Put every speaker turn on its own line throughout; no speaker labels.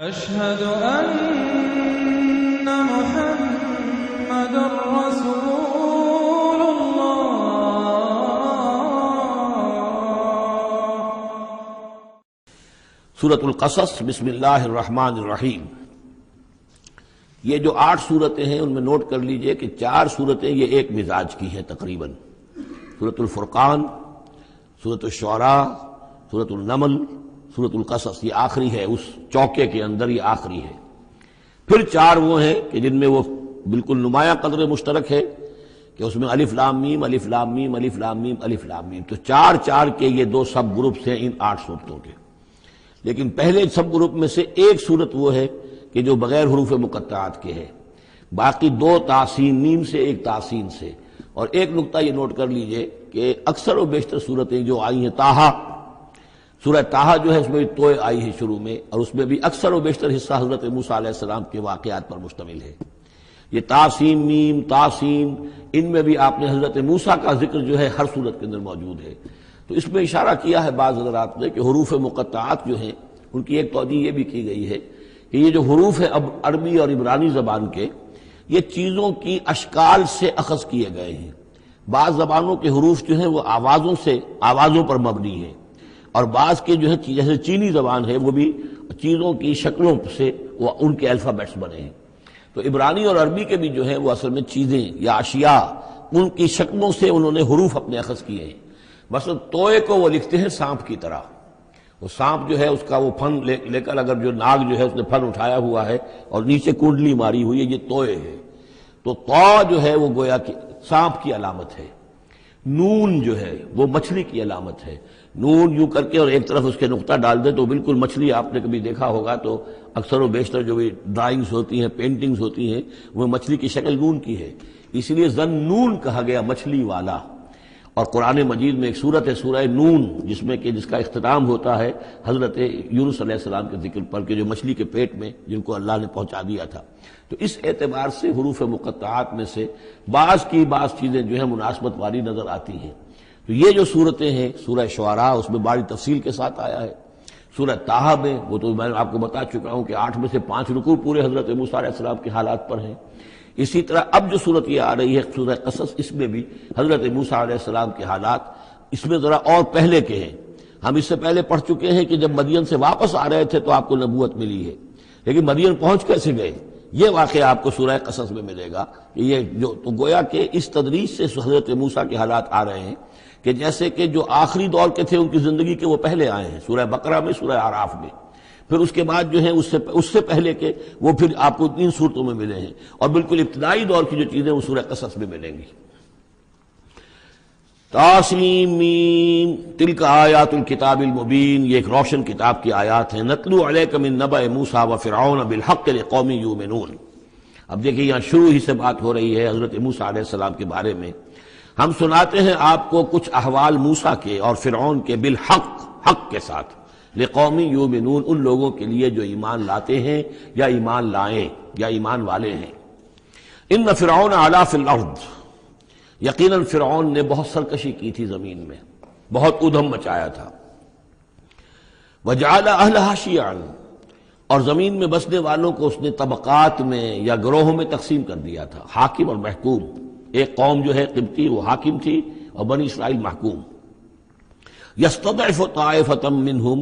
أشهد أن محمد رسول الله۔
سورۃ القصص، بسم اللہ الرحمن الرحیم۔ یہ جو 8 صورتیں ہیں ان میں نوٹ کر لیجئے کہ 4 صورتیں یہ ایک مزاج کی ہیں تقریباً۔ سورۃ الفرقان، سورۃ الشعراء، سورۃ النمل، سورۃ القصص، یہ آخری ہے اس چوکے کے اندر، یہ آخری ہے۔ پھر 4 وہ ہیں کہ جن میں وہ بالکل نمایاں قدر مشترک ہے کہ اس میں الف لام میم الف لام میم الف لام میم الف لام میم، تو 4 کے یہ 2 سب گروپس ہیں ان 8 صورتوں کے۔ لیکن پہلے سب گروپ میں سے ایک صورت وہ ہے کہ جو بغیر حروف مقطعات کے ہے، باقی 2 تاسین میم سے، ایک تاسین سے۔ اور ایک نقطہ یہ نوٹ کر لیجئے کہ اکثر و بیشتر صورتیں جو آئی ہیں، طٰہٰ، سورہ طٰہٰ جو ہے اس میں توئے آئی ہے شروع میں، اور اس میں بھی اکثر و بیشتر حصہ حضرت موسیٰ علیہ السلام کے واقعات پر مشتمل ہے۔ یہ تاسین میم، تاسین، ان میں بھی آپ نے حضرت موسیٰ کا ذکر جو ہے ہر صورت کے اندر موجود ہے۔ تو اس میں اشارہ کیا ہے بعض حضرات نے کہ حروف مقطعات جو ہیں ان کی ایک توجیہ یہ بھی کی گئی ہے کہ یہ جو حروف ہیں اب عربی اور عبرانی زبان کے، یہ چیزوں کی اشکال سے اخذ کیے گئے ہیں۔ بعض زبانوں کے حروف جو ہیں وہ آوازوں پر مبنی ہیں، اور بعض کے جو ہے جیسے چینی زبان ہے وہ بھی چیزوں کی شکلوں سے وہ ان کے الفابیٹس بنے ہیں۔ تو عبرانی اور عربی کے بھی جو ہے وہ اصل میں چیزیں یا اشیاء، ان کی شکلوں سے انہوں نے حروف اپنے اخذ کیے ہیں۔ مثلا توئے کو وہ لکھتے ہیں سانپ کی طرح، وہ سانپ جو ہے اس کا وہ پھن لے کر، اگر جو ناگ جو ہے اس نے پھن اٹھایا ہوا ہے اور نیچے کنڈلی ماری ہوئی ہے، یہ توئے ہے۔ تو طا جو ہے وہ گویا کہ سانپ کی علامت ہے، نون جو ہے وہ مچھلی کی علامت ہے۔ نون یوں کر کے اور ایک طرف اس کے نقطہ ڈال دے تو بالکل مچھلی، آپ نے کبھی دیکھا ہوگا تو اکثر و بیشتر جو بھی ڈرائنگز ہوتی ہیں، پینٹنگز ہوتی ہیں، وہ مچھلی کی شکل نون کی ہے، اس لیے ذَنُّون کہا گیا، مچھلی والا۔ اور قرآن مجید میں ایک سورت ہے سورہ نون، جس کا اختتام ہوتا ہے حضرت یونس علیہ السلام کے ذکر پر، کہ جو مچھلی کے پیٹ میں جن کو اللہ نے پہنچا دیا تھا۔ تو اس اعتبار سے حروف مقطعات میں سے بعض چیزیں جو ہیں مناسبت والی نظر آتی ہیں۔ تو یہ جو صورتیں ہیں، سورہ شعراء اس میں بڑی تفصیل کے ساتھ آیا ہے، سورہ طٰہٰ میں وہ تو میں آپ کو بتا چکا ہوں کہ 8 میں سے 5 رکوع پورے حضرت موسیٰ علیہ السلام کے حالات پر ہیں۔ اسی طرح اب جو صورت یہ آ رہی ہے سورہ قصص، اس میں بھی حضرت موسیٰ علیہ السلام کے حالات اس میں ذرا اور پہلے کے ہیں۔ ہم اس سے پہلے پڑھ چکے ہیں کہ جب مدین سے واپس آ رہے تھے تو آپ کو نبوت ملی ہے، لیکن مدین پہنچ کیسے گئے، یہ واقعہ آپ کو سورہ قصص میں ملے گا۔ کہ یہ جو تو گویا کہ اس تدریج سے حضرت موسیٰ کے حالات آ رہے ہیں کہ جیسے کہ جو آخری دور کے تھے ان کی زندگی کے وہ پہلے آئے ہیں، سورہ بقرہ میں، سورہ اعراف میں۔ پھر اس کے بعد جو ہے اس سے پہلے کے وہ پھر آپ کو 3 صورتوں میں ملے ہیں، اور بالکل ابتدائی دور کی جو چیزیں وہ سورہ قصص میں ملیں گی۔ طاسین میم تلک آیات الکتاب المبین، یہ ایک روشن کتاب کی آیات ہیں۔ نتلو علیک من نبأ موسیٰ وفرعون بالحق لقوم یؤمنون۔ اب دیکھیں یہاں شروع ہی سے بات ہو رہی ہے حضرت موسیٰ علیہ السلام کے بارے میں۔ ہم سناتے ہیں آپ کو کچھ احوال موسیٰ کے اور فرعون کے، بالحق، حق کے ساتھ، لقوم یؤمنون، ان لوگوں کے لیے جو ایمان لاتے ہیں یا ایمان لائیں یا ایمان والے ہیں۔ ان فرعون علا فی الارض، یقیناً فرعون نے بہت سرکشی کی تھی زمین میں، بہت ادھم مچایا تھا۔ وجعل اہلہا شیعا، اور زمین میں بسنے والوں کو اس نے طبقات میں یا گروہوں میں تقسیم کر دیا تھا، حاکم اور محکوم۔ ایک قوم جو ہے قبطی وہ حاکم تھی اور بنی اسرائیل محکوم۔ یستضعف طائفۃ منہم،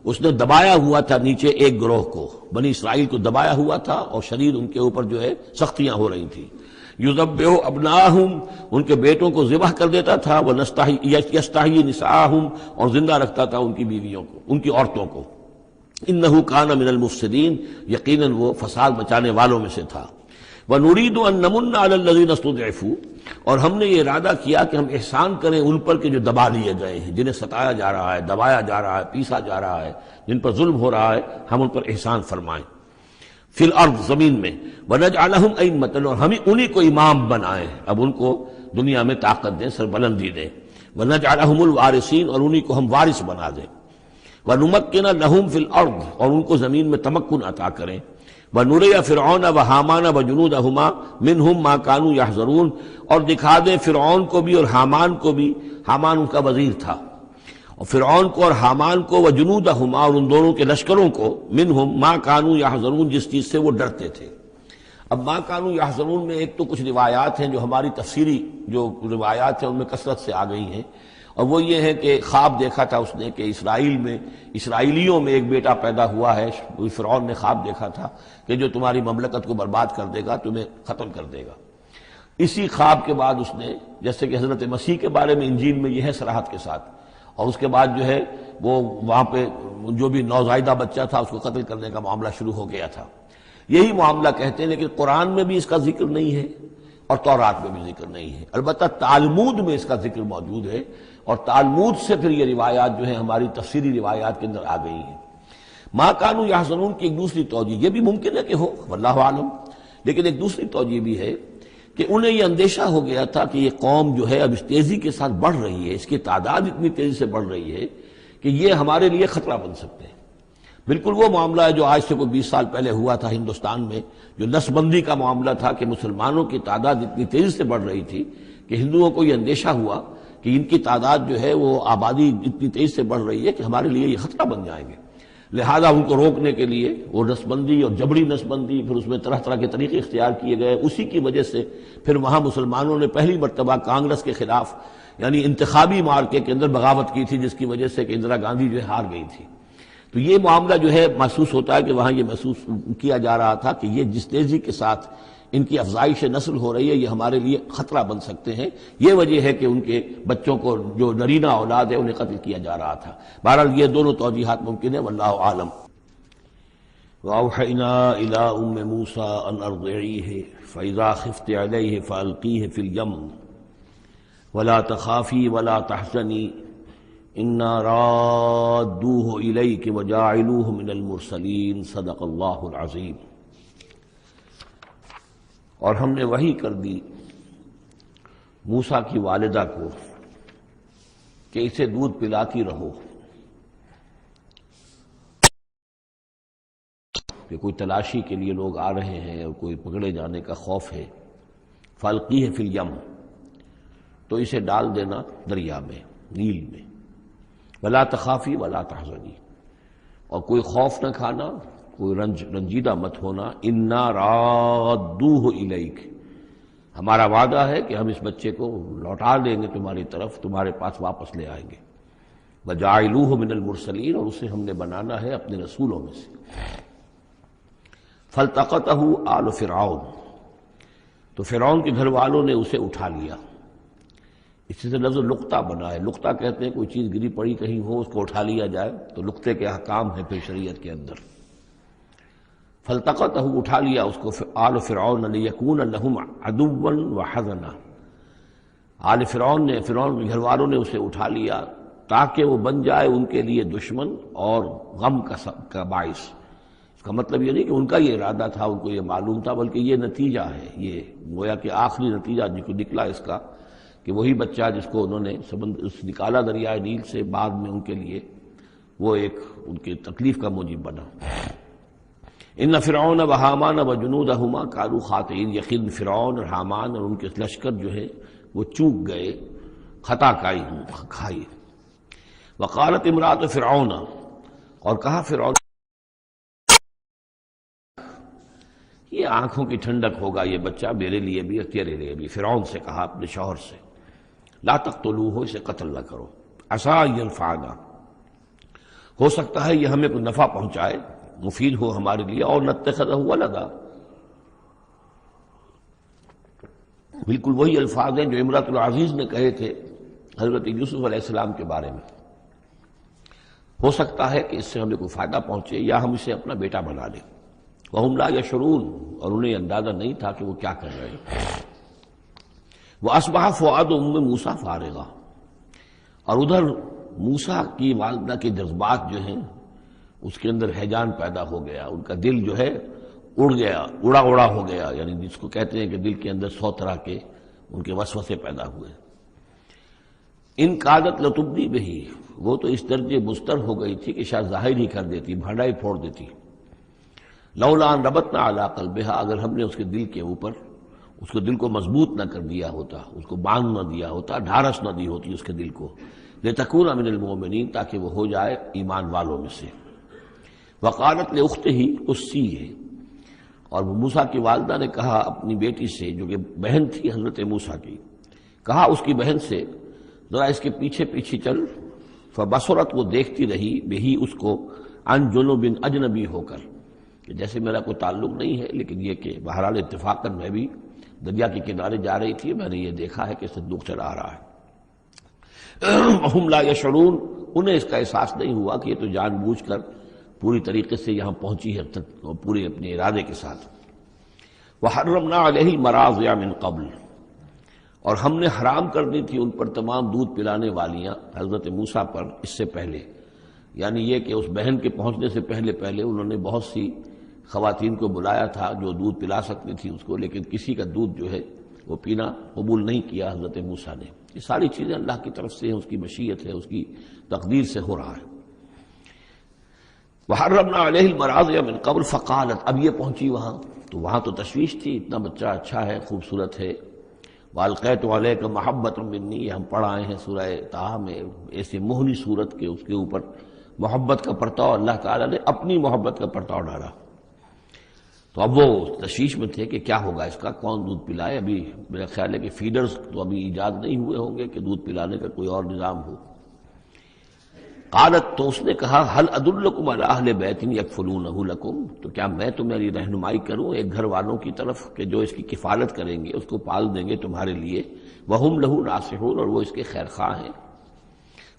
اس نے دبایا ہوا تھا نیچے ایک گروہ کو، بنی اسرائیل کو دبایا ہوا تھا اور شدید ان کے اوپر جو ہے سختیاں ہو رہی تھیں۔ یذبح ابناہم، ان کے بیٹوں کو ذبح کر دیتا تھا، یستحیی نساءہم، اور زندہ رکھتا تھا ان کی بیویوں کو، ان کی عورتوں کو۔ انہ کان من المفسدین، یقیناً وہ فساد مچانے والوں میں سے تھا۔ وَنُرِيدُ أَن نَّمُنَّ عَلَى الَّذِينَ اسْتُضْعِفُوا، اور ہم نے یہ ارادہ کیا کہ ہم احسان کریں ان پر کہ جو دبا لیے گئے ہیں، جنہیں ستایا جا رہا ہے، دبایا جا رہا ہے، پیسا جا رہا ہے، جن پر ظلم ہو رہا ہے، ہم ان پر احسان فرمائیں۔ فی الارض، زمین میں۔ وَنَجْعَلَهُمْ أَئِمَّةً، اور ہم انہی کو امام بنائیں، اب ان کو دنیا میں طاقت دیں، سربلندی دیں۔ وَنَجْعَلَهُمُ الْوَارِثِينَ، اور انہی کو ہم وارث بنا دیں۔ وَنُمَكِّنَ لَهُمْ فِي الْأَرْضِ، اور ان کو زمین میں تمکن عطا کریں۔ وَنُرِيَ فِرْعَوْنَ وَحَامَانَ وَجُنُودَهُمَا مِنْهُمْ مَا كَانُوا يَحْذَرُونَ، اور دکھا دیں فرعون کو بھی اور حامان کو بھی، حامان ان کا وزیر تھا، اور فرعون کو اور حامان کو وجنودہما، اور ان دونوں کے لشکروں کو، منہم ما کانوا یحذرون، جس چیز سے وہ ڈرتے تھے۔ اب ما کانوا یحذرون میں ایک تو کچھ روایات ہیں جو ہماری تفسیری جو روایات ہیں ان میں کثرت سے آ گئی ہیں، اور وہ یہ ہے کہ خواب دیکھا تھا اس نے کہ اسرائیلیوں میں ایک بیٹا پیدا ہوا ہے، فرعون نے خواب دیکھا تھا کہ جو تمہاری مملکت کو برباد کر دے گا، تمہیں ختم کر دے گا۔ اسی خواب کے بعد اس نے، جیسے کہ حضرت مسیح کے بارے میں انجیل میں یہ ہے صراحت کے ساتھ، اور اس کے بعد جو ہے وہ وہاں پہ جو بھی نوزائیدہ بچہ تھا اس کو قتل کرنے کا معاملہ شروع ہو گیا تھا۔ یہی معاملہ کہتے ہیں، لیکن قرآن میں بھی اس کا ذکر نہیں ہے اور تورات میں بھی ذکر نہیں ہے، البتہ تالمود میں اس کا ذکر موجود ہے، اور تالمود سے پھر یہ روایات جو ہیں ہماری تفسیری روایات کے اندر آ گئی ہیں۔ ما کانوا یحذرون کی ایک دوسری توجہ یہ بھی ممکن ہے کہ ہو، واللہ عالم، لیکن ایک دوسری توجہ بھی ہے کہ انہیں یہ اندیشہ ہو گیا تھا کہ یہ قوم جو ہے اب اس تیزی کے ساتھ بڑھ رہی ہے، اس کی تعداد اتنی تیزی سے بڑھ رہی ہے کہ یہ ہمارے لیے خطرہ بن سکتے ہیں۔ بالکل وہ معاملہ ہے جو آج سے کوئی 20 سال پہلے ہوا تھا ہندوستان میں، جو نسل بندی کا معاملہ تھا کہ مسلمانوں کی تعداد اتنی تیزی سے بڑھ رہی تھی کہ ہندوؤں کو یہ اندیشہ ہوا کہ ان کی تعداد جو ہے وہ آبادی اتنی تیزی سے بڑھ رہی ہے کہ ہمارے لیے یہ خطرہ بن جائیں گے، لہذا ان کو روکنے کے لیے وہ نسل بندی اور جبری نسل بندی، پھر اس میں طرح طرح کے طریقے اختیار کیے گئے۔ اسی کی وجہ سے پھر وہاں مسلمانوں نے پہلی مرتبہ کانگریس کے خلاف یعنی انتخابی معرکے کے اندر بغاوت کی تھی، جس کی وجہ سے کہ اندرا گاندھی جو ہے ہار گئی تھی۔ تو یہ معاملہ جو ہے محسوس ہوتا ہے کہ وہاں یہ محسوس کیا جا رہا تھا کہ یہ جس تیزی کے ساتھ ان کی افزائش نسل ہو رہی ہے یہ ہمارے لیے خطرہ بن سکتے ہیں۔ یہ وجہ ہے کہ ان کے بچوں کو جو نرینہ اولاد ہے انہیں قتل کیا جا رہا تھا۔ بہرحال یہ دونوں توجیحات ممکن ہے، واللہ عالم۔ وَأَوْحَيْنَا إِلَىٰ أُمِّ مُوسَىٰ أَنْ أَرْضِعِيهِ فَإِذَا خِفْتِ عَلَيْهِ فَأَلْقِيهِ فِي الْيَمِّ وَلَا تَخَافِي وَلَا تَحْزَنِي إِنَّا رَادُّوهُ إِلَيْكِ وَجَاعِلُوهُ مِنَ الْمُرْسَلِينَ صدق اللہ العظیم۔ اور ہم نے وحی کر دی موسیٰ کی والدہ کو کہ اسے دودھ پلاتی رہو، کہ کوئی تلاشی کے لیے لوگ آ رہے ہیں اور کوئی پکڑے جانے کا خوف ہے۔ فَأَلْقِيهِ فِي الْيَمِّ، تو اسے ڈال دینا دریا میں، نیل میں۔ وَلَا تَخَافِي وَلَا تَحْزَنِي، اور کوئی خوف نہ کھانا، کوئی رنجیدہ مت ہونا۔ اِنَّا رَادُّوهُ إِلَيْكَ، ہمارا وعدہ ہے کہ ہم اس بچے کو لوٹا دیں گے تمہاری طرف، تمہارے پاس واپس لے آئیں گے۔ وَجَاعِلُوهُ مِنَ الْمُرْسَلِينَ، اور اسے ہم نے بنانا ہے اپنے رسولوں میں سے۔ فَالْتَقَطَهُ آلُ فِرْعَوْنَ، تو فرعون کے گھر والوں نے اسے اٹھا لیا۔ اسی سے لفظ لقطہ بنا ہے، لقطہ کہتے ہیں کوئی چیز گری پڑی کہیں ہو اس کو اٹھا لیا جائے، تو لقطے کے احکام ہیں پھر شریعت کے اندر۔ فَالْتَقَطَهُ، اٹھا لیا اس کو آلُ فِرْعَوْنَ لِيَكُونَ لَهُمْ عَدُوًّا وَحَزَنًا، آل فرعون نے، فرعون کے گھر والوں نے اسے اٹھا لیا تاکہ وہ بن جائے ان کے لیے دشمن اور غم کا باعث۔ اس کا مطلب یہ نہیں کہ ان کا یہ ارادہ تھا، ان کو یہ معلوم تھا، بلکہ یہ نتیجہ ہے، یہ گویا کہ آخری نتیجہ جو نکلا اس کا کہ وہی بچہ جس کو انہوں نے نکالا دریائے نیل سے، بعد میں ان کے لیے وہ ایک ان کی تکلیف کا موجب بنا۔ ان فرعون و حامان و جنودہما کانوا خاطئین، یقین فرعون اور حامان اور ان کے لشکر جو ہے وہ چوک گئے، خطا کھائی۔ وقالت امرأۃ فرعون، اور کہا فرعون، یہ آنکھوں کی ٹھنڈک ہوگا یہ بچہ میرے لیے بھی اور تیرے لیے بھی۔ فرعون سے کہا اپنے شوہر سے، لا تقتلوہ، اسے قتل نہ کرو، عسیٰ ان ینفعنا، ہو سکتا ہے یہ ہمیں کوئی نفع پہنچائے، مفید ہو ہمارے لیے، اور نتخذہ ولدا، بالکل وہی الفاظ ہیں جو امرأۃ العزیز نے کہے تھے حضرت یوسف علیہ السلام کے بارے میں، ہو سکتا ہے کہ اس سے ہمیں کوئی فائدہ پہنچے یا ہم اسے اپنا بیٹا بنا لیں۔ وَهُمْ لَا يَشْعُرُونَ، اور انہیں اندازہ نہیں تھا کہ وہ کیا کر رہے ہیں۔ وَأَصْبَحَ فُؤَادُ أُمِّ مُوسَىٰ فَارِغًا، اور ادھر موسیٰ کی والدہ کے جذبات جو ہیں اس کے اندر ہیجان پیدا ہو گیا، ان کا دل جو ہے اڑ گیا، اڑا ہو گیا، یعنی جس کو کہتے ہیں کہ دل کے اندر 100 طرح کے ان کے وسوسے پیدا ہوئے۔ ان کادت لتبدی بہی، وہ تو اس درجے مستر ہو گئی تھی کہ شاید ظاہر ہی کر دیتی، بھانڈا ہی پھوڑ دیتی۔ لولا ان ربطنا علی قلبہا، اگر ہم نے اس کے دل کے اوپر اس کو دل کو مضبوط نہ کر دیا ہوتا، اس کو باندھ نہ دیا ہوتا، ڈھارس نہ دی ہوتی اس کے دل کو، لتکون من المؤمنین، تاکہ وہ ہو جائے ایمان والوں میں سے۔ وقالت لاختہ قصیہ، اور موسیٰ کی والدہ نے کہا اپنی بیٹی سے جو کہ بہن تھی حضرت موسیٰ کی، کہا اس کی بہن سے ذرا اس کے پیچھے پیچھے چل۔ فبصرت، وہ دیکھتی رہی، بہی اس کو، عن جنب، اجنبی ہو کر، کہ جیسے میرا کوئی تعلق نہیں ہے، لیکن یہ کہ بہرحال اتفاقاً میں بھی دریا کے کنارے جا رہی تھی، میں نے یہ دیکھا ہے کہ صندوق چلا رہا ہے۔ وہم لا یشعرون، انہیں اس کا احساس نہیں ہوا کہ یہ تو جان بوجھ کر پوری طریقے سے یہاں پہنچی ہے، پورے اپنے ارادے کے ساتھ۔ وحرمنا علیہ المراضع من قبل، اور ہم نے حرام کر دی تھی ان پر تمام دودھ پلانے والیاں حضرت موسیٰ پر اس سے پہلے، یعنی یہ کہ اس بہن کے پہنچنے سے پہلے پہلے انہوں نے بہت سی خواتین کو بلایا تھا جو دودھ پلا سکتی تھی اس کو، لیکن کسی کا دودھ جو ہے وہ پینا قبول نہیں کیا حضرت موسیٰ نے۔ یہ ساری چیزیں اللہ کی طرف سے ہیں، اس کی مشیت ہے، اس کی تقدیر سے ہو رہا ہے۔ وحرمنا علیہ المراضع من قبل فقالت، اب یہ پہنچی وہاں تو وہاں تو تشویش تھی، اتنا بچہ اچھا ہے، خوبصورت ہے۔ والقیت علیک محبۃ منی، یہ ہم پڑھ آئے ہیں سورہ طٰہٰ میں، ایسے موہنی صورت کے اس کے اوپر محبت کا پرتاؤ اللہ تعالیٰ نے اپنی محبت کا پرتاؤ ڈالا۔ تو اب وہ تشویش میں تھے کہ کیا ہوگا اس کا، کون دودھ پلائے۔ ابھی میرا خیال ہے کہ فیڈرز تو ابھی ایجاد نہیں ہوئے ہوں گے کہ دودھ پلانے کا کوئی اور نظام ہو۔ قالت، تو اس نے کہا، هل ادلکم علی اہل بیت یکفلونہ لکم، تو کیا میں تمہاری رہنمائی کروں ایک گھر والوں کی طرف کہ جو اس کی کفالت کریں گے، اس کو پال دیں گے تمہارے لیے، وہم لہ ناصحون، اور وہ اس کے خیر خواہ ہیں۔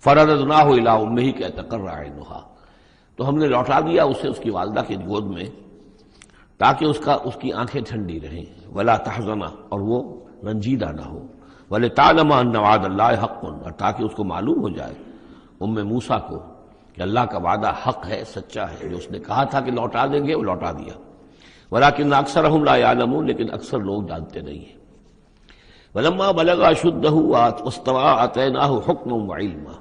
فرددناہ الی امہ کی تقر عینہا، تو ہم نے لوٹا دیا اسے اس کی والدہ کی گود میں تاکہ اس کی آنکھیں ٹھنڈی رہیں، ولا تحزن، اور وہ رنجیدہ نہ ہو، ولتعلم ان وعد اللہ حق، اور تاکہ اس کو معلوم ہو جائے ام موسیٰ کو کہ اللہ کا وعدہ حق ہے، سچا ہے، جو اس نے کہا تھا کہ لوٹا دیں گے وہ لوٹا دیا۔ ولکن اکثرہم لا یعلمون، لیکن اکثر لوگ جانتے نہیں ہیں۔ ولما بلغ اشدہ واستوى آتیناہ حکما وعلما،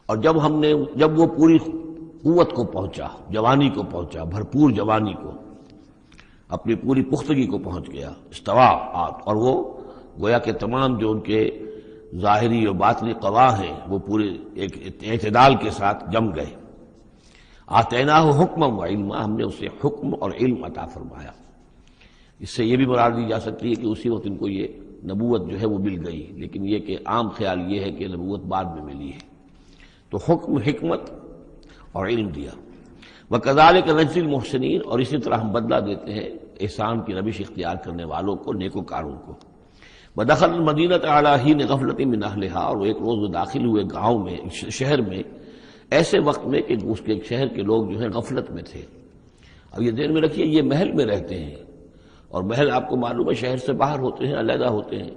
اور جب وہ پوری قوت کو پہنچا، جوانی کو پہنچا، بھرپور جوانی کو، اپنی پوری پختگی کو پہنچ گیا، استوا، اور وہ گویا کہ تمام جو ان کے ظاہری اور باطنی قوا ہیں وہ پورے ایک اعتدال کے ساتھ جم گئے۔ آتیناہ حکما وعلما، ہم نے اسے حکم اور علم عطا فرمایا۔ اس سے یہ بھی مراد دی جا سکتی ہے کہ اسی وقت ان کو یہ نبوت جو ہے وہ مل گئی، لیکن یہ کہ عام خیال یہ ہے کہ نبوت بعد میں ملی ہے۔ تو حکم، حکمت اور علم دیا۔ وَكَذَلِكَ نَجْزِي الْمُحْسِنِينَ، اور اسی طرح ہم بدلہ دیتے ہیں احسان کی روش اختیار کرنے والوں کو، نیکوکاروں کو۔ وَدَخَلَ الْمَدِينَةَ عَلَىٰ حِينِ غَفْلَةٍ مِّنْ أَهْلِهَا، اور ایک روز وہ داخل ہوئے گاؤں میں، شہر میں، ایسے وقت میں کہ اس کے شہر کے لوگ جو ہیں غفلت میں تھے۔ اب یہ ذہن میں رکھیے یہ محل میں رہتے ہیں، اور محل آپ کو معلوم ہے شہر سے باہر ہوتے ہیں، علیحدہ ہوتے ہیں،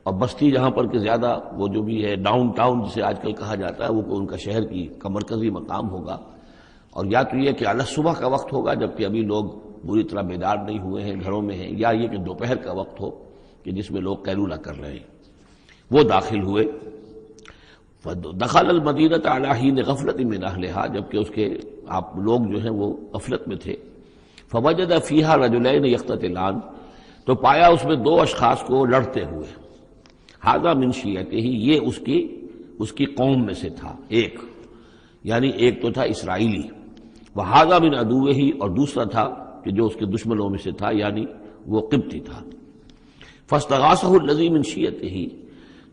اور بستی جہاں پر کہ زیادہ وہ جو بھی ہے ڈاؤن ٹاؤن جسے آج کل کہا جاتا ہے، وہ ان کا شہر کا مرکزی مقام ہوگا، اور یا تو یہ کہ اعلیٰ صبح کا وقت ہوگا جبکہ ابھی لوگ بری طرح بیدار نہیں ہوئے ہیں، گھروں میں ہیں، یا یہ کہ دوپہر کا وقت ہو کہ جس میں لوگ قیلولہ کر رہے ہیں۔ وہ داخل ہوئے، دخل المدینۃ علی حین غفلۃ من اہلہا، جبکہ اس کے آپ لوگ جو ہیں وہ غفلت میں تھے۔ فوجد فیہا رجلین یقتتلان، تو پایا اس میں دو اشخاص کو لڑتے ہوئے۔ ھذا من شیعتہ، یہ اس کی قوم میں سے تھا ایک، یعنی ایک تو تھا اسرائیلی، وھذا من عدوہ، اور دوسرا تھا کہ جو اس کے دشمنوں میں سے تھا، یعنی وہ قبطی تھا۔ فاستغاثہ الذی من شیعتہ،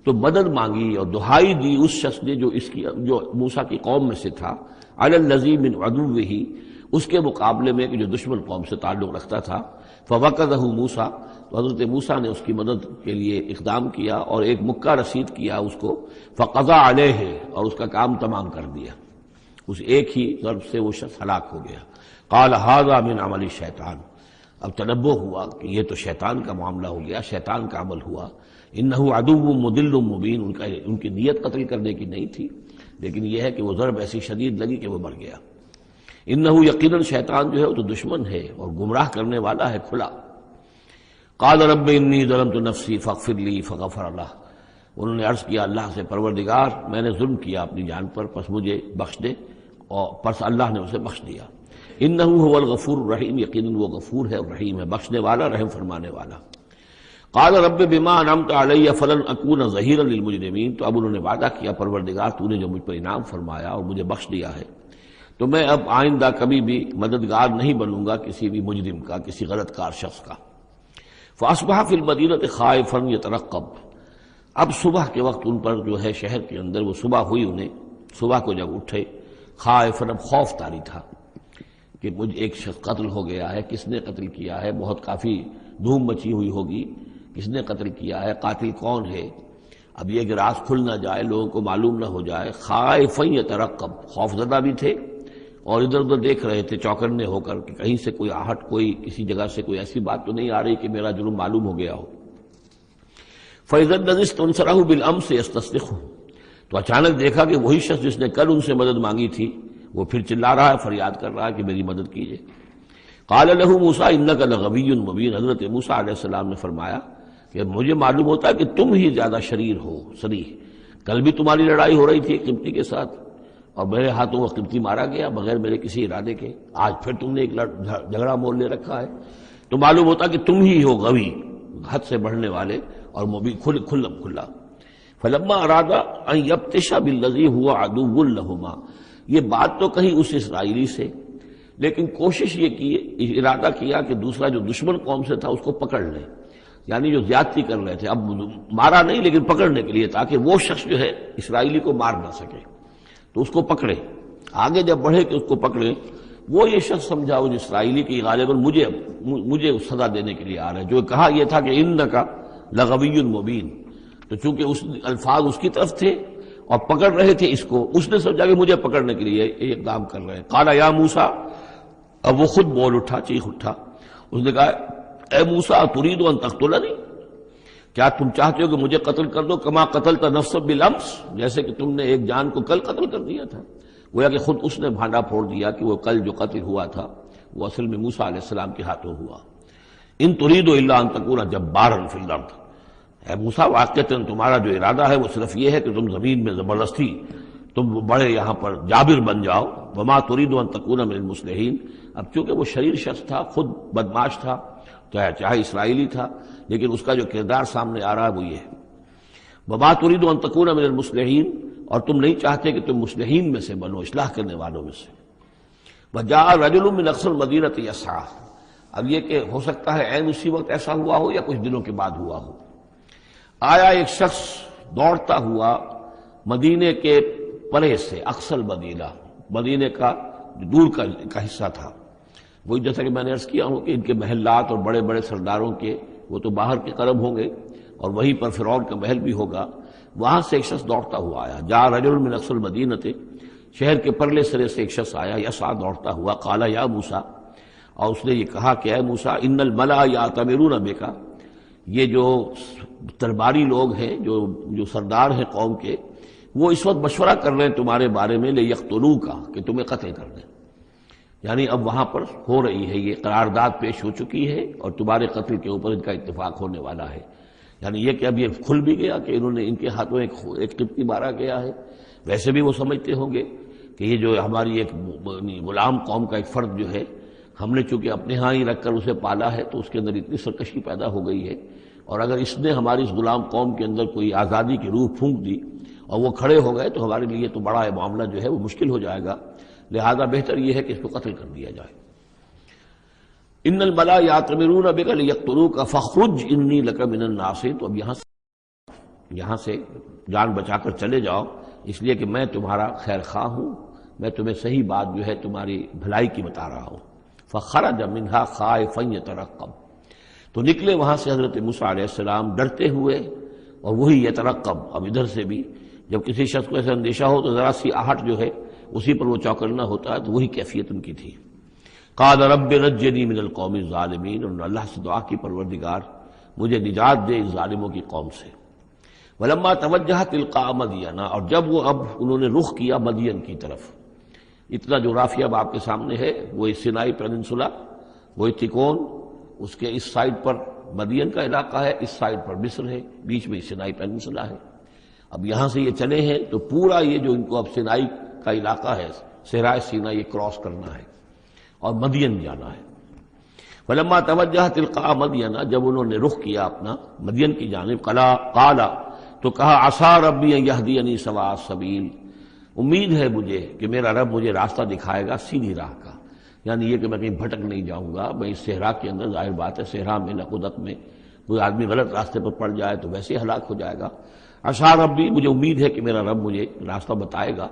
تو مدد مانگی اور دہائی دی اس شخص نے جو موسیٰ کی قوم میں سے تھا، علی الذی من عدوہ، اس کے مقابلے میں کہ جو دشمن قوم سے تعلق رکھتا تھا۔ فوقظہ موسیٰ، تو حضرت موسیٰ نے اس کی مدد کے لیے اقدام کیا اور ایک مکہ رسید کیا اس کو، فقضى علیہ، اور اس کا کام تمام کر دیا، اس ایک ہی ضرب سے وہ شخص ہلاک ہو گیا۔ قال ھذا من عمل الشیطان، اب تنبہ ہوا کہ یہ تو شیطان کا معاملہ ہو گیا، شیطان کا عمل ہوا۔ انہ عدو مضل مبین، ان کی نیت قتل کرنے کی نہیں تھی، لیکن یہ ہے کہ وہ ضرب ایسی شدید لگی کہ وہ مر گیا۔ انہ یقیناً شیطان جو ہے وہ تو دشمن ہے اور گمراہ کرنے والا ہے کھلا۔ قال رب انی ظلمت نفسی فاغفر لی فغفر لہ، انہوں نے عرض کیا اللہ سے، پروردگار میں نے ظلم کیا اپنی جان پر، پس مجھے بخش دے، اور پس اللہ نے اسے بخش دیا۔ انہ هو الغفور الرحیم، یقیناً وہ غفور ہے اور رحیم ہے، بخشنے والا، رحم فرمانے والا۔ قال رب بما انعمت علی فلن اکون ظہیرا للمجرمین، تو اب انہوں نے وعدہ کیا پروردگار تو نے جو مجھ پر انعام فرمایا اور مجھے بخش دیا ہے تو میں اب آئندہ کبھی بھی مددگار نہیں بنوں گا کسی بھی مجرم کا، کسی غلط کار شخص کا۔ فاصبح فی المدینۃ خائفا یترقب، اب صبح کے وقت ان پر جو ہے شہر کے اندر وہ صبح ہوئی، انہیں صبح کو جب اٹھے خائفا، اب خوف طاری تھا کہ مجھ ایک شخص قتل ہو گیا ہے، کس نے قتل کیا ہے، بہت کافی دھوم مچی ہوئی ہوگی، کس نے قتل کیا ہے، قاتل کون ہے، اب یہ کہ راز کھل نہ جائے، لوگوں کو معلوم نہ ہو جائے۔ خائفا یترقب، خوف زدہ بھی تھے اور ادھر ادھر دیکھ رہے تھے چوکنے ہو کر کہ کہیں سے کوئی آہٹ، کوئی کسی جگہ سے کوئی ایسی بات تو نہیں آ رہی کہ میرا جرم معلوم ہو گیا ہو۔ فَإِذَا الَّذِي اسْتَنصَرَهُ بِالْأَمْسِ يَسْتَصْرِخُهُ، تو اچانک دیکھا کہ وہی شخص جس نے کل ان سے مدد مانگی تھی وہ پھر چلا رہا ہے، فریاد کر رہا ہے کہ میری مدد کیجیے۔ قال له موسیٰ انک لغوی مبین، حضرت موسیٰ علیہ السلام نے فرمایا کہ مجھے معلوم ہوتا ہے کہ تم ہی زیادہ شریر ہو، صریح، کل بھی تمہاری لڑائی ہو رہی تھی ایک قبطی کے ساتھ اور میرے ہاتھوں وہ قبطی مارا گیا بغیر میرے کسی ارادے کے، آج پھر تم نے ایک جھگڑا مول لے رکھا ہے، تو معلوم ہوتا کہ تم ہی ہو غوی، حد سے بڑھنے والے اور مبین، کھلا۔ فلما اراد ان یبطش بالذی هو عدو لهما، یہ بات تو کہی اس اسرائیلی سے، لیکن کوشش یہ کی، ارادہ کیا کہ دوسرا جو دشمن قوم سے تھا اس کو پکڑ لیں، یعنی جو زیادتی کر رہے تھے، اب مارا نہیں لیکن پکڑنے کے لیے، تاکہ وہ شخص جو ہے اسرائیلی کو مار نہ سکے، تو اس کو پکڑے، آگے جب بڑھے کہ اس کو پکڑے، وہ یہ شخص سمجھا وہ اسرائیلی کی غالباً مجھے سزا دینے کے لیے آ رہا ہے، جو کہا یہ تھا کہ انک لغوی مبین، تو چونکہ اس الفاظ اس کی طرف تھے اور پکڑ رہے تھے اس کو، اس نے سمجھا کہ مجھے پکڑنے کے لیے یہ اقدام کر رہے ہیں۔ قال یا موسیٰ، اب وہ خود بول اٹھا، چیخ اٹھا، اس نے کہا اے موسیٰ ترید ان تقتلنی، کیا تم چاہتے ہو کہ مجھے قتل کر دو، کما قتلت نفسا بالامس، جیسے کہ تم نے ایک جان کو کل قتل کر دیا تھا، گویا کہ خود اس نے بھانڈا پھوڑ دیا کہ وہ کل جو قتل ہوا تھا وہ اصل میں موسیٰ علیہ السلام کے ہاتھوں ہوا۔ ان ترید الا ان تکون جبارا فی الارض، اے موسیٰ واقعتاً تمہارا جو ارادہ ہے وہ صرف یہ ہے کہ تم زمین میں زبردستی تم بڑے یہاں پر جابر بن جاؤ، وما ترید ان تکون من المصلحین، اب چونکہ وہ شریر شخص تھا، خود بدماش تھا، چاہے اسرائیلی تھا، لیکن اس کا جو کردار سامنے آ رہا ہے وہ یہ ہے، وما ترید ان تکون من المصلحین، اور تم نہیں چاہتے کہ تم مصلحین میں سے بنو، اصلاح کرنے والوں میں سے۔ وجاء رجل من اقصى المدینۃ یسعی، اب یہ کہ ہو سکتا ہے عین اسی وقت ایسا ہوا ہو یا کچھ دنوں کے بعد ہوا ہو، آیا ایک شخص دوڑتا ہوا مدینے کے پرے سے، اقصی المدینہ، مدینے کا دور کا حصہ تھا، وہی جیسا کہ میں نے عرض کیا ہوں کہ ان کے محلات اور بڑے بڑے سرداروں کے وہ تو باہر کے قرب ہوں گے اور وہیں پر فرعون کا محل بھی ہوگا، وہاں سے ایک شخص دوڑتا ہوا آیا، جاء رجل من اقصی المدینۃ، شہر کے پرلے سرے سے ایک شخص آیا، یسعی، دوڑتا ہوا، قال یا موسیٰ، اور اس نے یہ کہا کہ اے موسیٰ ان الملأ یأتمرون بک، یہ جو درباری لوگ ہیں، جو سردار ہیں قوم کے، وہ اس وقت مشورہ کر رہے ہیں تمہارے بارے میں لیقتلوک، کہ تمہیں قتل کر دیں، یعنی اب وہاں پر ہو رہی ہے، یہ قرارداد پیش ہو چکی ہے اور تمہارے قتل کے اوپر ان کا اتفاق ہونے والا ہے، یعنی یہ کہ اب یہ کھل بھی گیا کہ انہوں نے ان کے ہاتھوں ایک قبطی مارا گیا ہے۔ ویسے بھی وہ سمجھتے ہوں گے کہ یہ جو ہماری ایک غلام قوم کا ایک فرد جو ہے، ہم نے چونکہ اپنے ہاں ہی رکھ کر اسے پالا ہے تو اس کے اندر اتنی سرکشی پیدا ہو گئی ہے، اور اگر اس نے ہماری اس غلام قوم کے اندر کوئی آزادی کی روح پھونک دی اور وہ کھڑے ہو گئے تو ہمارے لیے تو بڑا معاملہ جو ہے وہ مشکل ہو جائے گا، لہذا بہتر یہ ہے کہ اس کو قتل کر دیا جائے۔ ان الملأ یأتمرون بک لیقتلوک فاخرج انی لک من الناصحین، تو اب یہاں سے جان بچا کر چلے جاؤ، اس لیے کہ میں تمہارا خیر خواہ ہوں، میں تمہیں صحیح بات جو ہے تمہاری بھلائی کی بتا رہا ہوں۔ فخرج منہا خائفا یترقب، تو نکلے وہاں سے حضرت موسیٰ علیہ السلام ڈرتے ہوئے، اور وہی یترقب، اب ادھر سے بھی جب کسی شخص کو ایسا اندیشہ ہو تو ذرا سی آہٹ جو ہے اسی پر وہ چوکنا ہوتا ہے، تو وہی کیفیت ان کی تھی۔ قال رب نجنی من القوم الظالمین، انہوں نے اللہ سے دعا کی پروردگار مجھے نجات دے اس ظالموں کی قوم سے۔ ولما توجہ تلقاء مدین، اور جب وہ اب انہوں نے رخ کیا مدین کی طرف، اتنا جغرافیہ اب آپ کے سامنے ہے، وہ سینائی پیننسولا، وہ تکون، اس کے اس سائڈ پر مدین کا علاقہ ہے، اس سائڈ پر مصر ہے، بیچ میں سینائی پیننسولا ہے۔ اب یہاں سے یہ چلے ہیں تو پورا یہ جو ان کو اب سینائی کا علاقہ ہے، صحرائے سینا، یہ کراس کرنا ہے اور مدین جانا ہے۔ فلما توجہ تلقاء مدین، جب انہوں نے رخ کیا اپنا مدین کی جانب، قال تو کہا عسیٰ ربی ان یہدینی سواء السبیل، امید ہے مجھے کہ میرا رب مجھے راستہ دکھائے گا سیدھی راہ کا، یعنی یہ کہ میں کہیں بھٹک نہیں جاؤں گا۔ میں اس صحرا کے اندر، ظاہر بات ہے صحرا میں نقودت میں کوئی آدمی غلط راستے پر پڑ جائے تو ویسے ہلاک ہو جائے گا۔ عسیٰ ربی، مجھے امید ہے کہ میرا رب مجھے راستہ بتائے گا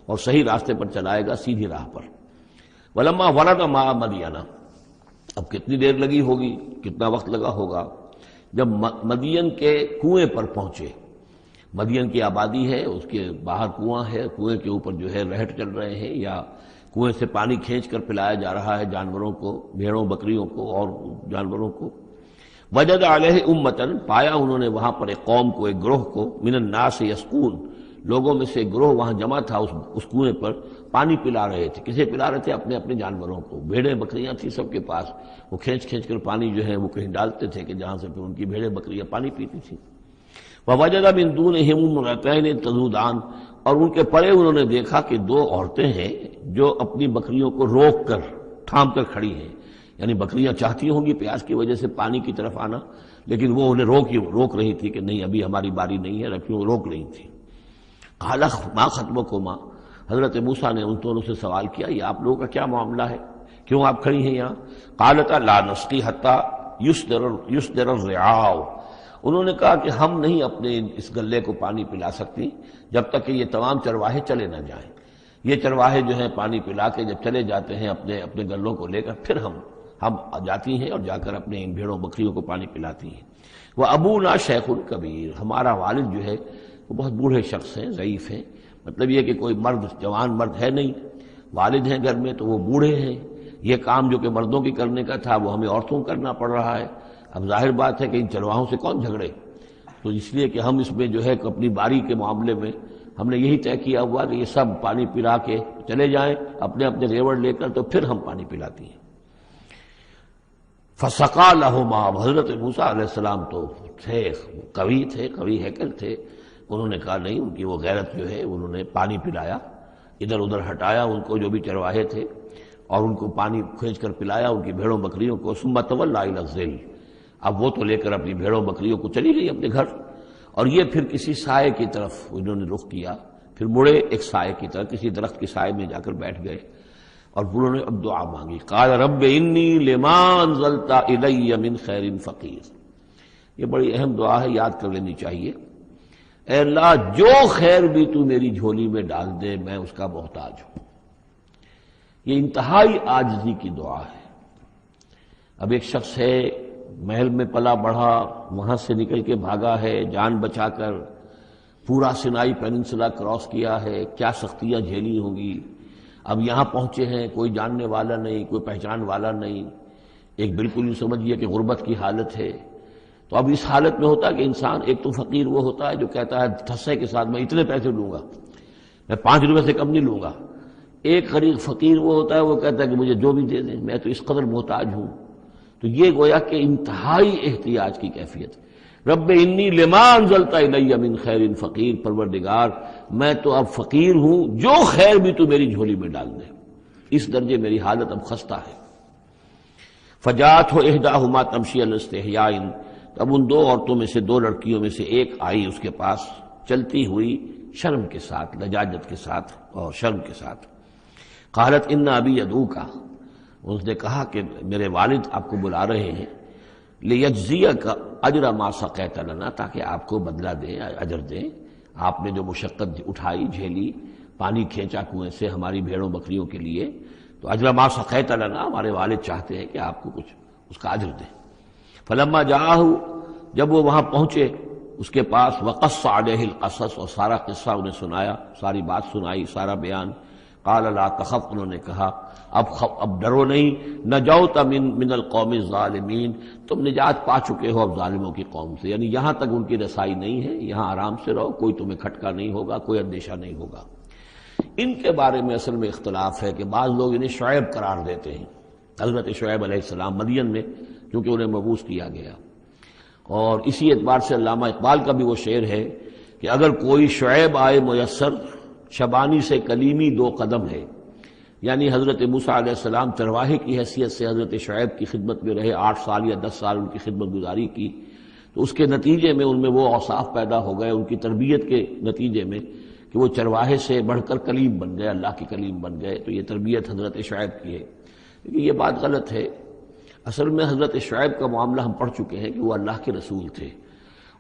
اور صحیح راستے پر چلائے گا، سیدھی راہ پر۔ ولما ورد ماء مدین، اب کتنی دیر لگی ہوگی، کتنا وقت لگا ہوگا، جب مدین کے کنویں پر پہنچے۔ مدین کی آبادی ہے، اس کے باہر کنواں ہے، کنویں کے اوپر جو ہے رہٹ چل رہے ہیں، یا کنویں سے پانی کھینچ کر پلایا جا رہا ہے جانوروں کو، بھیڑوں بکریوں کو اور جانوروں کو۔ وجد علیہ امتن، پایا انہوں نے وہاں پر ایک قوم کو، ایک گروہ کو، من الناس یسقون، لوگوں میں سے ایک گروہ وہاں جمع تھا اس کنویں پر، پانی پلا رہے تھے۔ کسے پلا رہے تھے؟ اپنے اپنے جانوروں کو، بھیڑیں بکریاں تھیں سب کے پاس، وہ کھینچ کھینچ کر پانی جو ہے وہ کہیں ڈالتے تھے کہ جہاں سے پھر ان کی بھیڑیں بکریاں پانی پیتی تھیں۔ ووجد من دونہم امرأتین تذودان، اور ان کے پرے انہوں نے دیکھا کہ دو عورتیں ہیں جو اپنی بکریوں کو روک کر تھام کر کھڑی ہیں، یعنی بکریاں چاہتی ہوں گی پیاس کی وجہ سے پانی کی طرف آنا، لیکن وہ انہیں روک رہی تھی کہ نہیں ابھی ہماری باری نہیں ہے، رکھیوں روک رہی تھی۔ قال ما خطبکما، حضرت موسیٰ نے ان دونوں سے سوال کیا یہ آپ لوگوں کا کیا معاملہ ہے، کیوں آپ کھڑی ہیں یہاں؟ قالتا لا نسقی حتی یصدر الرعاء، انہوں نے کہا کہ ہم نہیں اپنے اس گلے کو پانی پلا سکتی جب تک کہ یہ تمام چرواہے چلے نہ جائیں۔ یہ چرواہے جو ہیں پانی پلا کے جب چلے جاتے ہیں اپنے گلوں کو لے کر، پھر ہم جاتی ہیں اور جا کر اپنے ان بھیڑوں بکریوں کو پانی پلاتی ہیں۔ وہ ابونا شیخ کبیر، ہمارا والد جو ہے وہ بہت بوڑھے شخص ہیں، ضعیف ہیں، مطلب یہ کہ کوئی مرد، جوان مرد ہے نہیں، والد ہیں گھر میں تو وہ بوڑھے ہیں، یہ کام جو کہ مردوں کی کرنے کا تھا وہ ہمیں عورتوں کو کرنا پڑ رہا ہے۔ اب ظاہر بات ہے کہ ان چرواہوں سے کون جھگڑے، تو اس لیے کہ ہم اس میں جو ہے اپنی باری کے معاملے میں ہم نے یہی طے کیا ہوا کہ یہ سب پانی پلا کے چلے جائیں اپنے اپنے ریوڑ لے کر، تو پھر ہم پانی پلاتی ہیں۔ فسقا لہما، حضرت موسیٰ علیہ السلام تو تھے قوی ہیکل تھے، انہوں نے کہا نہیں، ان کی وہ غیرت جو ہے، انہوں نے پانی پلایا، ادھر ادھر ہٹایا ان کو جو بھی چرواہے تھے، اور ان کو پانی کھینچ کر پلایا ان کی بھیڑوں بکریوں کو۔ ثم تولی الی الظل، اب وہ تو لے کر اپنی بھیڑوں بکریوں کو چلی گئی اپنے گھر، اور یہ پھر کسی سائے کی طرف انہوں نے رخ کیا، پھر مڑے ایک سائے کی طرف، کسی درخت کے سائے میں جا کر بیٹھ گئے، اور انہوں نے اب دعا مانگی۔ قال رب انی لما انزلت الی من خیر فقیر، یہ بڑی اہم دعا ہے، یاد کر لینی چاہیے۔ اے اللہ جو خیر بھی تو میری جھولی میں ڈال دے میں اس کا محتاج ہوں۔ یہ انتہائی عاجزی کی دعا ہے۔ اب ایک شخص ہے، محل میں پلا بڑھا، وہاں سے نکل کے بھاگا ہے جان بچا کر، پورا سینائی پیننسلا کراس کیا ہے، کیا سختیاں جھیلی ہوں گی، اب یہاں پہنچے ہیں، کوئی جاننے والا نہیں، کوئی پہچان والا نہیں، ایک بالکل یوں سمجھیے کہ غربت کی حالت ہے۔ تو اب اس حالت میں ہوتا ہے کہ انسان، ایک تو فقیر وہ ہوتا ہے جو کہتا ہے ٹھسے کے ساتھ میں اتنے پیسے لوں گا، میں 5 روپے سے کم نہیں لوں گا۔ ایک غریب فقیر وہ ہوتا ہے، وہ کہتا ہے کہ مجھے جو بھی دے دیں، میں تو اس قدر محتاج ہوں۔ تو یہ گویا کہ انتہائی احتیاج کی کیفیت۔ رب انی لما انزلت الی من خیر فقیر، پروردگار میں تو اب فقیر ہوں، جو خیر بھی تو میری جھولی میں ڈال دے، اس درجے میری حالت اب خستہ ہے۔ فجاءت احداہما تمشی علی استحیاء، اب ان 2 عورتوں میں سے 2 لڑکیوں میں سے ایک آئی اس کے پاس چلتی ہوئی شرم کے ساتھ، لجاجت کے ساتھ اور شرم کے ساتھ۔ قالت ان ابی یدعوک، اس نے کہا کہ میرے والد آپ کو بلا رہے ہیں، لیجزیک اجر ما سقیت لنا، تاکہ آپ کو بدلہ دیں، اجر دیں، آپ نے جو مشقت اٹھائی جھیلی، پانی کھینچا کنویں سے ہماری بھیڑوں بکریوں کے لیے، تو اجر ما سقیت لنا، ہمارے والد چاہتے ہیں کہ آپ کو کچھ اس کا اجر دیں۔ فلما جاءہ، جب وہ وہاں پہنچے اس کے پاس، وقص علیہ القصص، اور سارا قصہ انہیں سنایا، ساری بات سنائی، سارا بیان۔ قال لا تخف، انہوں نے کہا اب ڈرو نہیں، نجوت من القوم الظالمین، تم نجات پا چکے ہو اب ظالموں کی قوم سے، یعنی یہاں تک ان کی رسائی نہیں ہے، یہاں آرام سے رہو، کوئی تمہیں کھٹکا نہیں ہوگا، کوئی اندیشہ نہیں ہوگا۔ ان کے بارے میں اصل میں اختلاف ہے کہ بعض لوگ انہیں شعیب قرار دیتے ہیں، حضرت شعیب علیہ السلام مدین میں کیونکہ انہیں مبعوث کیا گیا، اور اسی اعتبار سے علامہ اقبال کا بھی وہ شعر ہے کہ اگر کوئی شعیب آئے میسر، شبانی سے کلیمی 2 قدم ہے، یعنی حضرت موسیٰ علیہ السلام چرواہے کی حیثیت سے حضرت شعیب کی خدمت میں رہے، 8 سال یا 10 سال ان کی خدمت گزاری کی، تو اس کے نتیجے میں ان میں وہ اوصاف پیدا ہو گئے، ان کی تربیت کے نتیجے میں کہ وہ چرواہے سے بڑھ کر کلیم بن گئے، اللہ کے کلیم بن گئے۔ تو یہ تربیت حضرت شعیب کی ہے، لیکن یہ بات غلط ہے۔ اصل میں حضرت شعیب کا معاملہ ہم پڑھ چکے ہیں کہ وہ اللہ کے رسول تھے،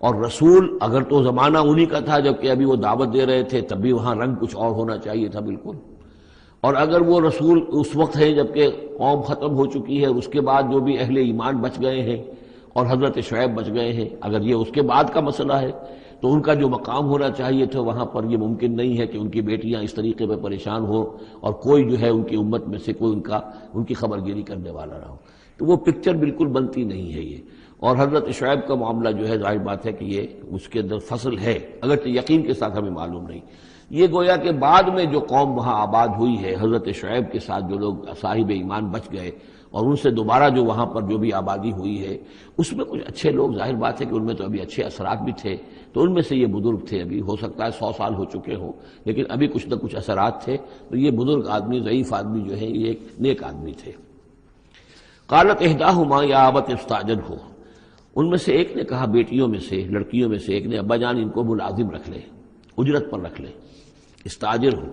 اور رسول اگر تو زمانہ انہی کا تھا جبکہ ابھی وہ دعوت دے رہے تھے، تب بھی وہاں رنگ کچھ اور ہونا چاہیے تھا بالکل، اور اگر وہ رسول اس وقت ہیں جبکہ قوم ختم ہو چکی ہے، اور اس کے بعد جو بھی اہل ایمان بچ گئے ہیں اور حضرت شعیب بچ گئے ہیں، اگر یہ اس کے بعد کا مسئلہ ہے تو ان کا جو مقام ہونا چاہیے تھا وہاں پر یہ ممکن نہیں ہے کہ ان کی بیٹیاں اس طریقے پہ پریشان ہو اور کوئی جو ہے ان کی امت میں سے کوئی ان کی خبر گیری کرنے والا نہ ہو۔ تو وہ پکچر بالکل بنتی نہیں ہے یہ۔ اور حضرت شعیب کا معاملہ جو ہے ظاہر بات ہے کہ یہ اس کے اندر فصل ہے، اگرچہ یقین کے ساتھ ہمیں معلوم نہیں۔ یہ گویا کہ بعد میں جو قوم وہاں آباد ہوئی ہے حضرت شعیب کے ساتھ، جو لوگ صاحب ایمان بچ گئے اور ان سے دوبارہ جو وہاں پر جو بھی آبادی ہوئی ہے، اس میں کچھ اچھے لوگ، ظاہر بات ہے کہ ان میں تو ابھی اچھے اثرات بھی تھے، تو ان میں سے یہ بزرگ تھے، ابھی ہو سکتا ہے 100 سال ہو چکے ہوں لیکن ابھی کچھ نہ کچھ اثرات تھے، تو یہ بزرگ آدمی، ضعیف آدمی جو ہے یہ ایک نیک آدمی تھے۔ قالت احداہما یا ابت استاجرہ، ان میں سے ایک نے کہا، بیٹیوں میں سے، لڑکیوں میں سے ایک نے، ابا جان ان کو ملازم رکھ لیں، اجرت پر رکھ لیں، استاجر ہو۔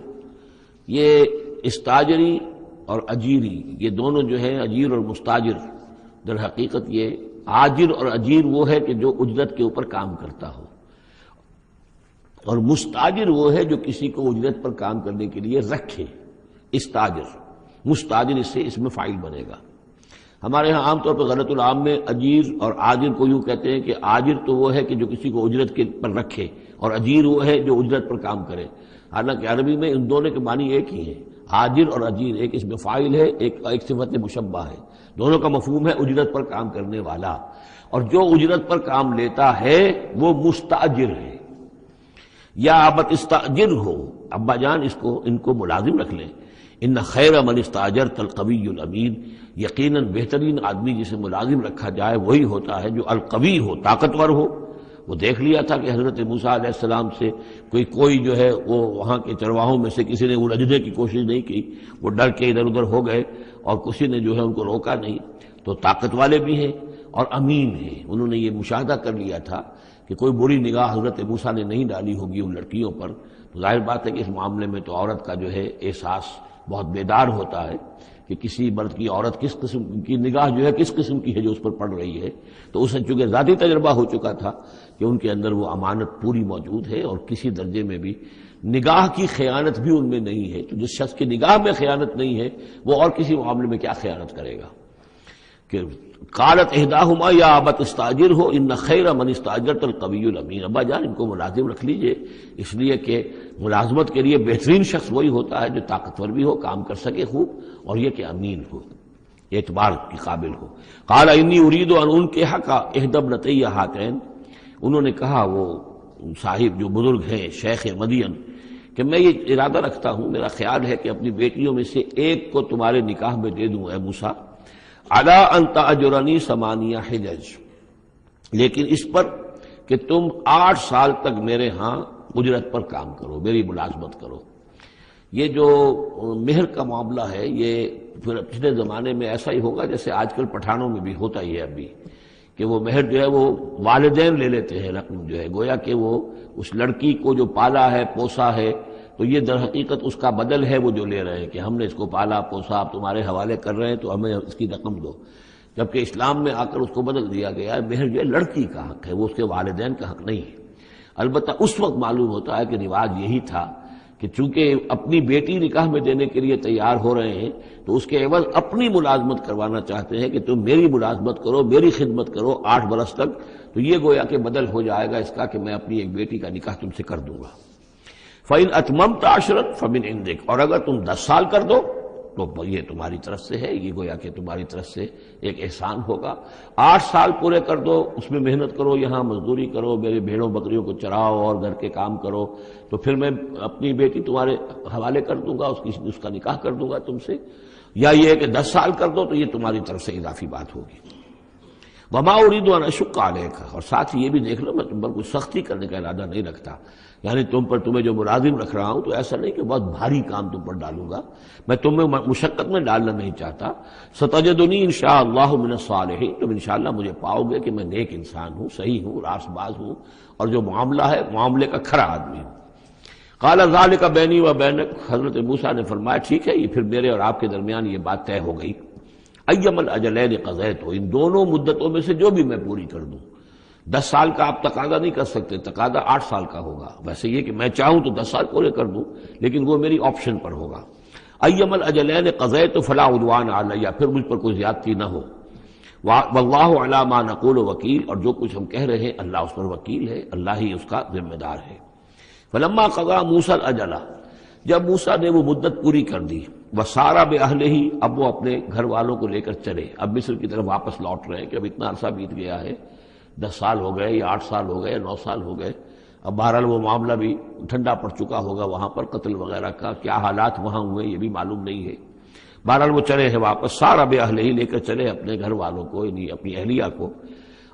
یہ استاجری اور اجیری یہ دونوں جو ہیں، اجیر اور مستاجر، در حقیقت یہ آجر اور اجیر وہ ہے کہ جو اجرت کے اوپر کام کرتا ہو، اور مستاجر وہ ہے جو کسی کو اجرت پر کام کرنے کے لیے رکھے۔ استاجر، مستاجر اس سے اس میں فاعل بنے گا۔ ہمارے ہاں عام طور پر غلط العام میں اجیر اور آجر کو یوں کہتے ہیں کہ آجر تو وہ ہے کہ جو کسی کو اجرت کے پر رکھے، اور اجیر وہ ہے جو اجرت پر کام کرے، حالانکہ عربی میں ان دونوں کے معنی ایک ہی ہیں، آجر اور اجیر، ایک اس میں فاعل ہے، ایک صفت مشبہ ہے، دونوں کا مفہوم ہے اجرت پر کام کرنے والا، اور جو اجرت پر کام لیتا ہے وہ مستاجر ہے۔ یا ابت استاجر ہو، ابا جان ان کو ملازم رکھ لیں۔ ان خیر من استاجرت القوی الامین، یقیناً بہترین آدمی جسے ملازم رکھا جائے وہی ہوتا ہے جو القوی ہو، طاقتور ہو۔ وہ دیکھ لیا تھا کہ حضرت موسیٰ علیہ السلام سے کوئی جو ہے وہ وہاں کے چرواہوں میں سے کسی نے الجھنے کی کوشش نہیں کی، وہ ڈر کے ادھر ادھر ہو گئے اور کسی نے جو ہے ان کو روکا نہیں۔ تو طاقت والے بھی ہیں اور امین ہیں، انہوں نے یہ مشاہدہ کر لیا تھا کہ کوئی بری نگاہ حضرت موسیٰ نے نہیں ڈالی ہوگی ان لڑکیوں پر۔ تو ظاہر بات ہے کہ اس معاملے میں تو عورت کا جو ہے احساس بہت بیدار ہوتا ہے کہ کسی مرد کی عورت کس قسم کی نگاہ جو ہے کس قسم کی ہے جو اس پر پڑ رہی ہے۔ تو اسے چونکہ ذاتی تجربہ ہو چکا تھا کہ ان کے اندر وہ امانت پوری موجود ہے اور کسی درجے میں بھی نگاہ کی خیانت بھی ان میں نہیں ہے۔ تو جس شخص کی نگاہ میں خیانت نہیں ہے وہ اور کسی معاملے میں کیا خیانت کرے گا؟ کہ قالت احداہما یا ابت استاجر ہو ان خیر من استاجرت القوی الامین، ابا جان ان کو ملازم رکھ لیجئے، اس لیے کہ ملازمت کے لیے بہترین شخص وہی ہوتا ہے جو طاقتور بھی ہو، کام کر سکے خوب، اور یہ کہ امین ہو، اعتبار کے قابل ہو۔ قال انی ارید ان انکحک احدی ابنتی ہاتین، انہوں نے کہا وہ صاحب جو بزرگ ہیں شیخ مدین کہ میں یہ ارادہ رکھتا ہوں، میرا خیال ہے کہ اپنی بیٹیوں میں سے ایک کو تمہارے نکاح میں دے دوں اے موسیٰ، علی ان تأجرنی 8 حجج، لیکن اس پر کہ تم 8 سال تک میرے ہاں اجرت پر کام کرو، میری ملازمت کرو۔ یہ جو مہر کا معاملہ ہے یہ پھر پچھلے زمانے میں ایسا ہی ہوگا جیسے آج کل پٹھانوں میں بھی ہوتا ہی ہے ابھی، کہ وہ مہر جو ہے وہ والدین لے لیتے ہیں رقم جو ہے، گویا کہ وہ اس لڑکی کو جو پالا ہے پوسا ہے تو یہ در حقیقت اس کا بدل ہے وہ جو لے رہے ہیں کہ ہم نے اس کو پالا پوسا، آپ تمہارے حوالے کر رہے ہیں تو ہمیں اس کی رقم دو، جبکہ اسلام میں آ کر اس کو بدل دیا گیا ہے، مہر جو ہے لڑکی کا حق ہے، وہ اس کے والدین کا حق نہیں ہے۔ البتہ اس وقت معلوم ہوتا ہے کہ رواج یہی تھا کہ چونکہ اپنی بیٹی نکاح میں دینے کے لیے تیار ہو رہے ہیں تو اس کے عوض اپنی ملازمت کروانا چاہتے ہیں کہ تم میری ملازمت کرو، میری خدمت کرو 8 برس تک، تو یہ گویا کہ بدل ہو جائے گا اس کا کہ میں اپنی ایک بیٹی کا نکاح تم سے کر دوں گا۔ فَإِنْ أَتْمَمْتَ 10 فَمِنْ عِنْدِكَ، اور اگر تم 10 سال کر دو تو یہ تمہاری طرف سے ہے، یہ گویا کہ تمہاری طرف سے ایک احسان ہوگا۔ 8 سال پورے کر دو، اس میں محنت کرو، یہاں مزدوری کرو، میرے بھیڑوں بکریوں کو چراؤ اور گھر کے کام کرو، تو پھر میں اپنی بیٹی تمہارے حوالے کر دوں گا، اس کا نکاح کر دوں گا تم سے، یا یہ کہ 10 سال کر دو تو یہ تمہاری طرف سے اضافی بات ہوگی۔ وما اريد ان اشق عليك، اور ساتھ ہی یہ بھی دیکھ لو میں تم پر کوئی سختی کرنے کا ارادہ نہیں رکھتا، یعنی تمہیں جو ملازم رکھ رہا ہوں تو ایسا نہیں کہ بہت بھاری کام تم پر ڈالوں گا، میں تمہیں مشقت میں ڈالنا نہیں چاہتا۔ ستجدنی انشاءاللہ من الصالحین، تم انشاءاللہ مجھے پاؤ گے کہ میں نیک انسان ہوں، صحیح ہوں، راست باز ہوں، اور جو معاملہ ہے معاملے کا کھرا آدمی ہوں۔ قال ذلک بینی و بینک، حضرت موسیٰ نے فرمایا ٹھیک ہے، یہ پھر میرے اور آپ کے درمیان یہ بات طے ہو گئی۔ ایم الاجلین قضیت، ان دونوں مدتوں میں سے جو بھی میں پوری کر دوں۔ 10 سال کا آپ تقاضا نہیں کر سکتے، تقاضا 8 سال کا ہوگا، ویسے یہ کہ میں چاہوں تو 10 سال پورے کر دوں، لیکن وہ میری آپشن پر ہوگا۔ ایم الاجلین قضیت فلا عدوان علی، پھر مجھ پر کوئی زیادتی نہ ہو۔ واللہ علی ما نقول وکیل، اور جو کچھ ہم کہہ رہے ہیں اللہ اس پر وکیل ہے، اللہ ہی اس کا ذمہ دار ہے۔ فلما قضا موسیٰ الاجل، جب موسیٰ نے وہ مدت پوری کر دی، وسارا باہلہ، اب وہ اپنے گھر والوں کو لے کر چلے، اب مصر کی طرف واپس لوٹ رہے ہیں کہ اب اتنا عرصہ بیت گیا ہے، 10 سال ہو گئے یا 8 سال ہو گئے یا 9 سال ہو گئے، اب بہرحال وہ معاملہ بھی ٹھنڈا پڑ چکا ہوگا، وہاں پر قتل وغیرہ کا کیا حالات وہاں ہوئے یہ بھی معلوم نہیں ہے۔ بہرحال وہ چلے ہیں واپس، سارا باہلہ لے کر چلے اپنے گھر والوں کو، یعنی اپنی اہلیہ کو۔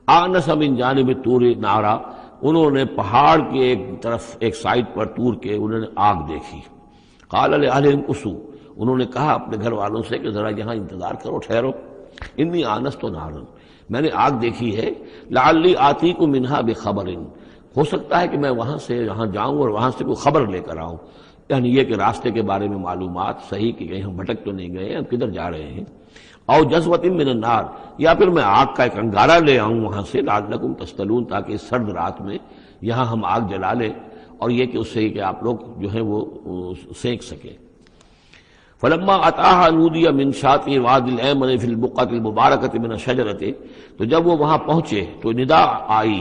آنس من جانب طور نارا، انہوں نے پہاڑ کی ایک طرف ایک سائڈ پر طور کے انہوں نے آگ دیکھی۔ قال لأہلہم کثوا، انہوں نے کہا اپنے گھر والوں سے کہ ذرا یہاں انتظار کرو، ٹھہرو، انی آنست نارا، میں نے آگ دیکھی ہے، لعلی آتیکم منہا بخبر، ہو سکتا ہے کہ میں وہاں سے یہاں جاؤں اور وہاں سے کوئی خبر لے کر آؤں، یعنی یہ کہ راستے کے بارے میں معلومات صحیح کہ کہیں ہم بھٹک تو نہیں گئے، ہم کدھر جا رہے ہیں۔ او جذوۃ من النار، یا پھر میں آگ کا ایک انگارہ لے آؤں وہاں سے، لعلکم تصطلون، تاکہ اس سرد رات میں یہاں ہم آگ جلا لیں، اور یہ کہ اس سے کہ آپ لوگ جو ہیں وہ سینک سکیں۔ فلما اتاها نودی من شاطئ الوادی الایمن فی البقعۃ المبارکۃ من الشجرۃ، تو جب وہ وہاں پہنچے تو ندا آئی،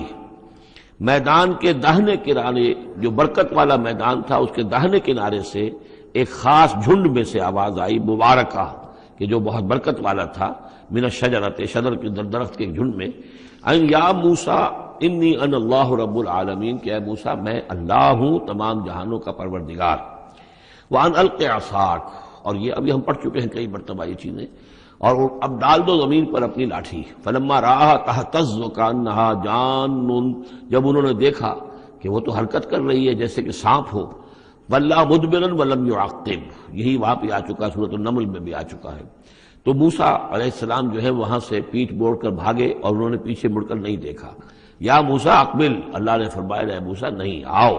میدان کے داہنے کنارے، جو برکت والا میدان تھا اس کے داہنے کنارے سے ایک خاص جھنڈ میں سے آواز آئی، مبارکہ، کہ جو بہت برکت والا تھا، من الشجرۃ، شجر کے درخت کے جھنڈ میں، ان یا موسیٰ انی انا اللہ رب العالمین، کہ اے موسیٰ میں اللہ ہوں تمام جہانوں کا پروردگار۔ وان الق عصاک، اور یہ ابھی ہم پڑھ چکے ہیں کئی مرتبہ یہ چیزیں، اور اب ڈال دو زمین پر اپنی لاٹھی۔ فلما رآہا تہتز کانہا جان، جب انہوں نے دیکھا کہ وہ تو حرکت کر رہی ہے جیسے کہ سانپ ہو، ولا مدبرا ولم يعقب، یہی وہاں پہ آ چکا، سورۃ النمل میں بھی آ چکا ہے۔ تو موسیٰ علیہ السلام جو ہے وہاں سے پیٹھ موڑ کر بھاگے اور انہوں نے پیچھے مڑ کر نہیں دیکھا۔ یا موسیٰ اقبل، اللہ نے فرمایا اے موسیٰ نہیں، آؤ،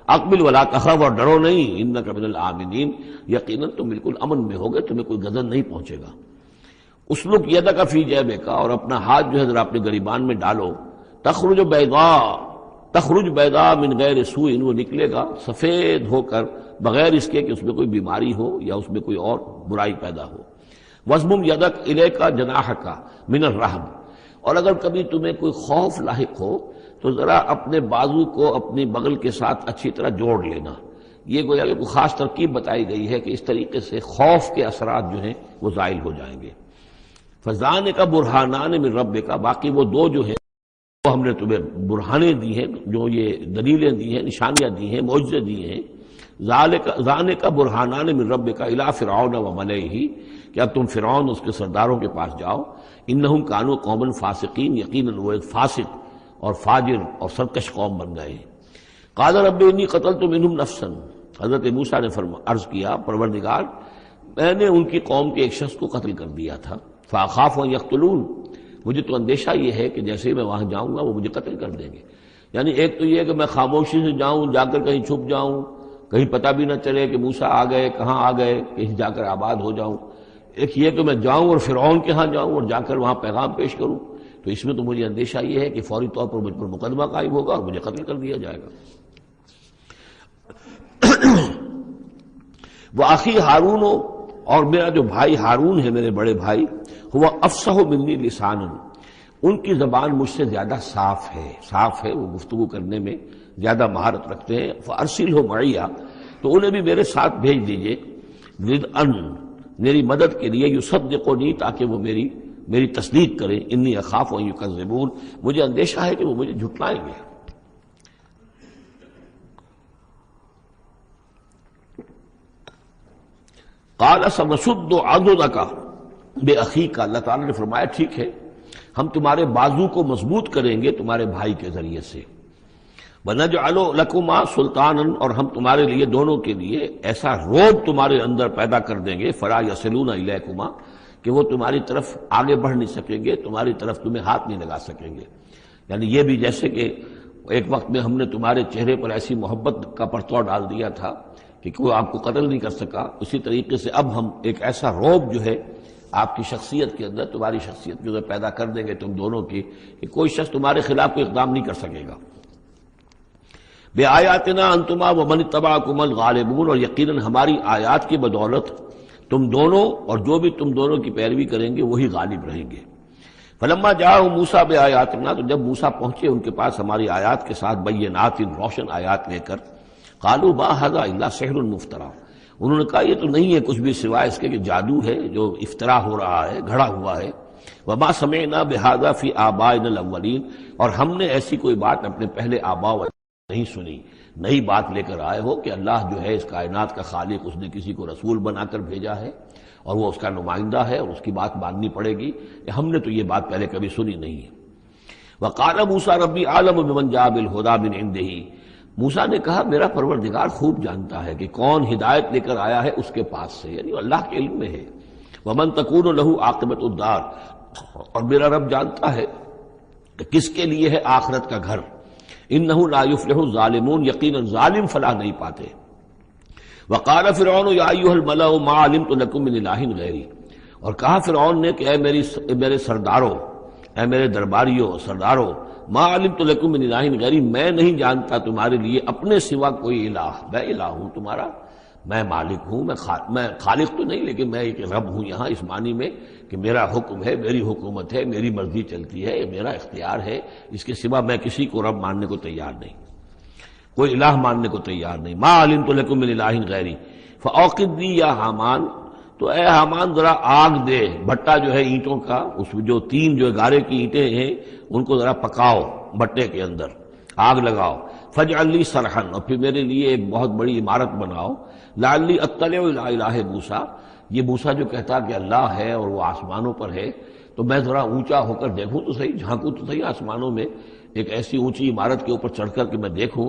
اقبل ولا تخف، اور ڈرو نہیں، انک من الآمنین، یقیناً تم بالکل امن میں ہوگے، تمہیں کوئی غضب نہیں پہنچے گا۔ اسلک یدک فی جیبک، اور اپنا ہاتھ جو ہے ذرا اپنے گریبان میں ڈالو، تخرج بیضاء من غیر سوء، وہ نکلے گا سفید ہو کر بغیر اس کے کہ اس میں کوئی بیماری ہو یا اس میں کوئی اور برائی پیدا ہو۔ وَاضْمُمْ یدک الیک جناحک من الرہب، اور اگر کبھی تمہیں کوئی خوف لاحق ہو تو ذرا اپنے بازو کو اپنی بغل کے ساتھ اچھی طرح جوڑ لینا۔ یہ گویا کہ کوئی خاص ترکیب بتائی گئی ہے کہ اس طریقے سے خوف کے اثرات جو ہیں وہ زائل ہو جائیں گے۔ فَذَانِکَ بُرْہَانَانِ مِن رَبِّکَ، باقی وہ دو جو ہیں وہ ہم نے تمہیں برہانیں دی ہیں، جو یہ دلیلیں دی ہیں، نشانیاں دی ہیں، معجزے دیے ہیں۔ ذَانِکَ بُرْہَانَانِ مِن رَبِّکَ إِلَىٰ فِرْعَوْنَ وَمَلَئِهِ، کہ اب تم فرعون اس کے سرداروں کے پاس جاؤ، انہم کانوا قوما فاسقین، یقیناً وہ ایک فاسق اور فاجر اور سرکش قوم بن گئے ہیں۔ قال رب انی قتلت منہم نفسا، حضرت موسیٰ نے عرض کیا پروردگار میں نے ان کی قوم کے ایک شخص کو قتل کر دیا تھا، فاخاف ان یقتلون، مجھے تو اندیشہ یہ ہے کہ جیسے ہی میں وہاں جاؤں گا وہ مجھے قتل کر دیں گے۔ یعنی ایک تو یہ کہ میں خاموشی سے جاؤں، جا کر کہیں چھپ جاؤں، کہیں پتہ بھی نہ چلے کہ موسیٰ آ گئے، کہاں آ گئے، کہیں جا کر آباد ہو جاؤں۔ ایک یہ کہ میں جاؤں اور فرعون کے ہاں جاؤں اور جا کر وہاں پیغام پیش کروں، تو اس میں تو مجھے اندیشہ یہ ہے کہ فوری طور پر مجھ پر مقدمہ قائم ہوگا اور مجھے قتل کر دیا جائے گا۔ وَأَخِي ہارون، اور میرا جو بھائی ہارون ہے، میرے بڑے بھائی، ہوا افصح منی لسانا، ان کی زبان مجھ سے زیادہ صاف ہے، وہ گفتگو کرنے میں زیادہ مہارت رکھتے ہیں۔ فَأَرْسِلْهُ مَعِيَّ، تو انہیں بھی میرے ساتھ بھیج دیجئے، رِدْءً، میری مدد کے لیے، یصدقنی، تاکہ وہ میری تصدیق کریں، انی اخاف ان یکذبون، مجھے اندیشہ ہے کہ وہ مجھے جھٹلائیں گے۔ قال سنشد عضدک باخیک، اللہ تعالیٰ نے فرمایا ٹھیک ہے، ہم تمہارے بازو کو مضبوط کریں گے تمہارے بھائی کے ذریعے سے، وَنَجْعَلُ لَكُمَا سُلْطَانًا، اور ہم تمہارے لیے دونوں کے لیے ایسا روب تمہارے اندر پیدا کر دیں گے، فَلَا يَصِلُونَ إِلَيْكُمَا، کہ وہ تمہاری طرف آگے بڑھ نہیں سکیں گے، تمہاری طرف تمہیں ہاتھ نہیں لگا سکیں گے۔ یعنی یہ بھی جیسے کہ ایک وقت میں ہم نے تمہارے چہرے پر ایسی محبت کا پرتو ڈال دیا تھا کہ کوئی آپ کو قتل نہیں کر سکا، اسی طریقے سے اب ہم ایک ایسا روب جو ہے آپ کی شخصیت کے اندر، تمہاری شخصیت جو ہے پیدا کر دیں گے تم دونوں کی، کہ کوئی شخص تمہارے خلاف کوئی اقدام نہیں کر سکے گا۔ بِآیاتنا انتما ومن اتبعکم الغالبون، اور یقیناً ہماری آیات کی بدولت تم دونوں اور جو بھی تم دونوں کی پیروی کریں گے وہی غالب رہیں گے۔ فلما جاءهم موسیٰ بآیاتنا، تو جب موسیٰ پہنچے ان کے پاس ہماری آیات کے ساتھ، بینات، روشن آیات لے کر، قالوا ما ھذا الا سحر مفترى، انہوں نے کہا یہ تو نہیں ہے کچھ بھی سوائے اس کے کہ جادو ہے جو افطرا ہو رہا ہے، گھڑا ہوا ہے۔ وما سمعنا بھذا فی آبائنا الاولین، اور ہم نے ایسی کوئی بات اپنے پہلے آباء نہیں سنی۔ نئی بات لے کر آئے ہو کہ اللہ جو ہے اس کائنات کا خالق، اس نے کسی کو رسول بنا کر بھیجا ہے اور وہ اس کا نمائندہ ہے اور اس کی بات ماننی پڑے گی، کہ ہم نے تو یہ بات پہلے کبھی سنی نہیں ہے۔ وقال موسیٰ ربی عالم بمن جاء بالہدی من عنده، موسیٰ نے کہا میرا پروردگار خوب جانتا ہے کہ کون ہدایت لے کر آیا ہے اس کے پاس سے، یعنی اللہ کے علم میں ہے۔ ومن تکون له عاقبۃ الدار، اور میرا رب جانتا ہے کہ کس کے لیے ہے آخرت کا گھر۔ انہ لا یفلح الظالمون، یقیناً ظالم فلاح نہیں پاتے۔ وقال فرعون یا ایھا الملأ ما علمت لکم من الہ غیری، اور کہا فرعون نے کہ اے میرے سرداروں، اے میرے درباریوں سرداروں، ما علمت لکم من الہ غیری، میں نہیں جانتا تمہارے لیے اپنے سوا کوئی الہ، میں الہ ہوں تمہارا، میں مالک ہوں، میں خالق تو نہیں لیکن میں ایک رب ہوں یہاں، اس معنی میں کہ میرا حکم ہے، میری حکومت ہے، میری مرضی چلتی ہے، یہ میرا اختیار ہے، اس کے سوا میں کسی کو رب ماننے کو تیار نہیں، کوئی الہ ماننے کو تیار نہیں۔ ما علمت لکم من الہ غیری فاوقد لی یا حامان، تو اے حامان ذرا آگ دے، بھٹا جو ہے اینٹوں کا، اس میں جو تین جو گارے کی اینٹیں ہیں ان کو ذرا پکاؤ بھٹے کے اندر، آگ لگاؤ، فاجعل لی صرحا، اور پھر میرے لیے ایک بہت بڑی عمارت بناؤ، لعلی اطلع الی الہ موسیٰ، یہ موسیٰ جو کہتا کہ اللہ ہے اور وہ آسمانوں پر ہے، تو میں ذرا اونچا ہو کر دیکھوں تو صحیح، جھانکوں تو صحیح آسمانوں میں، ایک ایسی اونچی عمارت کے اوپر چڑھ کر کہ میں دیکھوں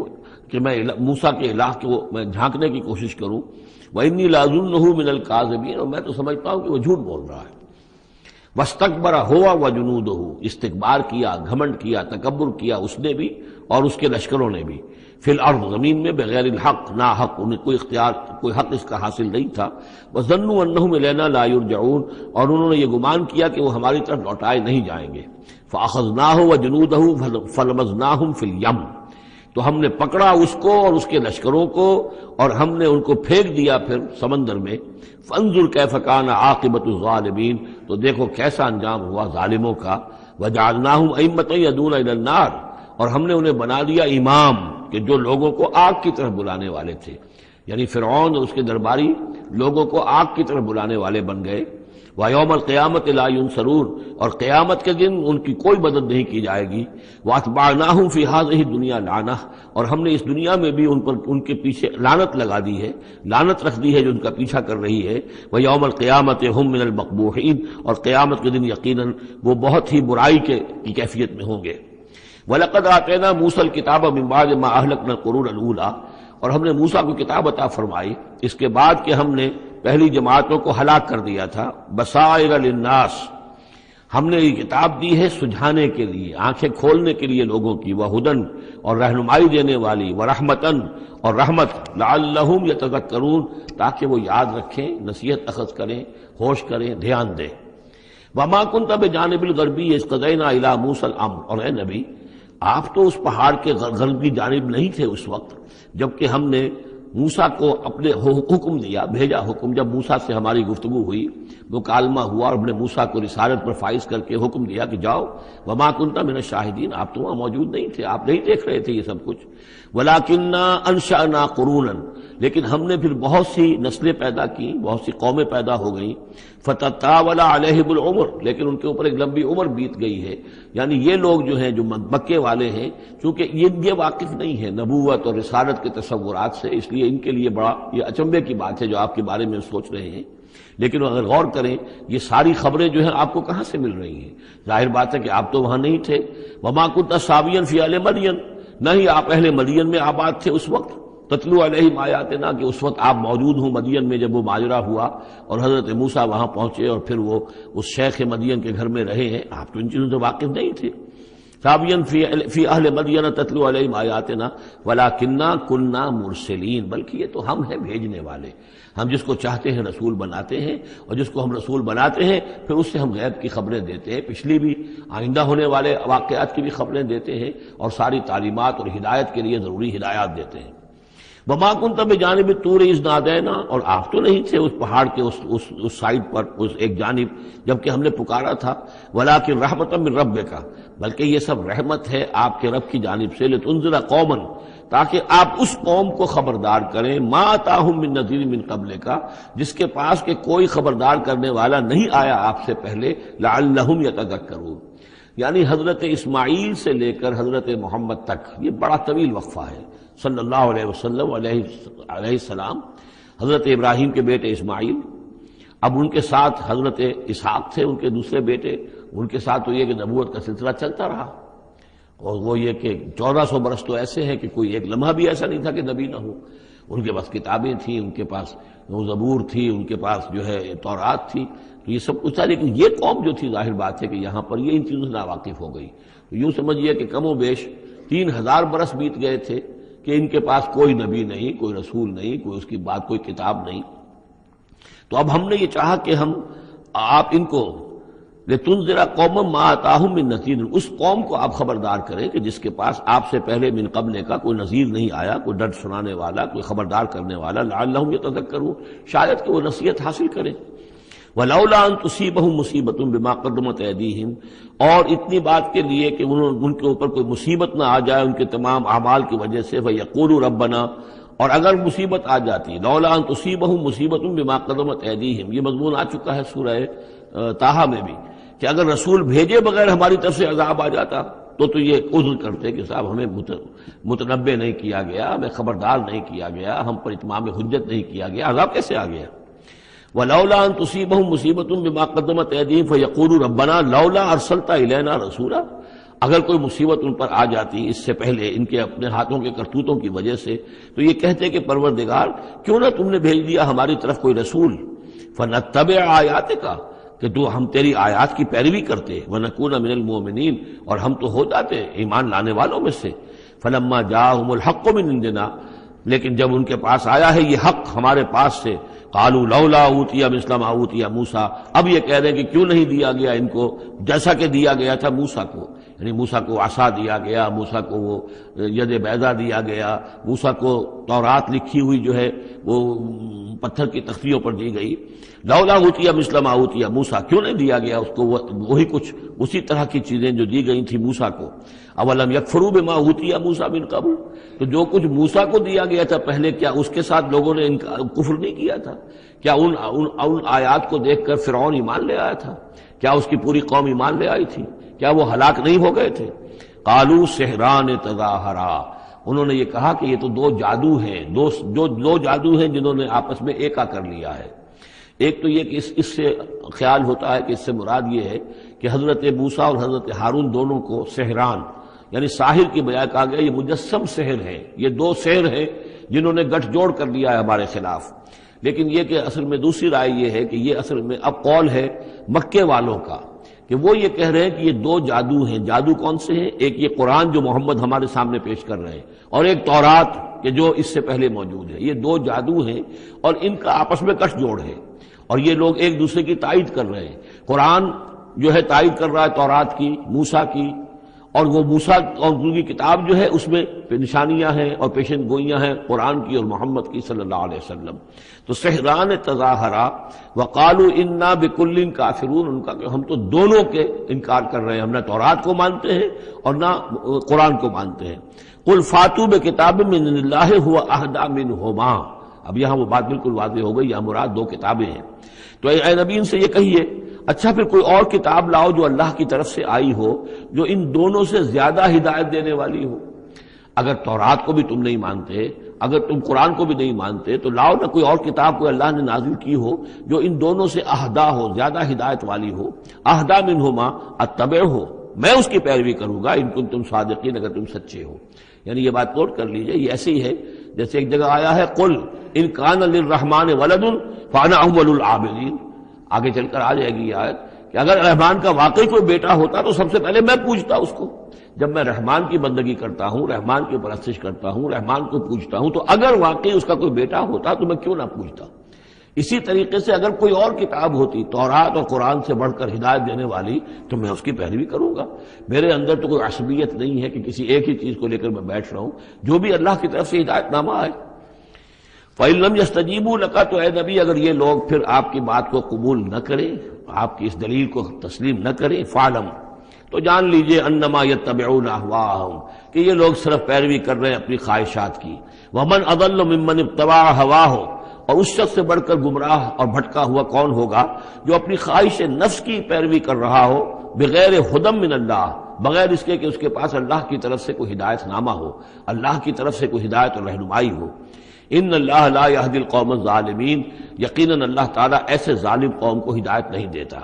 کہ میں موسیٰ کے الہ کو میں جھانکنے کی کوشش کروں۔ وَإِنِّي لَأَظُنُّهُ مِنَ الْكَاذِبِينَ، اور میں تو سمجھتا ہوں کہ وہ جھوٹ بول رہا ہے۔ وَاسْتَكْبَرَ هُوَ وَجُنُودُهُ، استکبار کیا، گھمنڈ کیا، تکبر کیا اس نے بھی اور اس کے لشکروں نے بھی، فی الارض، زمین میں، بغیر الحق، نا حق، انہیں کوئی اختیار، کوئی حق اس کا حاصل نہیں تھا۔ وَظَنُّوا أَنَّهُمْ إِلَيْنَا لَا يُرْجَعُونَ، اور انہوں نے یہ گمان کیا کہ وہ ہماری طرف لوٹائے نہیں جائیں گے۔ فَأَخَذْنَاهُ وَجُنُودَهُ فَلَمَزْنَاهُمْ فِي الْيَمِّ، تو ہم نے پکڑا اس کو اور اس کے لشکروں کو اور ہم نے ان کو پھینک دیا پھر سمندر میں۔ فانظر کیف کان عاقبۃ الظالمین، تو دیکھو کیسا انجام ہوا ظالموں کا۔ وجعلناہم ائمۃ یدعون الی النار، اور ہم نے انہیں بنا دیا امام کہ جو لوگوں کو آگ کی طرف بلانے والے تھے، یعنی فرعون اور اس کے درباری لوگوں کو آگ کی طرف بلانے والے بن گئے۔ وَيَوْمَ الْقِيَامَةِ لَا يُنصَرُونَ، اور قیامت کے دن ان کی کوئی مدد نہیں کی جائے گی۔ وَأَتْبَعْنَاهُمْ فِي هَذِهِ الدُّنْيَا لَعْنَةً، اور ہم نے اس دنیا میں بھی ان پر ان کے پیچھے لعنت لگا دی ہے، لعنت رکھ دی ہے جو ان کا پیچھا کر رہی ہے۔ وَيَوْمَ الْقِيَامَةِ هُمْ مِنَ الْمَقْبُوحِينَ، اور قیامت کے دن یقیناً وہ بہت ہی برائی کی کیفیت میں ہوں گے۔ وَلَقَدْ آتَيْنَا مُوسَى الْكِتَابَ مِنْ بَعْدِ مَا أَهْلَكْنَا الْقُرُونَ الْأُولَىٰ، اور ہم نے موسیٰ کو کتاب عطا فرمائی اس کے بعد کہ ہم نے پہلی جماعتوں کو ہلاک کر دیا تھا۔ بصائر للناس، ہم نے یہ کتاب دی ہے سجھانے کے لیے، آنکھیں کھولنے کے لیے لوگوں کی، وہدن، اور رہنمائی دینے والی، ورحمتن، اور رحمت، لعلہم یتذکرون، تاکہ وہ یاد رکھیں، نصیحت اخذ کریں، ہوش کریں، دھیان دیں۔ وما کنت بجانب الغربی اذ قضینا الی موسیٰ الامر، اور اے نبی آپ تو اس پہاڑ کے غربی جانب نہیں تھے اس وقت جبکہ ہم نے موسیٰ کو اپنے حکم دیا، بھیجا حکم، جب موسیٰ سے ہماری گفتگو ہوئی، مکالمہ ہوا اور ہم نے موسیٰ کو رسالت پر فائز کر کے حکم دیا کہ جاؤ، وما کنت من الشاہدین، آپ تو وہاں موجود نہیں تھے، آپ نہیں دیکھ رہے تھے یہ سب کچھ۔ ولکننا انشأنا قرونا، لیکن ہم نے پھر بہت سی نسلیں پیدا کی، بہت سی قومیں پیدا ہو گئیں۔ فتطاول علیہم العمر، لیکن ان کے اوپر ایک لمبی عمر بیت گئی ہے، یعنی یہ لوگ جو ہیں جو مکے والے ہیں، چونکہ یہ واقف نہیں ہے نبوت اور رسالت کے تصورات سے، اس لیے ان کے لیے بڑا یہ اچنبے کی بات ہے جو آپ کے بارے میں سوچ رہے ہیں۔ لیکن اگر غور کریں یہ ساری خبریں جو ہیں آپ کو کہاں سے مل رہی ہیں؟ ظاہر بات ہے کہ آپ تو وہاں نہیں تھے. وما كنت ساويا في اهل مدين، نہ ہی آپ اہل مدین میں آباد تھے اس وقت. تتلو علیہم آیاتنا، کہ اس وقت آپ موجود ہوں مدین میں جب وہ ماجرا ہوا اور حضرت موسیٰ وہاں پہنچے اور پھر وہ اس شیخ مدین کے گھر میں رہے ہیں. آپ تو ان چیزوں سے واقف نہیں تھے. ساویاً فی اہل مدین تتلو علیہم آیاتنا ولکننا کننا مرسلین، بلکہ یہ تو ہم ہیں بھیجنے والے. ہم جس کو چاہتے ہیں رسول بناتے ہیں، اور جس کو ہم رسول بناتے ہیں پھر اس سے ہم غیب کی خبریں دیتے ہیں، پچھلی بھی آئندہ ہونے والے واقعات کی بھی خبریں دیتے ہیں، اور ساری تعلیمات اور ہدایت کے لیے ضروری ہدایات دیتے ہیں. وما كنت بجانب الطور اذ نادینا، اور آپ تو نہیں تھے اس پہاڑ کے اس سائڈ پر، اس ایک جانب جبکہ ہم نے پکارا تھا. ولکن رحمۃ من ربک، بلکہ یہ سب رحمت ہے آپ کے رب کی جانب سے. لتنذر قوما، تاکہ آپ اس قوم کو خبردار کریں، ما اتاہم من نذیر من قبلک، جس کے پاس کہ کوئی خبردار کرنے والا نہیں آیا آپ سے پہلے. لعلہم یتذکرون، یعنی حضرت اسماعیل سے لے کر حضرت محمد تک یہ بڑا طویل وقفہ ہے. صلی اللہ علیہ وسلم علیہ السلام، حضرت ابراہیم کے بیٹے اسماعیل، اب ان کے ساتھ حضرت اسحاق تھے ان کے دوسرے بیٹے، ان کے ساتھ تو یہ کہ نبوت کا سلسلہ چلتا رہا. اور وہ یہ کہ 1400 برس تو ایسے ہیں کہ کوئی ایک لمحہ بھی ایسا نہیں تھا کہ نبی نہ ہو. ان کے پاس کتابیں تھیں، ان کے پاس زبور تھی، ان کے پاس جو ہے تورات تھی، تو یہ سب کچھ تھا. لیکن یہ قوم جو تھی ظاہر بات ہے کہ یہاں پر یہ ان چیزوں سے ناواقف ہو گئی. تو یوں سمجھیے کہ کم و بیش 3000 برس بیت گئے تھے کہ ان کے پاس کوئی نبی نہیں، کوئی رسول نہیں، کوئی اس کی بات کوئی کتاب نہیں. تو اب ہم نے یہ چاہا کہ ہم آپ ان کو لتنذر قوما ما اتاہم من نذیر، اس قوم کو آپ خبردار کریں کہ جس کے پاس آپ سے پہلے من قبل کا کوئی نذیر نہیں آیا، کوئی ڈر سنانے والا، کوئی خبردار کرنے والا. لعلہم یتذکرون، شاید کہ وہ نصیحت حاصل کریں. ولولا ان تصیبہم مصیبۃ بما قدمت ایدیہم، اور اتنی بات کے لیے کہ ان کے اوپر کوئی مصیبت نہ آ جائے ان کے تمام اعمال کی وجہ سے. فیقولوا ربنا، اور اگر مصیبت آ جاتی، لولا ان تصیبہم مصیبۃ بما قدمت ایدیہم، یہ مضمون آ چکا ہے سورہ طٰہٰ میں بھی، کہ اگر رسول بھیجے بغیر ہماری طرف سے عذاب آ جاتا تو یہ عذر کرتے کہ صاحب ہمیں متنبع نہیں کیا گیا، ہمیں خبردار نہیں کیا گیا، ہم پر اتمام حجت نہیں کیا گیا، عذاب کیسے آ گیا. وَلَوْلَا أَن تُصِيبَهُم مُّصِيبَةٌ بِمَا قَدَّمَتْ أَيْدِيهِمْ فَيَقُولُوا رَبَّنَا لَوْلَا أَرْسَلْتَ إِلَيْنَا رَسُولًا، اگر کوئی مصیبت ان پر آ جاتی اس سے پہلے ان کے اپنے ہاتھوں کے کرتوتوں کی وجہ سے، تو یہ کہتے کہ پروردگار کیوں نہ تم نے بھیج دیا ہماری طرف کوئی رسول. فَنَتَّبِعَ آيَاتِكَ، کہ تو ہم تیری آیات کی پیروی کرتے. وَنَكُونَ مِنَ الْمُؤْمِنِينَ، اور ہم تو ہو جاتے ایمان لانے والوں میں سے. فَلَمَّا جَاءَهُمُ الْحَقُّ مِنْ عِنْدِنَا، لیکن جب ان کے پاس آیا ہے یہ حق ہمارے پاس سے، قالوا لولا اوتي مثل ما اوتي موسیٰ، اب یہ کہہ رہے ہیں کہ کیوں نہیں دیا گیا ان کو جیسا کہ دیا گیا تھا موسیٰ کو. یعنی موسیٰ کو عصا دیا گیا، موسیٰ کو وہ ید بیضا دیا گیا، موسیٰ کو تورات لکھی ہوئی جو ہے وہ پتھر کی تختیوں پر دی گئی. لولا اوتي مثل ما اوتي موسیٰ، کیوں نہیں دیا گیا اس کو وہی کچھ اسی طرح کی چیزیں جو دی گئی تھی موسیٰ کو. اولم یکفروا بما اوتي موسیٰ من قبل، تو جو کچھ موسیٰ کو دیا گیا تھا پہلے، کیا اس کے ساتھ لوگوں نے کفر نہیں کیا تھا؟ کیا ان آیات کو دیکھ کر فرعون ایمان لے آیا تھا؟ کیا اس کی پوری قوم ایمان لے آئی تھی؟ کیا وہ ہلاک نہیں ہو گئے تھے؟ قالوا سحران تظاہرا، انہوں نے یہ کہا کہ یہ تو دو جادو ہیں، دو جادو ہیں جنہوں نے آپس میں ایکا کر لیا ہے. ایک تو یہ کہ اس سے خیال ہوتا ہے کہ اس سے مراد یہ ہے کہ حضرت موسیٰ اور حضرت ہارون دونوں کو سحران یعنی ساحر کی بجائے کہا گیا یہ مجسم سحر ہیں، یہ دو سحر ہیں جنہوں نے گٹھ جوڑ کر لیا ہے ہمارے خلاف. لیکن یہ کہ اصل میں دوسری رائے یہ ہے کہ یہ اصل میں اب قول ہے مکے والوں کا کہ وہ یہ کہہ رہے ہیں کہ یہ دو جادو ہیں. جادو کون سے ہیں؟ ایک یہ قرآن جو محمد ہمارے سامنے پیش کر رہے ہیں، اور ایک تورات کہ جو اس سے پہلے موجود ہے. یہ دو جادو ہیں اور ان کا آپس میں گٹھ جوڑ ہے، اور یہ لوگ ایک دوسرے کی تائید کر رہے ہیں. قرآن جو ہے تائید کر رہا ہے تورات کی، موسیٰ کی، اور وہ موسیٰ اور ان کی کتاب جو ہے اس میں نشانیاں ہیں اور پیشن گوئیاں ہیں قرآن کی اور محمد کی صلی اللہ علیہ وسلم. تو سحران تظاہرا وقالوا انا بکل کافرون، ان کا کہ ہم تو دونوں کے انکار کر رہے ہیں، ہم نہ تورات کو مانتے ہیں اور نہ قرآن کو مانتے ہیں. قل فاتوا بکتاب من اللہ هو اہدی منہما، اب یہاں وہ بات بالکل واضح ہو گئی، یہاں مراد دو کتابیں ہیں. تو اے نبی ان سے یہ کہیے اچھا پھر کوئی اور کتاب لاؤ جو اللہ کی طرف سے آئی ہو، جو ان دونوں سے زیادہ ہدایت دینے والی ہو. اگر تورات کو بھی تم نہیں مانتے اگر تم قرآن کو بھی نہیں مانتے تو لاؤ نہ کوئی اور کتاب کوئی اللہ نے نازل کی ہو جو ان دونوں سے اہدا ہو، زیادہ ہدایت والی ہو. اہدا منہما اتبع ہو، میں اس کی پیروی کروں گا ان کنتم صادقین، اگر تم سچے ہو. یعنی یہ بات نوٹ کر لیجئے، یہ ایسی ہے جیسے ایک جگہ آیا ہے قل ان کان للرحمن ولد فانا اول العابدین. آگے چل کر آ جائے گی یہ آیت کہ اگر رحمان کا واقعی کوئی بیٹا ہوتا تو سب سے پہلے میں پوچھتا اس کو. جب میں رحمان کی بندگی کرتا ہوں، رحمان کی پرستش کرتا ہوں، رحمان کو پوچھتا ہوں، تو اگر واقعی اس کا کوئی بیٹا ہوتا تو میں کیوں نہ پوچھتا. اسی طریقے سے اگر کوئی اور کتاب ہوتی تورات اور قرآن سے بڑھ کر ہدایت دینے والی تو میں اس کی پیروی کروں گا. میرے اندر تو کوئی عصبیت نہیں ہے کہ کسی ایک ہی چیز کو لے کر میں بیٹھ رہا ہوں. جو بھی اللہ کی طرف سے ہدایت نامہ آئے. فَإِن لَمْ يَسْتَجِيبُوا لَكَ، تو اے نبی اگر یہ لوگ پھر آپ کی بات کو قبول نہ کریں، آپ کی اس دلیل کو تسلیم نہ کریں، فَعْلَمْ، تو جان لیجئے انما یتبعون اہواءہم، کہ یہ لوگ صرف پیروی کر رہے ہیں اپنی خواہشات کی. ومن اضل ممن اتبع ہواہ، اور اس شخص سے بڑھ کر گمراہ اور بھٹکا ہوا کون ہوگا جو اپنی خواہش نفس کی پیروی کر رہا ہو، بغیر ہدی من اللہ، بغیر اس کے کہ اس کے پاس اللہ کی طرف سے کوئی ہدایت نامہ ہو، اللہ کی طرف سے کوئی ہدایت اور رہنمائی ہو. ان اللہ لا یہدی القوم الظالمین، یقیناً اللہ تعالیٰ ایسے ظالم قوم کو ہدایت نہیں دیتا.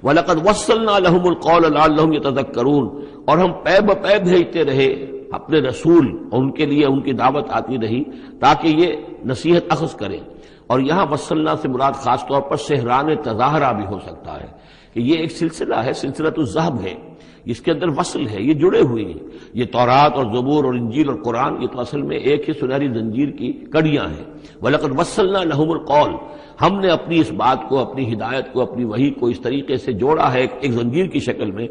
وَلَقَدْ وَصَّلْنَا لَهُمُ الْقَوْلَ لَعَلَّهُمْ يَتَذَكَّرُونَ، اور ہم پے بپے بھیجتے رہے اپنے رسول، اور ان کے لیے ان کی دعوت آتی رہی تاکہ یہ نصیحت اخذ کریں. اور یہاں وصلنا سے مراد خاص طور پر سہران تظاہرہ بھی ہو سکتا ہے کہ یہ ایک سلسلہ ہے، سلسلۃ الذہب ہے، اس کے اندر وصل ہے، یہ جڑے ہوئے ہیں. یہ تورات اور زبور اور انجیل اور قرآن یہ تو اصل میں ایک ہی سنہری زنجیر کی کڑیاں ہیں. وَلَقَدْ وَصَّلْنَا لَهُمُ الْقَوْلَ، ہم نے اپنی اس بات کو، اپنی ہدایت کو، اپنی وحی کو اس طریقے سے جوڑا ہے ایک زنجیر کی شکل میں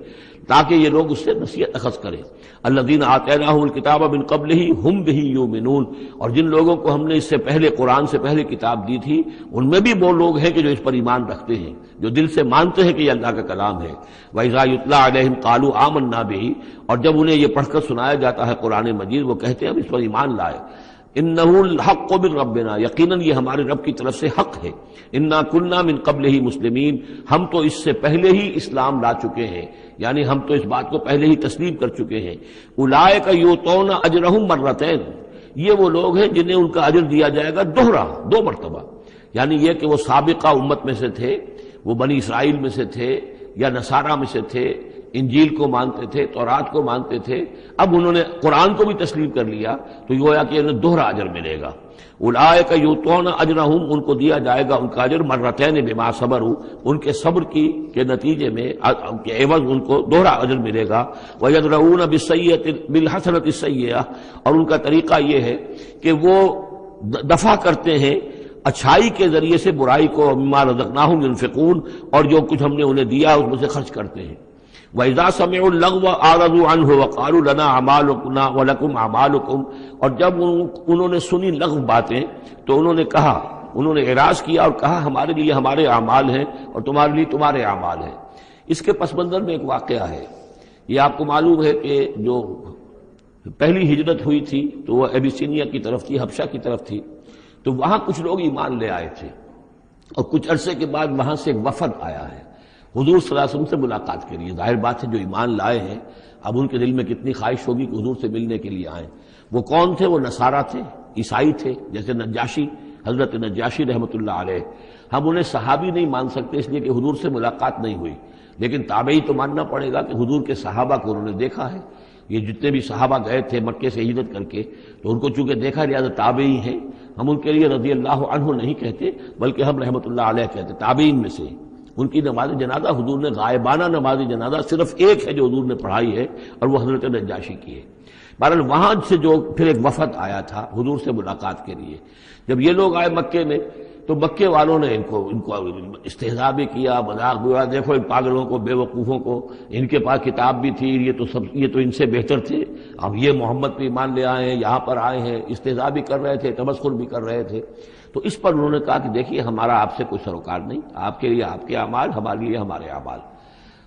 تاکہ یہ لوگ اس سے نصیحت اخذ کریں. الذین آتیناہم الکتاب من قبلہ ہم بہ یؤمنون، اور جن لوگوں کو ہم نے اس سے پہلے قرآن سے پہلے کتاب دی تھی ان میں بھی وہ لوگ ہیں کہ جو اس پر ایمان رکھتے ہیں، جو دل سے مانتے ہیں کہ یہ اللہ کا کلام ہے. وَإِذَا يُتْلَىٰ عَلَيْهِمْ قَالُوا آمَنَّا بِهِ، اور جب انہیں یہ پڑھ کر سنایا جاتا ہے قرآن مجید وہ کہتے ہیں ہم اس پر ایمان لائے. انہ الحق من ربنا، یقیناً یہ ہمارے رب کی طرف سے حق ہے. انا کنا من قبلہ مسلمین، ہم تو اس سے پہلے ہی اسلام لا چکے ہیں، یعنی ہم تو اس بات کو پہلے ہی تسلیم کر چکے ہیں. اولئک یؤتون اجرہم مرتین، یہ وہ لوگ ہیں جنہیں ان کا اجر دیا جائے گا دوہرا، دو مرتبہ. یعنی یہ کہ وہ سابقہ امت میں سے تھے، وہ بنی اسرائیل میں سے تھے یا نصارہ میں سے تھے، انجیل کو مانتے تھے، تورات کو مانتے تھے، اب انہوں نے قرآن کو بھی تسلیم کر لیا تو یہ گویا کہ انہیں دوہرا اجر ملے گا. اولئک یؤتون اجرہم، ان کو دیا جائے گا ان کا اجر مرتین بما صبروا، ان کے صبر کی کے نتیجے میں کے عوض ان کو دوہرا اجر ملے گا. ویدرؤون بالحسنۃ السیئۃ، اور ان کا طریقہ یہ ہے کہ وہ دفع کرتے ہیں اچھائی کے ذریعے سے برائی کو. مما رزقناہم ينفقون، اور جو کچھ ہم نے انہیں دیا اس میں سے خرچ کرتے ہیں. وَإِذَا سَمِعُوا اللَّغْوَ أَعْرَضُوا عَنْهُ وَقَالُوا لَنَا أَعْمَالُنَا وَلَكُمْ أَعْمَالُكُمْ، اور جب انہوں نے سنی لغو باتیں تو انہوں نے کہا، انہوں نے اعراض کیا اور کہا ہمارے لیے ہمارے اعمال ہیں اور تمہارے لیے تمہارے اعمال ہیں. اس کے پس منظر میں ایک واقعہ ہے. یہ آپ کو معلوم ہے کہ جو پہلی ہجرت ہوئی تھی تو وہ ابیسینیا کی طرف تھی، حبشہ کی طرف تھی، تو وہاں کچھ لوگ ایمان لے آئے تھے اور کچھ عرصے کے بعد وہاں سے ایک وفد آیا ہے حضور صلی اللہ علیہ وسلم سے ملاقات کے لیے. ظاہر بات ہے جو ایمان لائے ہیں اب ان کے دل میں کتنی خواہش ہوگی کہ حضور سے ملنے کے لیے آئیں. وہ کون تھے؟ وہ نصارہ تھے، عیسائی تھے، جیسے نجاشی، حضرت نجاشی رحمۃ اللہ علیہ. ہم انہیں صحابی نہیں مان سکتے اس لیے کہ حضور سے ملاقات نہیں ہوئی، لیکن تابعی تو ماننا پڑے گا کہ حضور کے صحابہ کو انہوں نے دیکھا ہے. یہ جتنے بھی صحابہ گئے تھے مکے سے ہجرت کر کے تو ان کو چونکہ دیکھا لہٰذا تابعی ہیں. ہم ان کے لیے رضی اللہ عنہ نہیں کہتے بلکہ ہم رحمۃ اللہ علیہ کہتے، تابعین میں سے. ان کی نماز جنازہ حضور نے غائبانہ نماز جنازہ صرف ایک ہے جو حضور نے پڑھائی ہے اور وہ حضرت نجاشی کی ہے. بہرحال وہاں سے جو پھر ایک وفد آیا تھا حضور سے ملاقات کے لیے، جب یہ لوگ آئے مکے میں تو مکے والوں نے ان کو استہزاء بھی کیا، مذاق بھی ہوا، دیکھو ان پاگلوں کو، بے وقوفوں کو، ان کے پاس کتاب بھی تھی، یہ تو ان سے بہتر تھے، اب یہ محمد پہ ایمان لے آئے ہیں، یہاں پر آئے ہیں. استہزاء بھی کر رہے تھے، تمسخر بھی کر رہے تھے. تو اس پر انہوں نے کہا کہ دیکھیے ہمارا آپ سے کوئی سروکار نہیں، آپ کے لیے آپ کے اعمال، ہمارے لیے ہمارے اعمال.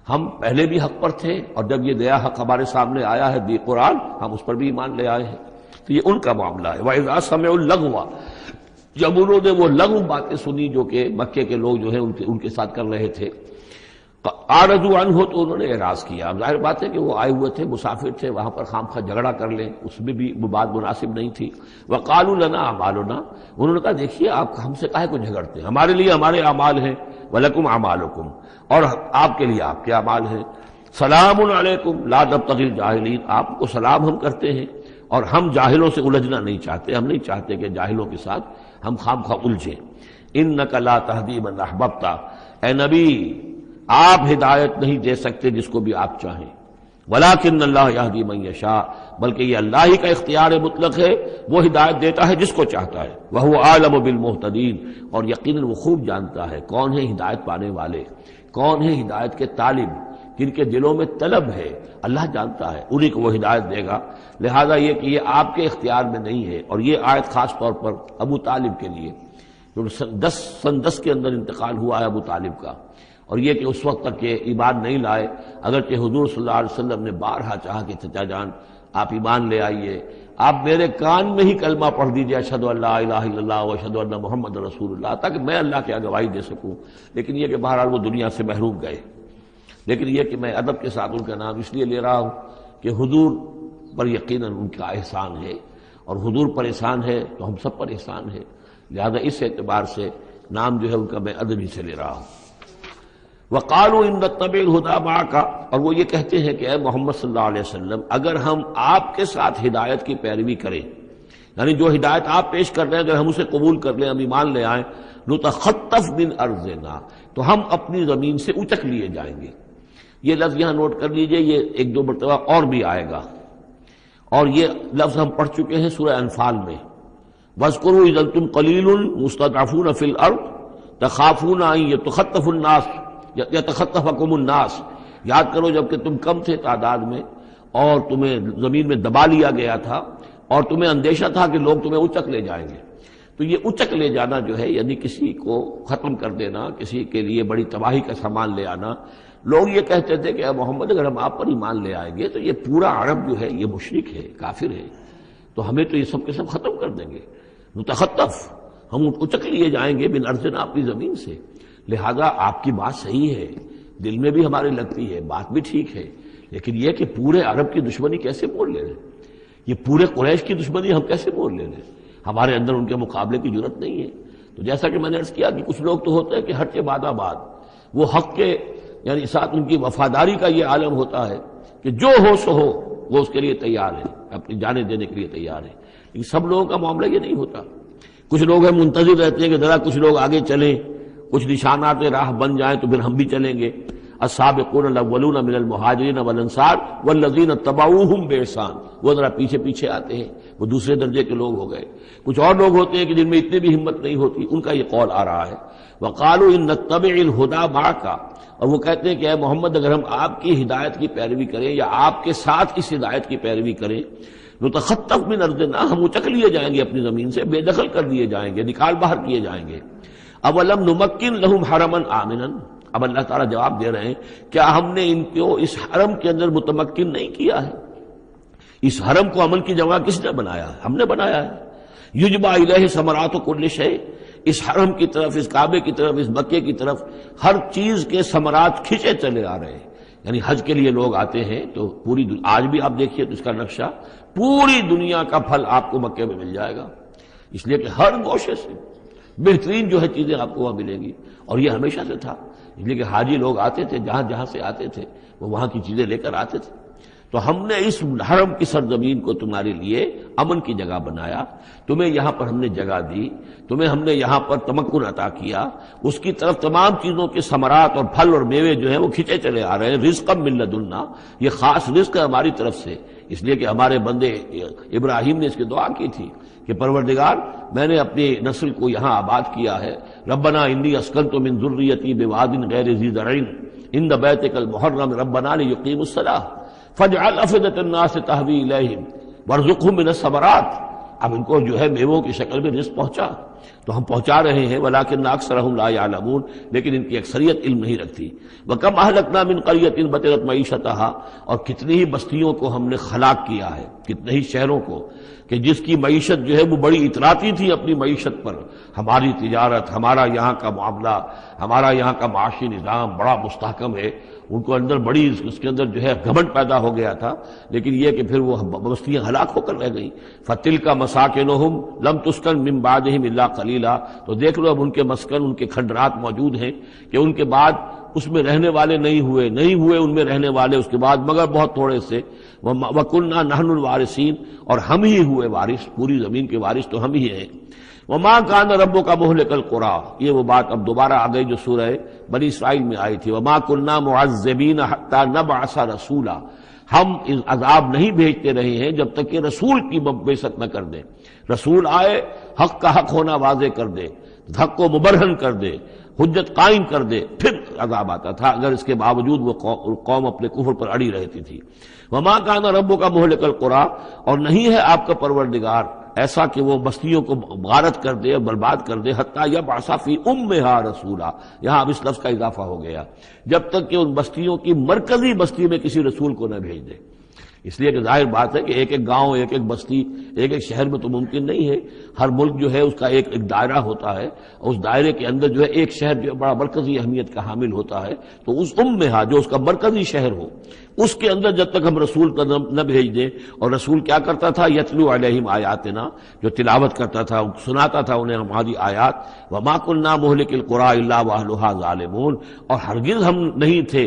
ہم پہلے بھی حق پر تھے اور جب یہ نیا حق ہمارے سامنے آیا ہے دی قرآن، ہم اس پر بھی ایمان لے آئے ہیں. تو یہ ان کا معاملہ ہے. وَإِذَا سَمِعُوا اللَّغْوَ، جب انہوں نے وہ لغو باتیں سنی جو کہ مکے کے لوگ جو ہیں ان کے ساتھ کر رہے تھے، اعرضوا عنہ، تو انہوں نے اعراض کیا. اب ظاہر بات ہے کہ وہ آئے ہوئے تھے، مسافر تھے، وہاں پر خام خواہ جھگڑا کر لیں، اس میں بھی وہ بات مناسب نہیں تھی. وقالوا لنا اعمالنا، انہوں نے کہا دیکھیے آپ ہم سے کاہے کو جھگڑتے ہیں، ہمارے لیے ہمارے اعمال ہیں. ولکم اعمالکم، اور آپ کے لیے آپ کے اعمال ہیں. سلام علیکم لا نبتغی الجاہلین، آپ کو سلام ہم کرتے ہیں اور ہم جاہلوں سے الجھنا نہیں چاہتے، ہم نہیں چاہتے کہ جاہلوں کے ساتھ ہم خام خواہ الجھیں. انک لا تہدی من احببت، اے نبی آپ ہدایت نہیں دے سکتے جس کو بھی آپ چاہیں. ولیکن اللہ یہدی من یشاء، بلکہ یہ اللہ ہی کا اختیار مطلق ہے، وہ ہدایت دیتا ہے جس کو چاہتا ہے. وہو اعلم بالمہتدین، اور یقیناً وہ خوب جانتا ہے کون ہے ہدایت پانے والے، کون ہے ہدایت کے طالب، جن کے دلوں میں طلب ہے. اللہ جانتا ہے، انہی کو وہ ہدایت دے گا. لہذا یہ کہ یہ آپ کے اختیار میں نہیں ہے. اور یہ آیت خاص طور پر ابو طالب کے لیے، جو سن 10 کے اندر انتقال ہوا ہے ابو طالب کا، اور یہ کہ اس وقت تک یہ ایمان نہیں لائے، اگرچہ حضور صلی اللہ علیہ وسلم نے بارہا چاہا کہ چچا جان آپ ایمان لے آئیے، آپ میرے کان میں ہی کلمہ پڑھ دیجیے اشہد ان لا الہ الا اللہ و اشہد ان محمد رسول اللہ، تاکہ میں اللہ کی گواہی دے سکوں. لیکن یہ کہ بہرحال وہ دنیا سے محروم گئے. لیکن یہ کہ میں ادب کے ساتھ ان کا نام اس لیے لے رہا ہوں کہ حضور پر یقیناً ان کا احسان ہے، اور حضور پر احسان ہے تو ہم سب پر احسان ہے. لہذا اس اعتبار سے نام جو ہے ان کا میں ادبی سے لے رہا ہوں. وقالوا ان نتبع الہدی معک، اور وہ یہ کہتے ہیں کہ اے محمد صلی اللہ علیہ وسلم اگر ہم آپ کے ساتھ ہدایت کی پیروی کریں، یعنی جو ہدایت آپ پیش کر رہے ہیں اگر ہم اسے قبول کر لیں، ہم ایمان لے آئیں، نتخطف من ارضنا، تو ہم اپنی زمین سے اچک لیے جائیں گے. یہ لفظ یہاں نوٹ کر لیجئے، یہ ایک دو مرتبہ اور بھی آئے گا، اور یہ لفظ ہم پڑھ چکے ہیں سورہ انفال میں. وَاذْكُرُوا إِذْ أَنْتُمْ قَلِيلٌ مُسْتَضْعَفُونَ فِي الْأَرْضِ تَخَافُونَ أَنْ يَتَخَطَّفَ النَّاسُ يَتَخَطَّفَكُمُ النَّاسُ، یاد کرو جب کہ تم کم تھے تعداد میں اور تمہیں زمین میں دبا لیا گیا تھا اور تمہیں اندیشہ تھا کہ لوگ تمہیں اچک لے جائیں گے. تو یہ اچک لے جانا جو ہے یعنی کسی کو ختم کر دینا، کسی کے لیے بڑی تباہی کا سامان لے آنا. لوگ یہ کہتے تھے کہ اے محمد اگر ہم آپ پر ایمان لے آئیں گے تو یہ پورا عرب جو ہے یہ مشرک ہے، کافر ہے، تو ہمیں تو یہ سب کے سب ختم کر دیں گے. نتخطف، ہم اچک لیے جائیں گے من ارضنا، اپنی زمین سے. لہذا آپ کی بات صحیح ہے، دل میں بھی ہمارے لگتی ہے، بات بھی ٹھیک ہے، لیکن یہ کہ پورے عرب کی دشمنی کیسے مول لے رہے ہیں، یہ پورے قریش کی دشمنی ہم کیسے مول لے رہے ہیں، ہمارے اندر ان کے مقابلے کی جرت نہیں ہے. تو جیسا کہ میں نے عرض کیا کہ کچھ لوگ تو ہوتے ہیں کہ ہٹ کے بعد آباد، وہ حق کے یعنی ساتھ ان کی وفاداری کا یہ عالم ہوتا ہے کہ جو ہو سو ہو وہ اس کے لیے تیار ہے، اپنی جانیں دینے کے لیے تیار ہے. لیکن سب لوگوں کا معاملہ یہ نہیں ہوتا. کچھ لوگ ہیں منتظر رہتے ہیں کہ ذرا کچھ لوگ آگے چلیں، کچھ نشانات راہ بن جائیں تو پھر ہم بھی چلیں گے. السابقون الاولون من المہاجرین والانصار والذین اتبعوہم باحسان، وہ ذرا پیچھے پیچھے آتے ہیں، وہ دوسرے درجے کے لوگ ہو گئے. کچھ اور لوگ ہوتے ہیں کہ جن میں اتنی بھی ہمت نہیں ہوتی، ان کا یہ قول آ رہا ہے. وقالوا ان نتبع الہدی معک، اور وہ کہتے ہیں کہ اے محمد اگر ہم آپ کی ہدایت کی پیروی کریں یا آپ کے ساتھ اس ہدایت کی پیروی کریں، نتخطف من ارضنا، ہم اچک لیے جائیں گے اپنی زمین سے، بے دخل کر دیے جائیں گے، نکال باہر کیے جائیں گے. اولم نمکن لہم حرما آمنا، اب اللہ تعالیٰ جواب دے رہے ہیں کیا ہم نے ان کو اس حرم کے اندر متمکن نہیں کیا ہے؟ اس حرم کو عمل کی جگہ کس نے بنایا ہے؟ ہم نے بنایا ہے. یجبا الیہ ثمرات کل شیء، اس حرم کی طرف، اس کعبے کی طرف، اس مکے کی طرف ہر چیز کے ثمرات کھینچے چلے آ رہے ہیں. یعنی حج کے لیے لوگ آتے ہیں تو پوری آج بھی آپ دیکھیے تو اس کا نقشہ، پوری دنیا کا پھل آپ کو مکے میں مل جائے گا، اس لیے کہ ہر گوشے سے بہترین جو ہے چیزیں آپ کو وہاں ملیں گی. اور یہ ہمیشہ سے تھا، اس لیے کہ حاجی لوگ آتے تھے، جہاں جہاں سے آتے تھے وہ وہاں کی چیزیں لے کر آتے تھے. تو ہم نے اس حرم کی سرزمین کو تمہارے لیے امن کی جگہ بنایا، تمہیں یہاں پر ہم نے جگہ دی، تمہیں ہم نے یہاں پر تمکن عطا کیا، اس کی طرف تمام چیزوں کے ثمرات اور پھل اور میوے جو ہیں وہ کھینچے چلے آ رہے ہیں. رزقا من لدنا، یہ خاص رزق ہے ہماری طرف سے، اس لیے کہ ہمارے بندے ابراہیم نے اس کی دعا کی تھی کہ پروردگار میں نے اپنی نسل کو یہاں آباد کیا ہے. ربنا انی اسکنت من ذریتی بواد غیر ذی زرع عند بیتک المحرم ربنا لیقیموا الصلاۃ فاجعل افئدة الناس تهوی الیہم وارزقهم من الثمرات. اب ان کو جو ہے میووں کی شکل میں رزق پہنچا تو ہم پہنچا رہے ہیں، ولیکن اکثرهم لا یعلمون، لیکن ان کی اکثریت علم نہیں رکھتی۔ وَكَمْ أَهْلَكْنَا مِنْ قَرْيَةٍ بَطِرَتْ مَعِیشَتَهَا، اور کتنی ہی بستیوں کو ہم نے ہلاک کیا ہے، کتنے ہی شہروں کو کہ جس کی معیشت جو ہے وہ بڑی اتراتی تھی اپنی معیشت پر، ہماری تجارت، ہمارا یہاں کا معاملہ، ہمارا یہاں کا معاشی نظام بڑا مستحکم ہے، ان کو اندر بڑی اس کے اندر جو ہے گھمنڈ پیدا ہو گیا تھا، لیکن یہ کہ پھر وہ بستیاں ہلاک ہو کر رہ گئیں۔ فَتِلْكَ مَسَاكِنُهُمْ لَمْ تُسْكَنْ مِنْ بَعْدِهِمْ إِلَّا قَلِيلًا، تو دیکھ لو اب ان کے مسکن، ان کے کھنڈرات موجود ہیں کہ ان کے بعد اس میں رہنے والے نہیں ہوئے ان میں رہنے والے اس کے بعد مگر بہت تھوڑے سے۔ وَكُنَّا نَحْنُ الْوَارِثِينَ، اور ہم ہی ہوئے وارث، پوری زمین کے وارث تو ہم ہی ہیں۔ وَمَا كَانَ رَبُّكَ مُهْلِكَ الْقُرَىٰ، یہ وہ بات اب دوبارہ آ گئی جو سورہ بنی اسرائیل میں آئی تھی، وَمَا كُنَّا مُعَذِّبِينَ حَتَّىٰ نَبْعَثَ رَسُولًا، ہم عذاب نہیں بھیجتے رہے ہیں جب تک کہ رسول کی بعثت نہ کر دیں، رسول آئے حق کا حق ہونا واضح کر دے، حق کو مبرہن کر دے، حجت قائم کر دے، پھر عذاب آتا تھا، اگر اس کے باوجود وہ قوم اپنے کفر پر اڑی رہتی تھی۔ وَمَا كَانَ رَبُّكَ مُهْلِكَ الْقُرَىٰ، اور نہیں ہے آپ کا پروردگار ایسا کہ وہ بستیوں کو غارت کر دے اور برباد کر دے، حتیٰ یبعث فی امہا رسولا، یہاں اب اس لفظ کا اضافہ ہو گیا، جب تک کہ ان بستیوں کی مرکزی بستی میں کسی رسول کو نہ بھیج دے۔ اس لیے کہ ظاہر بات ہے کہ ایک ایک گاؤں، ایک ایک بستی، ایک ایک شہر میں تو ممکن نہیں ہے، ہر ملک جو ہے اس کا ایک دائرہ ہوتا ہے، اور اس دائرے کے اندر جو ہے ایک شہر جو بڑا مرکزی اہمیت کا حامل ہوتا ہے، تو اس امہا جو اس کا مرکزی شہر ہو، اس کے اندر جب تک ہم رسول نہ بھیج دیں، اور رسول کیا کرتا تھا، یتلو علیہم آیاتنا، جو تلاوت کرتا تھا، سناتا تھا انہیں ہماری آیات، وما كنا مہلک القریٰ الا واہلھا ظالمون، اور ہرگز ہم نہیں تھے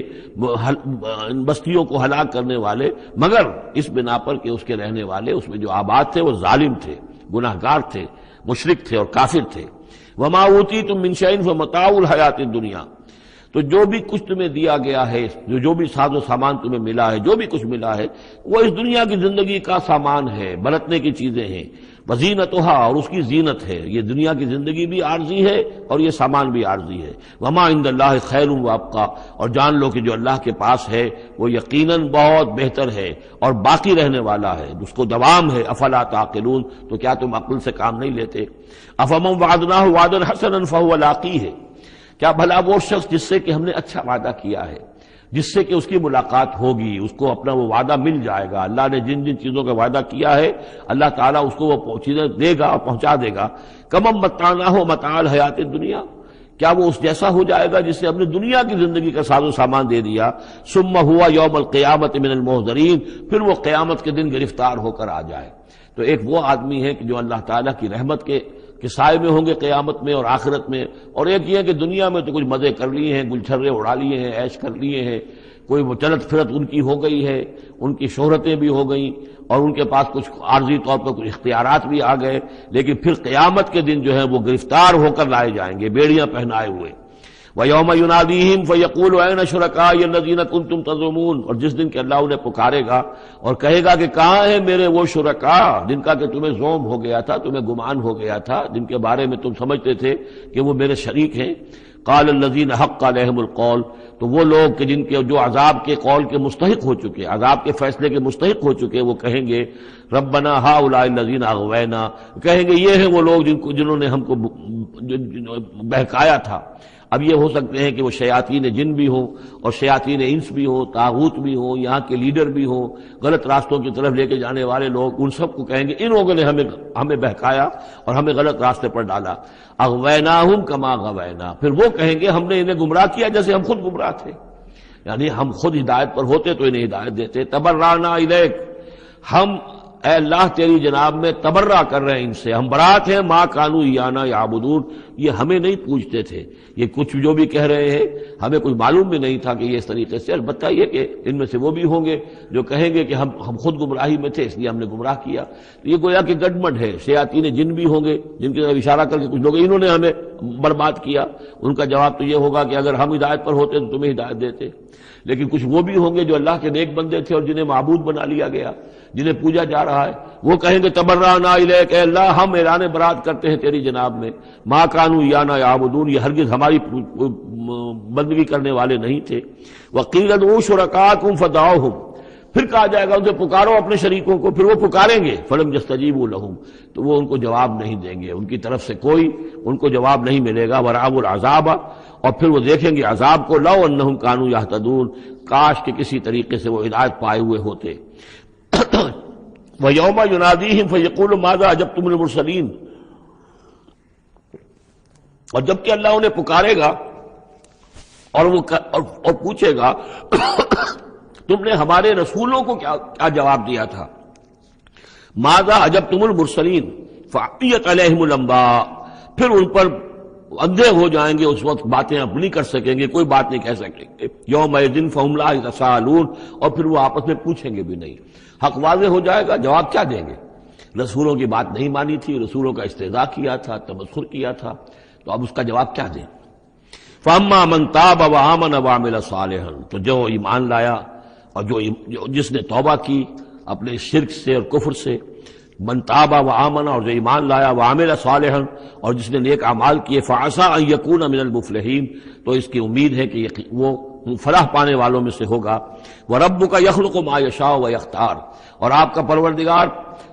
بستیوں کو ہلاک کرنے والے مگر اس بنا پر کہ اس کے رہنے والے، اس میں جو آباد تھے وہ ظالم تھے، گناہگار تھے، مشرک تھے اور کافر تھے۔ وما اوتیتم من شیء فمتاع الحیات الدنیا، تو جو بھی کچھ تمہیں دیا گیا ہے، جو بھی ساز و سامان تمہیں ملا ہے، جو بھی کچھ ملا ہے، وہ اس دنیا کی زندگی کا سامان ہے، برتنے کی چیزیں ہیں، وزینتها، اور اس کی زینت ہے، یہ دنیا کی زندگی بھی عارضی ہے اور یہ سامان بھی عارضی ہے۔ وما عند اللہ خیر وابقیٰ، اور جان لو کہ جو اللہ کے پاس ہے وہ یقیناً بہت بہتر ہے اور باقی رہنے والا ہے، اس کو دوام ہے۔ افلا تعقلون، تو کیا تم عقل سے کام نہیں لیتے؟ افمن وعدناہ وعدا حسنا فهو لاقیہ، کیا بھلا وہ شخص جس سے کہ ہم نے اچھا وعدہ کیا ہے، جس سے کہ اس کی ملاقات ہوگی، اس کو اپنا وہ وعدہ مل جائے گا، اللہ نے جن جن چیزوں کا وعدہ کیا ہے اللہ تعالیٰ اس کو وہ چیزیں دے گا اور پہنچا دے گا۔ کمم متعناہ متاع الحیات الدنیا، کیا وہ اس جیسا ہو جائے گا جسے ہم نے دنیا کی زندگی کا ساز و سامان دے دیا؟ ثم ہوا یوم القیامت من المحضرین، پھر وہ قیامت کے دن گرفتار ہو کر آ جائے۔ تو ایک وہ آدمی ہے کہ جو اللہ تعالیٰ کی رحمت کے سائے میں ہوں گے قیامت میں اور آخرت میں، اور ایک یہ کہ دنیا میں تو کچھ مزے کر لیے ہیں، گلچھرے اڑا لیے ہیں، عیش کر لیے ہیں، کوئی وہ چلت پھرت ان کی ہو گئی ہے، ان کی شہرتیں بھی ہو گئیں اور ان کے پاس کچھ عارضی طور پر کچھ اختیارات بھی آ گئے، لیکن پھر قیامت کے دن جو ہے وہ گرفتار ہو کر لائے جائیں گے بیڑیاں پہنائے ہوئے۔ وَيَوْمَ يُنَادِيهِمْ فَيَقُولُ أَيْنَ شُرَكَائِيَ الَّذِينَ كُنتُمْ تَزْعُمُونَ، اور جس دن کہ اللہ انہیں پکارے گا اور کہے گا کہ کہاں ہیں میرے وہ شرکاء جن کا کہ تمہیں زوم ہو گیا تھا، تمہیں گمان ہو گیا تھا، جن کے بارے میں تم سمجھتے تھے کہ وہ میرے شریک ہیں۔ قال الذین حق علیہم القول، تو وہ لوگ کہ جن کے جو عذاب کے قول کے مستحق ہو چکے، عذاب کے فیصلے کے مستحق ہو چکے، وہ کہیں گے ربنا ہؤلاء الذین اغوینا، کہیں گے یہ ہیں وہ لوگ جنہوں نے ہم کو بہکایا تھا۔ اب یہ ہو سکتے ہیں کہ وہ شیاطین جن بھی ہوں اور شیاطین انس بھی ہوں، طاغوت بھی ہوں، یہاں کے لیڈر بھی ہوں، غلط راستوں کی طرف لے کے جانے والے لوگ، ان سب کو کہیں گے ان لوگوں نے ہمیں بہکایا اور ہمیں غلط راستے پر ڈالا۔ اغویناہم کما غوینا، پھر وہ کہیں گے ہم نے انہیں گمراہ کیا جیسے ہم خود گمراہ تھے، یعنی ہم خود ہدایت پر ہوتے تو انہیں ہدایت دیتے۔ تبرأنا الیک، ہم اے اللہ تیری جناب میں تبرہ کر رہے ہیں ان سے، ہم برات ہیں، ما کانوا ایانا یعبدون، یہ ہمیں نہیں پوجتے تھے، یہ کچھ جو بھی کہہ رہے ہیں ہمیں کچھ معلوم بھی نہیں تھا کہ یہ اس طریقے سے، البتہ یہ کہ ان میں سے وہ بھی ہوں گے جو کہیں گے کہ ہم خود گمراہی میں تھے اس لیے ہم نے گمراہ کیا۔ تو یہ گویا کہ گڈمڈ ہے، شیاطین جن بھی ہوں گے جن کی طرف اشارہ کر کے کچھ لوگ انہوں نے ہمیں برباد کیا، ان کا جواب تو یہ ہوگا کہ اگر ہم ہدایت پر ہوتے تو تمہیں ہدایت دیتے۔ لیکن کچھ وہ بھی ہوں گے جو اللہ کے نیک بندے تھے اور جنہیں معبود بنا لیا گیا، جنہیں پوجا جا رہا ہے، وہ کہیں گے تبرأنا الیک، اے اللہ ہم اعلان برات کرتے ہیں تیری جناب میں، ما کانوا ایانا یعبدون، یہ ہرگز ہماری بندگی کرنے والے نہیں تھے۔ وقیل ادعوا شرکاءکم فدعوہم، پھر کہا جائے گا ان سے پکارو اپنے شریکوں کو، پھر وہ پکاریں گے، فلم یستجیبوا لہم، تو وہ ان کو جواب نہیں دیں گے، ان کی طرف سے کوئی ان کو جواب نہیں ملے گا، ورأوا العذاب، اور پھر وہ دیکھیں گے عذاب کو، لو انہم کانوا یہتدون، کاش کہ کسی طریقے سے وہ ہدایت پائے ہوئے ہوتے۔ وَيَوْمَ يُنَادِيهِمْ فَيَقُولُ مَاذَا أَجَبْتُمُ الْمُرْسَلِينَ، اور جبکہ اللہ انہیں پکارے گا اور پوچھے گا تم نے ہمارے رسولوں کو کیا جواب دیا تھا، ماذا اجبتم المرسلین فعمیت علیہم الانباء، پھر ان پر اندھے ہو جائیں گے، اس وقت باتیں اب نہیں کر سکیں گے، کوئی بات نہیں کہہ سکیں گے، یومئذ فہم لا یتساءلون، اور پھر وہ آپس میں پوچھیں گے بھی نہیں، حق واضح ہو جائے گا، جواب کیا دیں گے؟ رسولوں کی بات نہیں مانی تھی، رسولوں کا استہزاء کیا تھا، تمسخر کیا تھا، تو اب اس کا جواب کیا دیں؟ فَأَمَّا مَن تَابَ وَآمَنَ وَعَمِلَ صَالِحًا، تو جو ایمان لایا اور جس نے توبہ کی اپنے شرک سے اور کفر سے، من تاب و آمن، اور جو ایمان لایا، وعمل صالحا، اور جس نے نیک اعمال کیے، فعسى ان یکون من المفلحین، تو اس کی امید ہے کہ وہ فلاح پانے والوں میں سے ہوگا۔ وربک یخلق ما یشاء ویختار، اور آپ کا پروردگار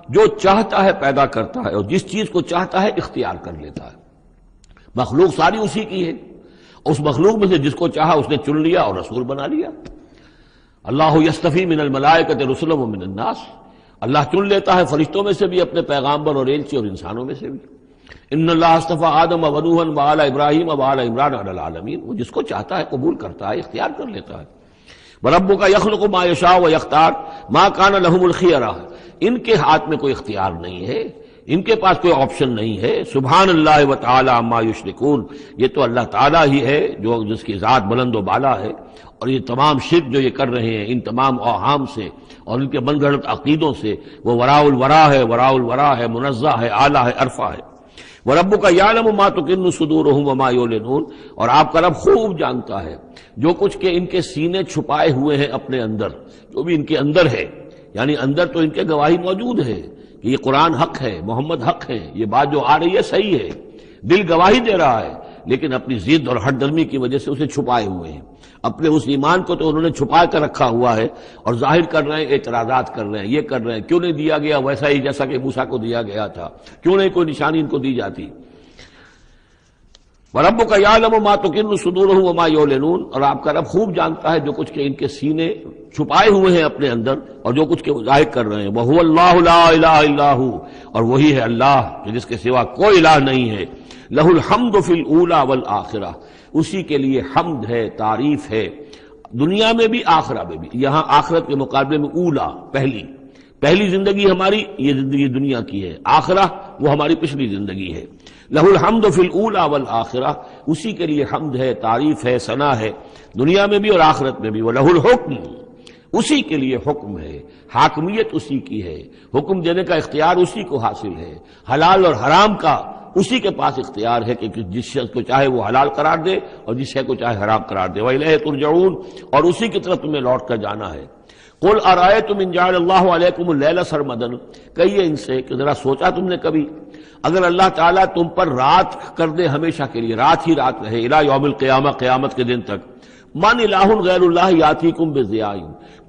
جو چاہتا ہے پیدا کرتا ہے، اور جس چیز کو چاہتا ہے اختیار کر لیتا ہے۔ مخلوق ساری اسی کی ہے، اس مخلوق میں سے جس کو چاہا اس نے چن لیا اور رسول بنا لیا۔ اللہ یصطفی من الملائکۃ رسلا ومن الناس، اللہ چن لیتا ہے فرشتوں میں سے بھی اپنے پیغامبر اور ایلچی، اور انسانوں میں سے بھی۔ ان اللہ اصطفی آدم ونوحا وآل ابراہیم وآل عمران علی العالمین، وہ جس کو چاہتا ہے قبول کرتا ہے، اختیار کر لیتا ہے۔ وربک یخلق ما یشاء ویختار ما کان لهم الخیرہ، ان کے ہاتھ میں کوئی اختیار نہیں ہے، ان کے پاس کوئی آپشن نہیں ہے۔ سبحان اللہ وتعالی عما یشرکون، یہ تو اللہ تعالیٰ ہی ہے جو جس کی ذات بلند و بالا ہے، اور یہ تمام شرک جو یہ کر رہے ہیں ان تمام اوہام سے اور ان کے من گھڑت عقیدوں سے، وہ وراء الورا ہے، وراء الورا ہے، منزہ ہے، اعلیٰ ہے، عرفہ ہے۔ وَرَبُّكَ يَعْلَمُ مَا تُكِنُّ صُدُورُهُمْ وَمَا يُعْلِنُونَ، اور آپ کا رب خوب جانتا ہے جو کچھ کہ ان کے سینے چھپائے ہوئے ہیں اپنے اندر، جو بھی ان کے اندر ہے، یعنی اندر تو ان کے گواہی موجود ہے کہ یہ قرآن حق ہے، محمد حق ہے، یہ بات جو آ رہی ہے صحیح ہے، دل گواہی دے رہا ہے، لیکن اپنی ضد اور ہٹ درمی کی وجہ سے اسے چھپائے ہوئے ہیں۔ اپنے اس ایمان کو تو انہوں نے چھپا کر رکھا ہوا ہے، اور ظاہر کر رہے ہیں، اعتراضات کر رہے ہیں، یہ کر رہے ہیں، کیوں نہیں دیا گیا ویسا ہی جیسا کہ موسیٰ کو دیا گیا تھا، کیوں نہیں کوئی نشانی ان کو دی جاتی۔ وَرَبُّكَ يَعْلَمُ مَا تُكِنُّ صُدُورُهُمْ وَمَا يُعْلِنُونَ، اور آپ کا رب خوب جانتا ہے جو کچھ کہ ان کے سینے چھپائے ہوئے ہیں اپنے اندر، اور جو کچھ کہ ظاہر کر رہے ہیں۔ وَهُوَ اللَّهُ لَا إِلَٰهَ إِلَّا هُوَ، اور وہی ہے اللہ جس کے سوا کوئی الہ نہیں ہے۔ لَهُ الْحَمْدُ فِي الْأُولَىٰ وَالْآخِرَةِ، اسی کے لیے حمد ہے، تعریف ہے، دنیا میں بھی آخرہ میں بھی۔ یہاں آخرت کے مقابلے میں اولا، پہلی زندگی ہماری یہ زندگی دنیا کی ہے، آخرہ وہ ہماری پچھلی زندگی ہے۔ لہ الحمد فی الاولی والآخرہ، اسی کے لیے حمد ہے، تعریف ہے، ثنا ہے، دنیا میں بھی اور آخرت میں بھی۔ وَلَهُ الْحُكْمُ، اسی کے لیے حکم ہے، حاکمیت اسی کی ہے، حکم دینے کا اختیار اسی کو حاصل ہے، حلال اور حرام کا اسی کے پاس اختیار ہے کہ جس شخص کو چاہے وہ حلال قرار دے اور جس شے کو چاہے حرام قرار دے۔ وَإِلَيْهِ تُرْجَعُونَ، اور اسی کی طرف تمہیں لوٹ کر جانا ہے۔ قُلْ أَرَأَيْتُمْ إِنْ جَعَلَ اللَّهُ عَلَيْكُمُ اللَّيْلَ سَرْمَدًا، کہیے ان سے کہ ذرا سوچا تم نے کبھی اگر اللہ تعالیٰ تم پر رات کر دے ہمیشہ کے لیے، رات ہی رات رہے، الی یوم القیامہ، قیامت کے دن تک، من الہ غیر اللہ یاتیکم بضیاء،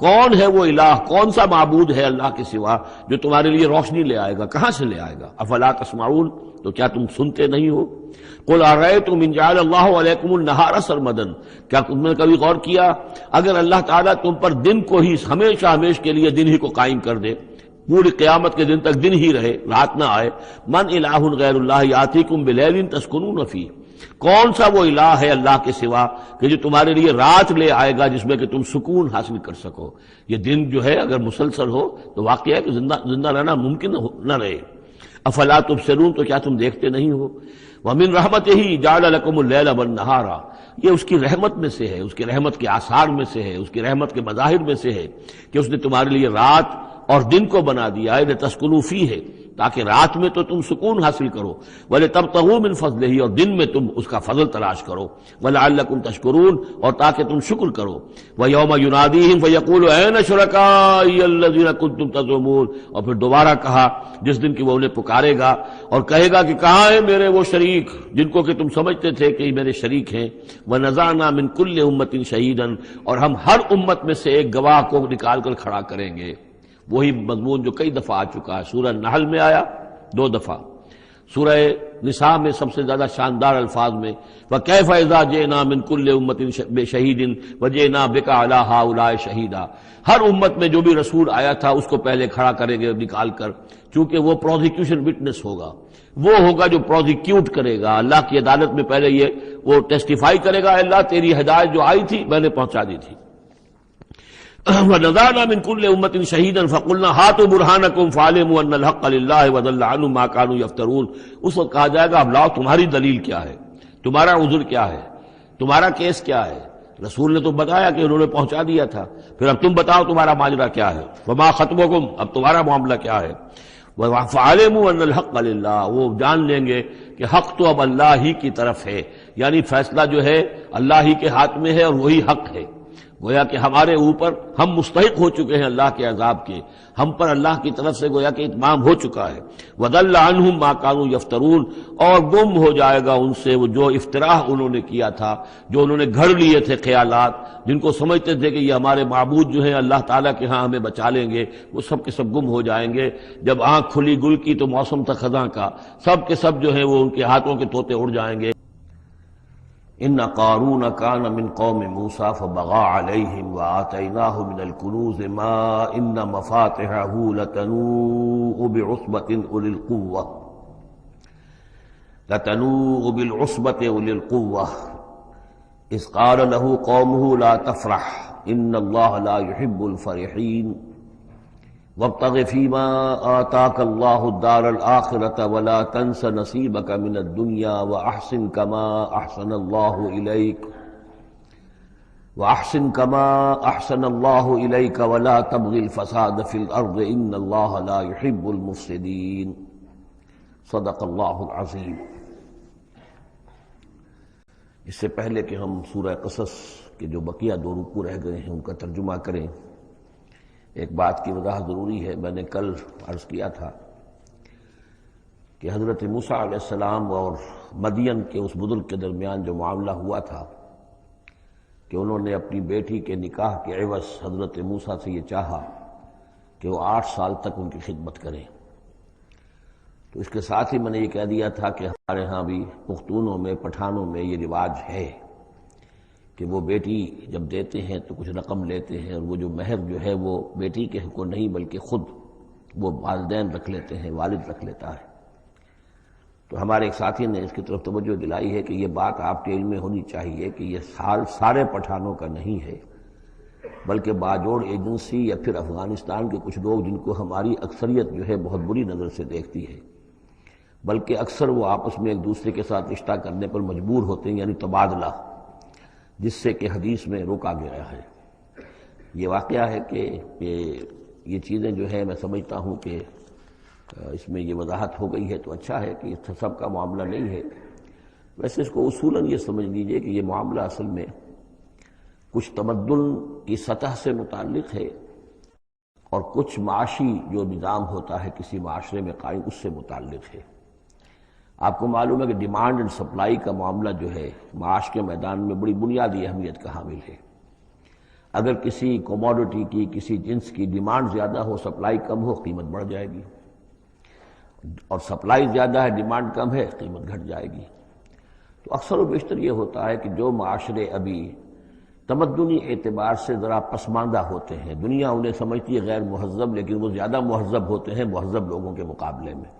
کون ہے وہ الہ، کون سا معبود ہے اللہ کے سوا جو تمہارے لیے روشنی لے آئے گا، کہاں سے لے آئے گا؟ افلا تسمعون، تو کیا تم سنتے نہیں ہو؟ قل ارأیتم ان جعل اللہ علیکم النہار سرمدا، کیا تم نے کبھی غور کیا اگر اللہ تعالیٰ تم پر دن کو ہی ہمیشہ ہمیش کے لیے دن ہی کو قائم کر دے، پوری قیامت کے دن تک دن ہی رہے، رات نہ آئے، من الہ غیر اللہ یاتیکم بلیل تسکنون فیہ، کون سا وہ الہ ہے اللہ کے سوا کہ جو تمہارے لیے رات لے آئے گا جس میں کہ تم سکون حاصل کر سکو؟ یہ دن جو ہے اگر مسلسل ہو تو واقعہ ہے کہ زندہ رہنا ممکن نہ رہے۔ افلا تبصرون، تو کیا تم دیکھتے نہیں ہو؟ ومن رحمتہ جعل لکم اللیل والنہار، یہ اس کی رحمت میں سے ہے، اس کی رحمت کے آثار میں سے ہے، اس کی رحمت کے مظاہر میں سے ہے کہ اس نے تمہارے لیے رات اور دن کو بنا دیا ہے، لتسکنوا فیہ، تاکہ رات میں تو تم سکون حاصل کرو، وَلِتَبْتَغُوا مِنْ فَضْلِهِ، اور دن میں تم اس کا فضل تلاش کرو، وَلَعَلَّكُمْ تَشْكُرُونَ، اور تاکہ تم شکر کرو، وَيَوْمَ يُنَادِيهِمْ فَيَقُولُ أَيْنَ شُرَكَائِيَ الَّذِينَ كُنتُمْ تَزْعُمُونَ، اور پھر دوبارہ کہا جس دن کہ وہ انہیں پکارے گا اور کہے گا کہ کہاں ہیں میرے وہ شریک جن کو کہ تم سمجھتے تھے کہ میرے شریک ہیں، وَنَزَعْنَا مِنْ كُلِّ أُمَّةٍ شَهِيدًا، اور ہم ہر امت میں سے ایک گواہ کو نکال کر کھڑا کریں گے۔ وہی مضمون جو کئی دفعہ آ چکا ہے، سورہ نحل میں آیا 2 دفعہ، سورہ نساء میں سب سے زیادہ شاندار الفاظ میں وَكَيْفَ إِذَا جِئْنَا مِنْ كُلِّ أُمَّةٍ بِشَهِيدٍ وَجِئْنَا بِكَ عَلَىٰ هَٰؤُلَاءِ شَهِيدًا، ہر امت میں جو بھی رسول آیا تھا اس کو پہلے کھڑا کریں گے نکال کر، چونکہ وہ پروزیکیوشن وٹنس ہوگا، وہ ہوگا جو پروزیکیوٹ کرے گا اللہ کی عدالت میں، پہلے یہ وہ ٹیسٹیفائی کرے گا اللہ تیری ہدایت جو آئی تھی میں نے پہنچا دی تھی۔ وَنَزَعْنَا مِنْ كُلِّ أُمَّةٍ شَهِيدًا فَقُلْنَا هَاتُوا بُرْهَانَكُمْ فَعَلِمُوا أَنَّ الْحَقَّ لِلَّهِ وَضَلَّ عَنْهُمْ مَا كَانُوا يَفْتَرُونَ، اس وقت کہا جائے گا اب لاؤ تمہاری دلیل کیا ہے، تمہارا عذر کیا ہے، تمہارا کیس کیا ہے، رسول نے تو بتایا کہ انہوں نے پہنچا دیا تھا، پھر اب تم بتاؤ تمہارا ماجرا کیا ہے، وَمَا خَطْبُكُمْ، اب تمہارا معاملہ کیا ہے، فَعَلِمُوا أَنَّ الْحَقَّ لِلَّهِ، وہ جان لیں گے کہ حق تو اب اللہ ہی کی طرف ہے، یعنی فیصلہ جو ہے اللہ ہی کے ہاتھ میں ہے اور وہی حق ہے، گویا کہ ہمارے اوپر ہم مستحق ہو چکے ہیں اللہ کے عذاب کے، ہم پر اللہ کی طرف سے گویا کہ اتمام ہو چکا ہے۔ وَضَلَّ عَنْهُمْ مَا كَانُوا يَفْتَرُونَ، اور گم ہو جائے گا ان سے وہ جو افتراء انہوں نے کیا تھا، جو انہوں نے گھڑ لیے تھے خیالات، جن کو سمجھتے تھے کہ یہ ہمارے معبود جو ہیں اللہ تعالیٰ کے ہاں ہمیں بچا لیں گے، وہ سب کے سب گم ہو جائیں گے۔ جب آنکھ کھلی گل کی تو موسم تھا خزاں کا، سب کے سب جو ہیں وہ ان کے ہاتھوں کے طوطے اڑ جائیں گے۔ ان قارون کان من قوم موسیٰ فبغى علیہم وآتیناہ من الکنوز ما ان مفاتحہ لتنوء بعصبۃ اولی القوة اذ قال له قومه لا تفرح ان اللہ لا يحب الفرحین وابتغ فيما آتاك الله الدار الآخرة ولا تنس نصيبك من الدنيا وأحسن كما أحسن الله إليك ولا تبغ الفساد في الأرض إن الله لا يحب المفسدين صدق الله العظيم۔ اس سے پہلے کہ ہم سورہ قصص کے جو بقیہ 2 رکوع رہ گئے ہیں ان کا ترجمہ کریں، ایک بات کی وضاحت ضروری ہے۔ میں نے کل عرض کیا تھا کہ حضرت موسیٰ علیہ السلام اور مدین کے اس بزرگ کے درمیان جو معاملہ ہوا تھا کہ انہوں نے اپنی بیٹی کے نکاح کے عوض حضرت موسیٰ سے یہ چاہا کہ وہ 8 سال تک ان کی خدمت کریں، تو اس کے ساتھ ہی میں نے یہ کہہ دیا تھا کہ ہمارے ہاں بھی پختونوں میں پٹھانوں میں یہ رواج ہے کہ وہ بیٹی جب دیتے ہیں تو کچھ رقم لیتے ہیں، اور وہ جو مہر جو ہے وہ بیٹی کے حق کو نہیں بلکہ خود وہ والدین رکھ لیتے ہیں، والد رکھ لیتا ہے۔ تو ہمارے ایک ساتھی نے اس کی طرف توجہ دلائی ہے کہ یہ بات آپ کے علم میں ہونی چاہیے کہ یہ حال سارے پٹھانوں کا نہیں ہے، بلکہ باجوڑ ایجنسی یا پھر افغانستان کے کچھ لوگ جن کو ہماری اکثریت جو ہے بہت بری نظر سے دیکھتی ہے، بلکہ اکثر وہ آپس میں ایک دوسرے کے ساتھ رشتہ کرنے پر مجبور ہوتے ہیں، یعنی تبادلہ، جس سے کہ حدیث میں روکا گیا ہے۔ یہ واقعہ ہے کہ یہ چیزیں جو ہے میں سمجھتا ہوں کہ اس میں یہ وضاحت ہو گئی ہے تو اچھا ہے کہ اس سب کا معاملہ نہیں ہے۔ ویسے اس کو اصولاً یہ سمجھ لیجئے کہ یہ معاملہ اصل میں کچھ تمدن کی سطح سے متعلق ہے اور کچھ معاشی جو نظام ہوتا ہے کسی معاشرے میں قائم اس سے متعلق ہے۔ آپ کو معلوم ہے کہ ڈیمانڈ اینڈ سپلائی کا معاملہ جو ہے معاش کے میدان میں بڑی بنیادی اہمیت کا حامل ہے۔ اگر کسی کوموڈٹی کی، کسی جنس کی ڈیمانڈ زیادہ ہو، سپلائی کم ہو، قیمت بڑھ جائے گی، اور سپلائی زیادہ ہے، ڈیمانڈ کم ہے، قیمت گھٹ جائے گی۔ تو اکثر و بیشتر یہ ہوتا ہے کہ جو معاشرے ابھی تمدنی اعتبار سے ذرا پسماندہ ہوتے ہیں، دنیا انہیں سمجھتی ہے غیر مہذب، لیکن وہ زیادہ مہذب ہوتے ہیں مہذب لوگوں کے مقابلے میں۔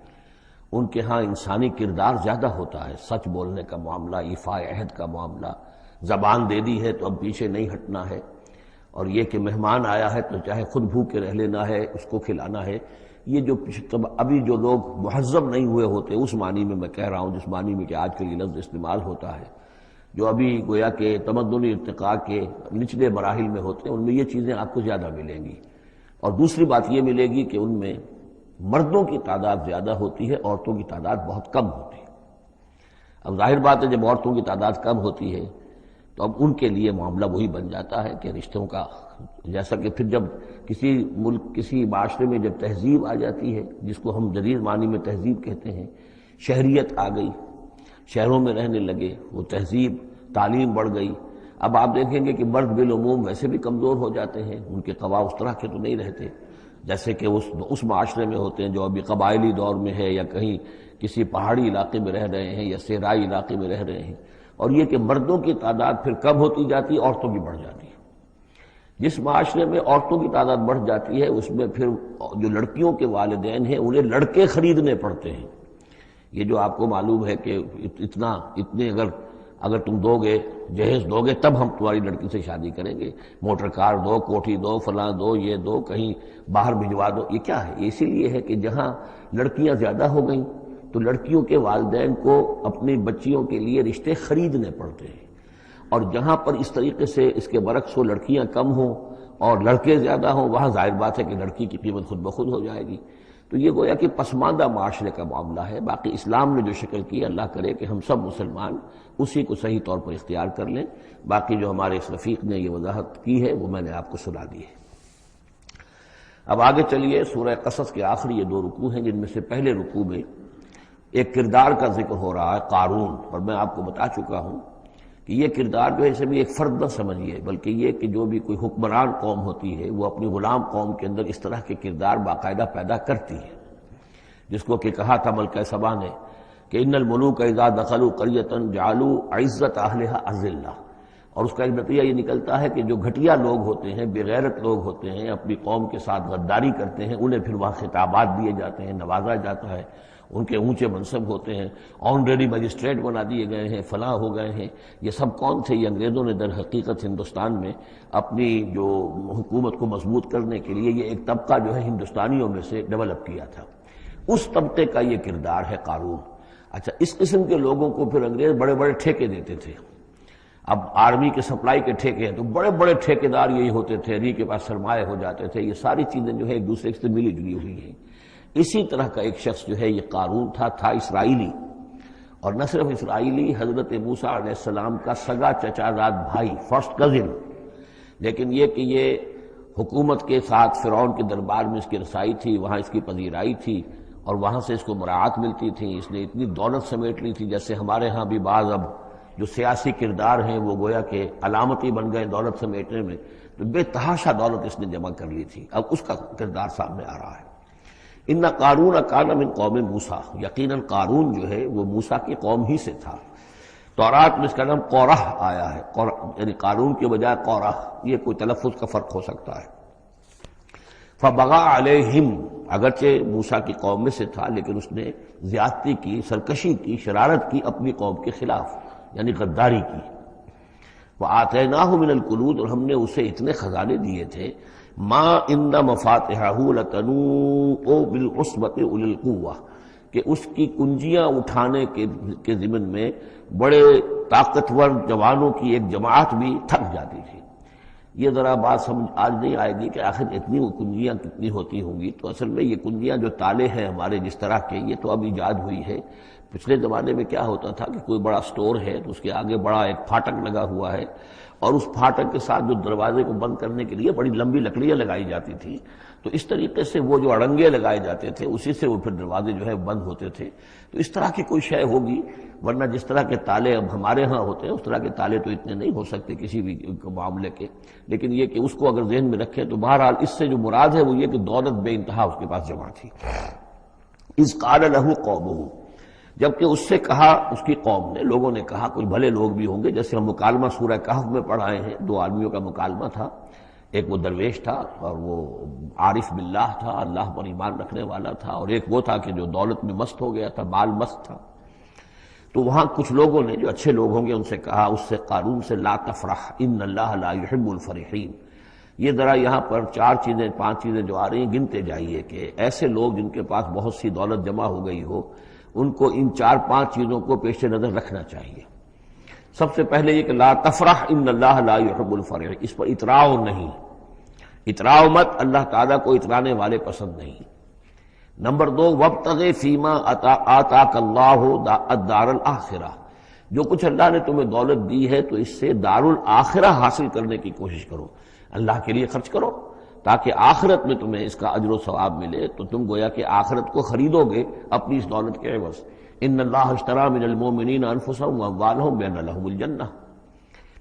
ان کے ہاں انسانی کردار زیادہ ہوتا ہے، سچ بولنے کا معاملہ، ایفاء عہد کا معاملہ، زبان دے دی ہے تو اب پیچھے نہیں ہٹنا ہے، اور یہ کہ مہمان آیا ہے تو چاہے خود بھوکے رہ لینا ہے، اس کو کھلانا ہے۔ یہ جو ابھی جو لوگ مہذب نہیں ہوئے ہوتے، اس معنی میں میں کہہ رہا ہوں جس معنی میں کہ آج کل یہ لفظ استعمال ہوتا ہے، جو ابھی گویا کہ تمدنی ارتقاء کے نچلے مراحل میں ہوتے ہیں، ان میں یہ چیزیں آپ کو زیادہ ملیں گی۔ اور دوسری بات یہ ملے گی کہ ان میں مردوں کی تعداد زیادہ ہوتی ہے، عورتوں کی تعداد بہت کم ہوتی ہے۔ اب ظاہر بات ہے جب عورتوں کی تعداد کم ہوتی ہے تو اب ان کے لیے معاملہ وہی بن جاتا ہے کہ رشتوں کا، جیسا کہ پھر جب کسی ملک کسی معاشرے میں جب تہذیب آ جاتی ہے، جس کو ہم جدید معنی میں تہذیب کہتے ہیں، شہریت آ گئی، شہروں میں رہنے لگے، وہ تہذیب، تعلیم بڑھ گئی، اب آپ دیکھیں گے کہ مرد بالعموم ویسے بھی کمزور ہو جاتے ہیں، ان کے قوا اس طرح کے تو نہیں رہتے جیسے کہ اس معاشرے میں ہوتے ہیں جو ابھی قبائلی دور میں ہے، یا کہیں کسی پہاڑی علاقے میں رہ رہے ہیں یا صحرائی علاقے میں رہ رہے ہیں، اور یہ کہ مردوں کی تعداد پھر کم ہوتی جاتی ہے، عورتوں کی بڑھ جاتی ہے۔ جس معاشرے میں عورتوں کی تعداد بڑھ جاتی ہے اس میں پھر جو لڑکیوں کے والدین ہیں انہیں لڑکے خریدنے پڑتے ہیں۔ یہ جو آپ کو معلوم ہے کہ اتنے اگر تم دو گے، جہیز دو گے تب ہم تمہاری لڑکی سے شادی کریں گے، موٹر کار دو، کوٹھی دو، فلاں دو، یہ دو، کہیں باہر بھجوا دو، یہ کیا ہے؟ یہ اسی لیے ہے کہ جہاں لڑکیاں زیادہ ہو گئیں تو لڑکیوں کے والدین کو اپنی بچیوں کے لیے رشتے خریدنے پڑتے ہیں، اور جہاں پر اس طریقے سے اس کے برعکس ہو لڑکیاں کم ہوں اور لڑکے زیادہ ہوں، وہاں ظاہر بات ہے کہ لڑکی کی قیمت خود بخود ہو جائے گی۔ تو یہ گویا کہ پسماندہ معاشرے کا معاملہ ہے۔ باقی اسلام نے جو شکل کی، اللہ کرے کہ ہم سب مسلمان اسی کو صحیح طور پر اختیار کر لیں۔ باقی جو ہمارے اس رفیق نے یہ وضاحت کی ہے وہ میں نے آپ کو سنا دی ہے۔ اب آگے چلیے، سورہ قصص کے آخری یہ 2 رکوع ہیں، جن میں سے پہلے رکوع میں ایک کردار کا ذکر ہو رہا ہے، قارون، اور میں آپ کو بتا چکا ہوں کہ یہ کردار جو ہے اسے بھی ایک فرد نہ سمجھیے، بلکہ یہ کہ جو بھی کوئی حکمران قوم ہوتی ہے وہ اپنی غلام قوم کے اندر اس طرح کے کردار باقاعدہ پیدا کرتی ہے، جس کو کہ کہا تھا ملکہ سبا نے کہ ان الملوک اذا دخلوا قریۃ جعلوا عزت اہلھا اذلہ، اور اس کا ایک نتیجہ یہ نکلتا ہے کہ جو گھٹیا لوگ ہوتے ہیں، بے غیرت لوگ ہوتے ہیں، اپنی قوم کے ساتھ غداری کرتے ہیں، انہیں پھر وہاں خطابات دیے جاتے ہیں، نوازا جاتا ہے، ان کے اونچے منصب ہوتے ہیں، آنریری مجسٹریٹ بنا دیے گئے ہیں، فلاں ہو گئے ہیں۔ یہ سب کون تھے؟ یہ انگریزوں نے در حقیقت ہندوستان میں اپنی جو حکومت کو مضبوط کرنے کے لیے یہ ایک طبقہ جو ہے ہندوستانیوں میں سے ڈیولپ کیا تھا، اس طبقے کا یہ کردار ہے قارون۔ اچھا، اس قسم کے لوگوں کو پھر انگریز بڑے بڑے ٹھیکے دیتے تھے۔ اب آرمی کے سپلائی کے ٹھیکے ہیں تو بڑے بڑے ٹھیکیدار یہی ہوتے تھے، انہی کے پاس سرمایہ ہو جاتے تھے۔ یہ ساری چیزیں جو ہے ایک دوسرے سے ملی جلی ہوئی ہیں۔ اسی طرح کا ایک شخص جو ہے یہ قارون تھا اسرائیلی، اور نہ صرف اسرائیلی، حضرت موسیٰ علیہ السلام کا سگا چچازاد بھائی، فرسٹ کزن، لیکن یہ کہ یہ حکومت کے ساتھ فرعون کے دربار میں اس کی رسائی تھی، وہاں اس کی پذیرائی تھی، اور وہاں سے اس کو مراعات ملتی تھی۔ اس نے اتنی دولت سمیٹ لی تھی، جیسے ہمارے ہاں بھی بعض اب جو سیاسی کردار ہیں وہ گویا کہ علامتی بن گئے دولت سمیٹنے میں، تو بے تحاشا دولت اس نے جمع کر لی تھی۔ اب اس کا کردار سامنے آ رہا ہے۔ ان قارون کان من قوم موسیٰ، یقیناً قارون جو ہے وہ موسیٰ کی قوم ہی سے تھا۔ تورات میں اس کا نام قورہ آیا ہے، یعنی قارون کے بجائے قورہ، یہ کوئی تلفظ کا فرق ہو سکتا ہے۔ فبغى علیہم، اگرچہ موسیٰ کی قوم میں سے تھا لیکن اس نے زیادتی کی، سرکشی کی، شرارت کی اپنی قوم کے خلاف، یعنی غداری کی۔ وآتیناہ من الکنوز، اور ہم نے اسے اتنے خزانے دیے تھے، ما ان مفاتحہ لتنوء بالعصبۃ اولي القوہ، کہ اس کی کنجیاں اٹھانے کے ضمن میں بڑے طاقتور جوانوں کی ایک جماعت بھی تھک جاتی تھی۔ یہ ذرا بات سمجھ آج نہیں آئے گی کہ آخر اتنی وہ کنجیاں کتنی ہوتی ہوں گی، تو اصل میں یہ کنجیاں جو تالے ہیں ہمارے جس طرح کے، یہ تو اب ایجاد ہوئی ہے۔ پچھلے زمانے میں کیا ہوتا تھا کہ کوئی بڑا سٹور ہے تو اس کے آگے بڑا ایک پھاٹک لگا ہوا ہے، اور اس پھاٹک کے ساتھ جو دروازے کو بند کرنے کے لیے بڑی لمبی لکڑیاں لگائی جاتی تھیں، تو اس طریقے سے وہ جو اڑنگے لگائے جاتے تھے اسی سے وہ پھر دروازے جو ہے بند ہوتے تھے۔ تو اس طرح کی کوئی شے ہوگی، ورنہ جس طرح کے تالے اب ہمارے ہاں ہوتے ہیں اس طرح کے تالے تو اتنے نہیں ہو سکتے کسی بھی معاملے کے، لیکن یہ کہ اس کو اگر ذہن میں رکھیں تو بہرحال اس سے جو مراد ہے وہ یہ کہ دولت بے انتہا اس کے پاس جمع تھی۔ اذ قال له قومه، جبکہ اس سے کہا اس کی قوم نے، لوگوں نے کہا، کچھ بھلے لوگ بھی ہوں گے، جیسے ہم مکالمہ سورہ کہف میں پڑھ آئے ہیں، 2 آدمیوں کا مکالمہ تھا، ایک وہ درویش تھا اور وہ عارف باللہ تھا، اللہ پر ایمان رکھنے والا تھا، اور ایک وہ تھا کہ جو دولت میں مست ہو گیا تھا، مال مست تھا۔ تو وہاں کچھ لوگوں نے جو اچھے لوگ ہوں گے ان سے کہا، اس سے قارون سے، لا تفرح ان اللہ لا يحب الفرحین۔ یہ ذرا یہاں پر 4 چیزیں 5 چیزیں جو آ رہی ہیں گنتے جائیے کہ ایسے لوگ جن کے پاس بہت سی دولت جمع ہو گئی ہو ان کو ان 4-5 چیزوں کو پیش نظر رکھنا چاہیے۔ سب سے پہلے یہ کہ لا تفرح ان اللہ لا يحب الفرحین، اس پر اتراؤ نہیں، اتراؤ مت، اللہ تعالیٰ کو اترانے والے پسند نہیں۔ نمبر 2 وابتغ فیما آتاک اللہ الدار الآخرہ، جو کچھ اللہ نے تمہیں دولت دی ہے تو اس سے دار الآخرہ حاصل کرنے کی کوشش کرو، اللہ کے لیے خرچ کرو تاکہ آخرت میں تمہیں اس کا اجر و ثواب ملے، تو تم گویا کہ آخرت کو خریدو گے اپنی اس دولت کے عوض۔ ان اللہ اشتری من المؤمنین انفسهم واموالهم بان لهم الجنہ۔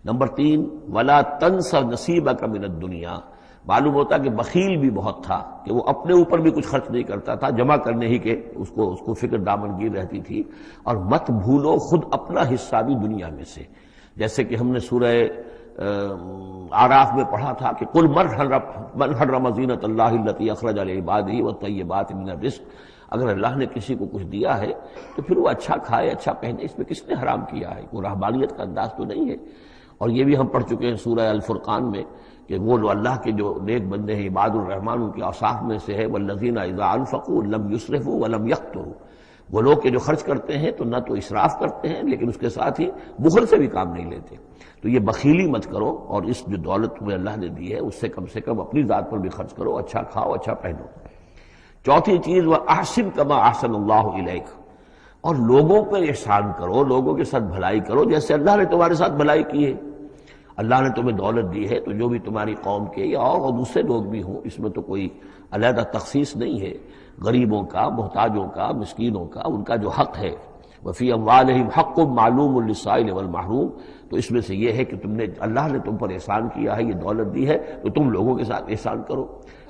نمبر 3 ولا تنس نصیبک من الدنیا، معلوم ہوتا کہ بخیل بھی بہت تھا کہ وہ اپنے اوپر بھی کچھ خرچ نہیں کرتا تھا، جمع کرنے ہی کے اس کو فکر دامنگیر رہتی تھی۔ اور مت بھولو خود اپنا حصہ بھی دنیا میں سے، جیسے کہ ہم نے سورہ اعراف میں پڑھا تھا کہ قل من حرم زینۃ اللہ التی اخرج لعبادہ والطیبات من الرزق، اگر اللہ نے کسی کو کچھ دیا ہے تو پھر وہ اچھا کھائے اچھا پہنے، اس میں کس نے حرام کیا ہے؟ کوئی رہبانیت کا انداز تو نہیں ہے۔ اور یہ بھی ہم پڑھ چکے ہیں سورہ الفرقان میں کہ وہ اللہ کے جو نیک بندے ہیں عباد الرحمن، ان کے اوصاف میں سے ہے والذین اذا انفقوا لم یسرفوا ولم یقتروا، وہ لوگ کہ جو خرچ کرتے ہیں تو نہ تو اسراف کرتے ہیں لیکن اس کے ساتھ ہی بخل سے بھی کام نہیں لیتے۔ تو یہ بخیلی مت کرو، اور اس جو دولت تمہیں اللہ نے دی ہے اس سے کم اپنی ذات پر بھی خرچ کرو، اچھا کھاؤ اچھا پہنو۔ چوتھی چیز وَأَحْسِنْ كَمَا أَحْسَنَ اللَّهُ إِلَيْكَ، اور لوگوں پر احسان کرو، لوگوں کے ساتھ بھلائی کرو جیسے اللہ نے تمہارے ساتھ بھلائی کی ہے۔ اللہ نے تمہیں دولت دی ہے تو جو بھی تمہاری قوم کے یا اور دوسرے لوگ بھی ہوں، اس میں تو کوئی علیحدہ تخصیص نہیں ہے، غریبوں کا، محتاجوں کا، مسکینوں کا، ان کا جو حق ہے وفی اموالہم حق معلوم للسائل والمحروم، تو اس میں سے یہ ہے کہ اللہ نے تم پر احسان کیا ہے، یہ دولت دی ہے تو تم لوگوں کے ساتھ احسان کرو۔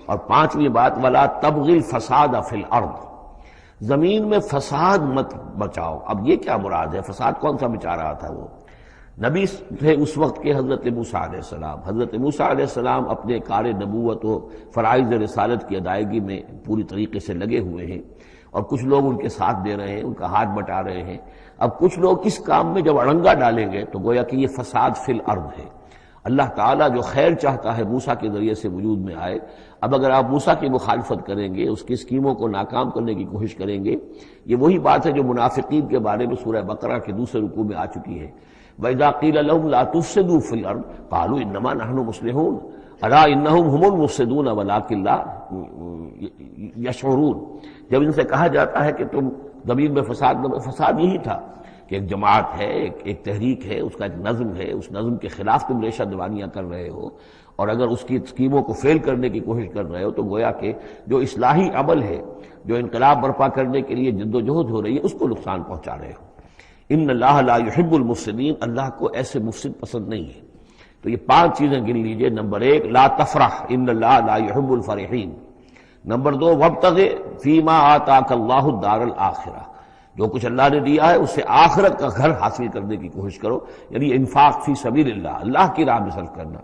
اور پانچویں بات ولا تبغی الفساد فی الارض، زمین میں فساد مت بچاؤ۔ اب یہ کیا مراد ہے؟ فساد کون سا مچا رہا تھا؟ وہ نبی تھے اس وقت کے حضرت موسیٰ علیہ السلام۔ حضرت موسیٰ علیہ السلام اپنے کار نبوت و فرائض رسالت کی ادائیگی میں پوری طریقے سے لگے ہوئے ہیں، اور کچھ لوگ ان کے ساتھ دے رہے ہیں، ان کا ہاتھ بٹا رہے ہیں۔ اب کچھ لوگ اس کام میں جب اڑنگا ڈالیں گے تو گویا کہ یہ فساد فی الارض ہے۔ اللہ تعالیٰ جو خیر چاہتا ہے موسیٰ کے ذریعے سے وجود میں آئے، اب اگر آپ موسیٰ کی مخالفت کریں گے، اس کی اسکیموں کو ناکام کرنے کی کوشش کریں گے، یہ وہی بات ہے جو منافقین کے بارے میں سورہ بقرہ کے دوسرے رکوع میں آ چکی ہے۔ وَإِذَا قِيلَ لَهُمْ لَا تُفْسِدُوا فِي الْأَرْضِ قَالُوا إِنَّمَا نَحْنُ مُصْلِحُونَ أَلَا إِنَّهُمْ هُمُ الْمُفْسِدُونَ وَلَٰكِن لَا يَشْعُرُونَ، جب ان سے کہا جاتا ہے کہ تم زمین میں فساد یہی تھا کہ ایک جماعت ہے، ایک تحریک ہے، اس کا ایک نظم ہے، اس نظم کے خلاف تم ریشہ دوانیاں کر رہے ہو، اور اگر اس کی اسکیموں کو فیل کرنے کی کوشش کر رہے ہو تو گویا کہ جو اصلاحی عمل ہے، جو انقلاب برپا کرنے کے لیے جد و جہد ہو رہی ہے، اس کو نقصان پہنچا رہے ہو۔ ان اللہ لا يحب المفسدین، اللہ کو ایسے مفسد پسند نہیں ہے۔ تو یہ 5 چیزیں گن لیجئے۔ نمبر 1 لا تفرح ان اللہ لا يحب الفرحین۔ نمبر 2 وابتغ فیما آتاک اللہ الدار الآخرہ، جو کچھ اللہ نے دیا ہے اس سے آخرت کا گھر حاصل کرنے کی کوشش کرو، یعنی انفاق فی سبیل اللہ، اللہ کی راہ میں صرف کرنا۔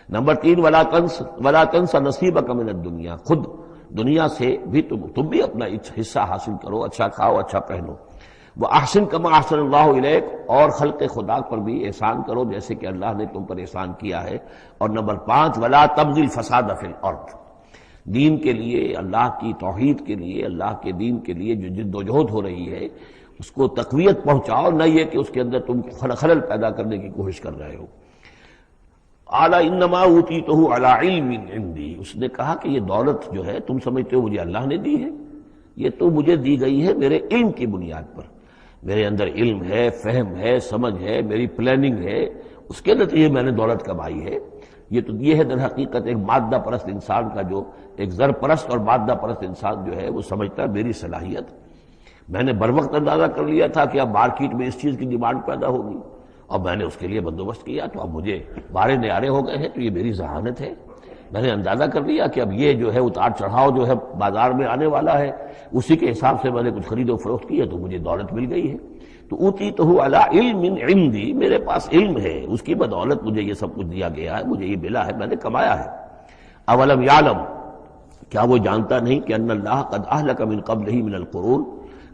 نمبر 3 ولا تنس نصیبک من الدنیا، خود دنیا سے بھی تم بھی اپنا حصہ حاصل کرو، اچھا کھاؤ اچھا پہنو۔ وَأَحْسِنْ كَمَا أَحْسَنَ اللَّهُ إِلَيْكَ، اور خلق خدا پر بھی احسان کرو جیسے کہ اللہ نے تم پر احسان کیا ہے۔ اور نمبر 5 ولا تبغی الفساد فی الارض، دین کے لیے، اللہ کی توحید کے لیے، اللہ کے دین کے لیے جو جد و جہد ہو رہی ہے اس کو تقویت پہنچاؤ، نہ یہ کہ اس کے اندر تم خلل پیدا کرنے کی کوشش کر رہے ہو۔ اعلیٰ انما اوتیتہ علی علم عندی، اس نے کہا کہ یہ دولت جو ہے تم سمجھتے ہو مجھے اللہ نے دی ہے، یہ تو مجھے دی گئی ہے میرے علم کی بنیاد پر، میرے اندر علم ہے، فہم ہے، سمجھ ہے، میری پلاننگ ہے، اس کے نتیجے میں نے دولت کمائی ہے۔ یہ ہے در حقیقت ایک مادہ پرست انسان کا، جو ایک زر پرست اور مادہ پرست انسان جو ہے وہ سمجھتا ہے میری صلاحیت، میں نے بر وقت اندازہ کر لیا تھا کہ اب مارکیٹ میں اس چیز کی ڈیمانڈ پیدا ہوگی اور میں نے اس کے لیے بندوبست کیا، تو اب مجھے بارے نیارے ہو گئے ہیں، تو یہ میری ذہانت ہے۔ میں نے اندازہ کر لیا کہ اب یہ جو ہے اتار چڑھاؤ جو ہے بازار میں آنے والا ہے، اسی کے حساب سے میں نے کچھ خرید و فروخت کی ہے تو مجھے دولت مل گئی ہے۔ تو اوتیتہ علی علم عندی، میرے پاس علم ہے، اس کی بدولت مجھے یہ سب کچھ دیا گیا ہے، مجھے یہ ملا ہے، میں نے کمایا ہے۔ اولم یعلم، کیا وہ جانتا نہیں کہ ان اللہ قد اہلک من قبلہ من القرون،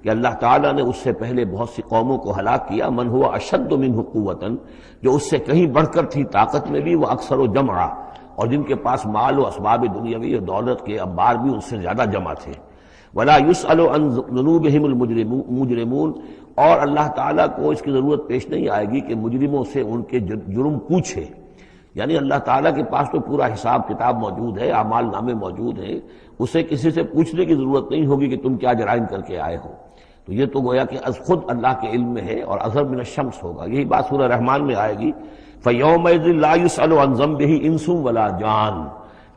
کہ اللہ تعالیٰ نے اس سے پہلے بہت سی قوموں کو ہلاک کیا، من ہوا اشد منہ قوۃ، جو اس سے کہیں بڑھ کر تھی طاقت میں بھی، وہ اکثر و جمعا، اور جن کے پاس مال و اسباب دنیاوی اور دولت کے انبار بھی ان سے زیادہ جمع تھے۔ ولا يسأل عن ذنوبهم المجرمون، اور اللہ تعالیٰ کو اس کی ضرورت پیش نہیں آئے گی کہ مجرموں سے ان کے جرم پوچھے۔ یعنی اللہ تعالیٰ کے پاس تو پورا حساب کتاب موجود ہے، اعمال نامے موجود ہیں، اسے کسی سے پوچھنے کی ضرورت نہیں ہوگی کہ تم کیا جرائم کر کے آئے ہو. تو یہ تو گویا کہ از خود اللہ کے علم میں ہے، اور اظہر من الشمس ہوگا. یہی بات سورہ رحمان میں آئے گی، فَيَوْمَئِذٍ لَا يُسْأَلُ عَنْ ذَنبِهِ إِنسٌ وَلَا جَانٌ.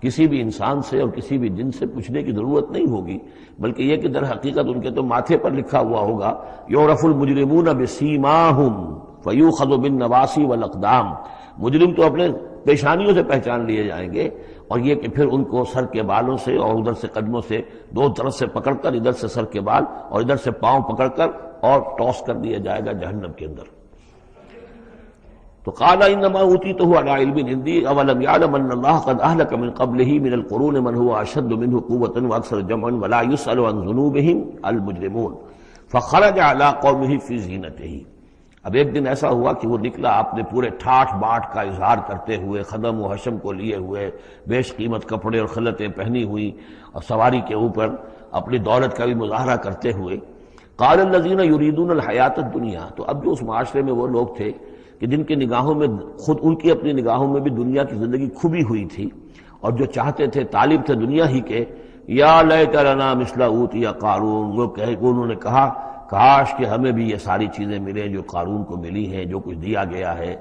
کسی بھی انسان سے اور کسی بھی جن سے پوچھنے کی ضرورت نہیں ہوگی، بلکہ یہ کہ در حقیقت ان کے تو ماتھے پر لکھا ہوا ہوگا، یعرف المجرمون بسیماہم فیؤخذ بالنواصی والاقدام. مجرم تو اپنے پیشانیوں سے پہچان لیے جائیں گے، اور یہ کہ پھر ان کو سر کے بالوں سے اور ادھر سے قدموں سے دو طرف سے پکڑ کر، ادھر سے سر کے بال اور ادھر سے پاؤں پکڑ کر اور ٹاس کر دیا جائے گا جہنم کے اندر. تو قال انما اوتیتہ علی علم عندی اولم یعلم ان اللہ قد اہلک من قبلہ من القرون من هو اشد منہ قوۃ واکثر جمعا ولا یسأل عن ذنوبہم المجرمون فخرج علی قومہ فی زینتہ. اب ایک دن ایسا ہوا کہ وہ نکلا اپنے پورے ٹھاٹھ باٹھ کا اظہار کرتے ہوئے، خدم و حشم کو لیے ہوئے، بیش قیمت کپڑے اور خلعتیں پہنی ہوئی، اور سواری کے اوپر اپنی دولت کا بھی مظاہرہ کرتے ہوئے. قال الذین یریدون الحیاۃ الدنیا. تو اب جو اس معاشرے میں وہ لوگ تھے کہ جن کی نگاہوں میں، خود ان کی اپنی نگاہوں میں بھی دنیا کی زندگی کھبی ہوئی تھی، اور جو چاہتے تھے، طالب تھے دنیا ہی کے، یا لیت لنا مثل اوتی قارون. وہ انہوں نے کہا کاش کہ ہمیں بھی یہ ساری چیزیں ملیں جو قارون کو ملی ہیں، جو کچھ دیا گیا ہے،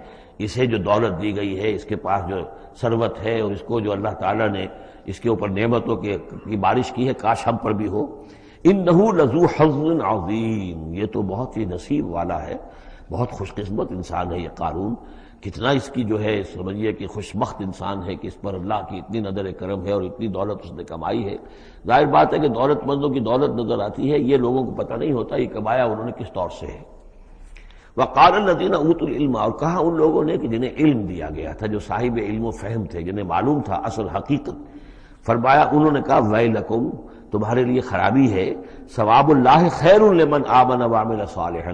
اسے جو دولت دی گئی ہے، اس کے پاس جو ثروت ہے، اور اس کو جو اللہ تعالیٰ نے اس کے اوپر نعمتوں کی بارش کی ہے، کاش ہم پر بھی ہو. انہ لذو حظ عظیم. یہ تو بہت ہی نصیب والا ہے، بہت خوش قسمت انسان ہے یہ قارون. کتنا اس کی جو ہے سمجھیے کہ خوش بخت انسان ہے کہ اس پر اللہ کی اتنی نظر کرم ہے اور اتنی دولت اس نے کمائی ہے. ظاہر بات ہے کہ دولت مندوں کی دولت نظر آتی ہے، یہ لوگوں کو پتہ نہیں ہوتا یہ کمایا انہوں نے کس طور سے ہے. وقال الذین اوتوا العلم. اور کہا ان لوگوں نے کہ جنہیں علم دیا گیا تھا، جو صاحب علم و فہم تھے، جنہیں معلوم تھا اصل حقیقت. فرمایا انہوں نے کہا ویلکم، تمہارے لیے خرابی ہے، ثواب اللہ خیر لمن آمن وعمل صالحا.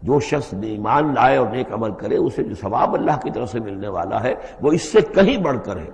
جو شخص ایمان لائے اور نیک عمل کرے، اسے جو ثواب اللہ کی طرف سے ملنے والا ہے وہ اس سے کہیں بڑھ کر ہے.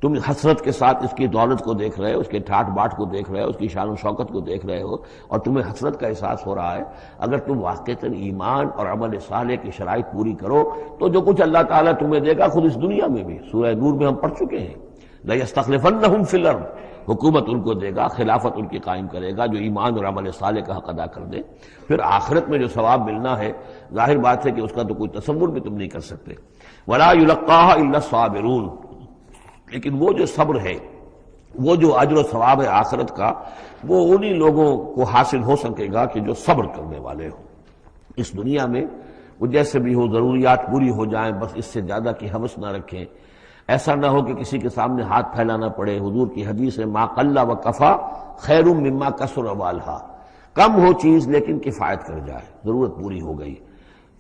تم حسرت کے ساتھ اس کی دولت کو دیکھ رہے ہو، اس کے ٹھاٹ باٹ کو دیکھ رہے ہو، اس کی شان و شوکت کو دیکھ رہے ہو، اور تمہیں حسرت کا احساس ہو رہا ہے. اگر تم واقعتاً ایمان اور عمل صالح کی شرائط پوری کرو تو جو کچھ اللہ تعالیٰ تمہیں دے گا خود اس دنیا میں بھی. سورہ نور میں ہم پڑھ چکے ہیں، لَيَسْتَخْلِفَنَّهُمْ فِي الْأَرْضِ. حکومت ان کو دے گا، خلافت ان کی قائم کرے گا جو ایمان اور عمل صالح کا حق ادا کر دے. پھر آخرت میں جو ثواب ملنا ہے، ظاہر بات ہے کہ اس کا تو کوئی تصور بھی تم نہیں کر سکتے. وَلَا يُلَقَّاهَا إِلَّا الصَّابِرُونَ. لیکن وہ جو صبر ہے، وہ جو اجر و ثواب ہے آخرت کا، وہ انہی لوگوں کو حاصل ہو سکے گا کہ جو صبر کرنے والے ہوں. اس دنیا میں وہ جیسے بھی ہو، ضروریات پوری ہو جائیں، بس اس سے زیادہ کی ہوس نہ رکھیں. ایسا نہ ہو کہ کسی کے سامنے ہاتھ پھیلانا پڑے. حضور کی حدیث ہے ما قل و کفا خیر مما کثر والہا. کم ہو چیز لیکن کفایت کر جائے، ضرورت پوری ہو گئی.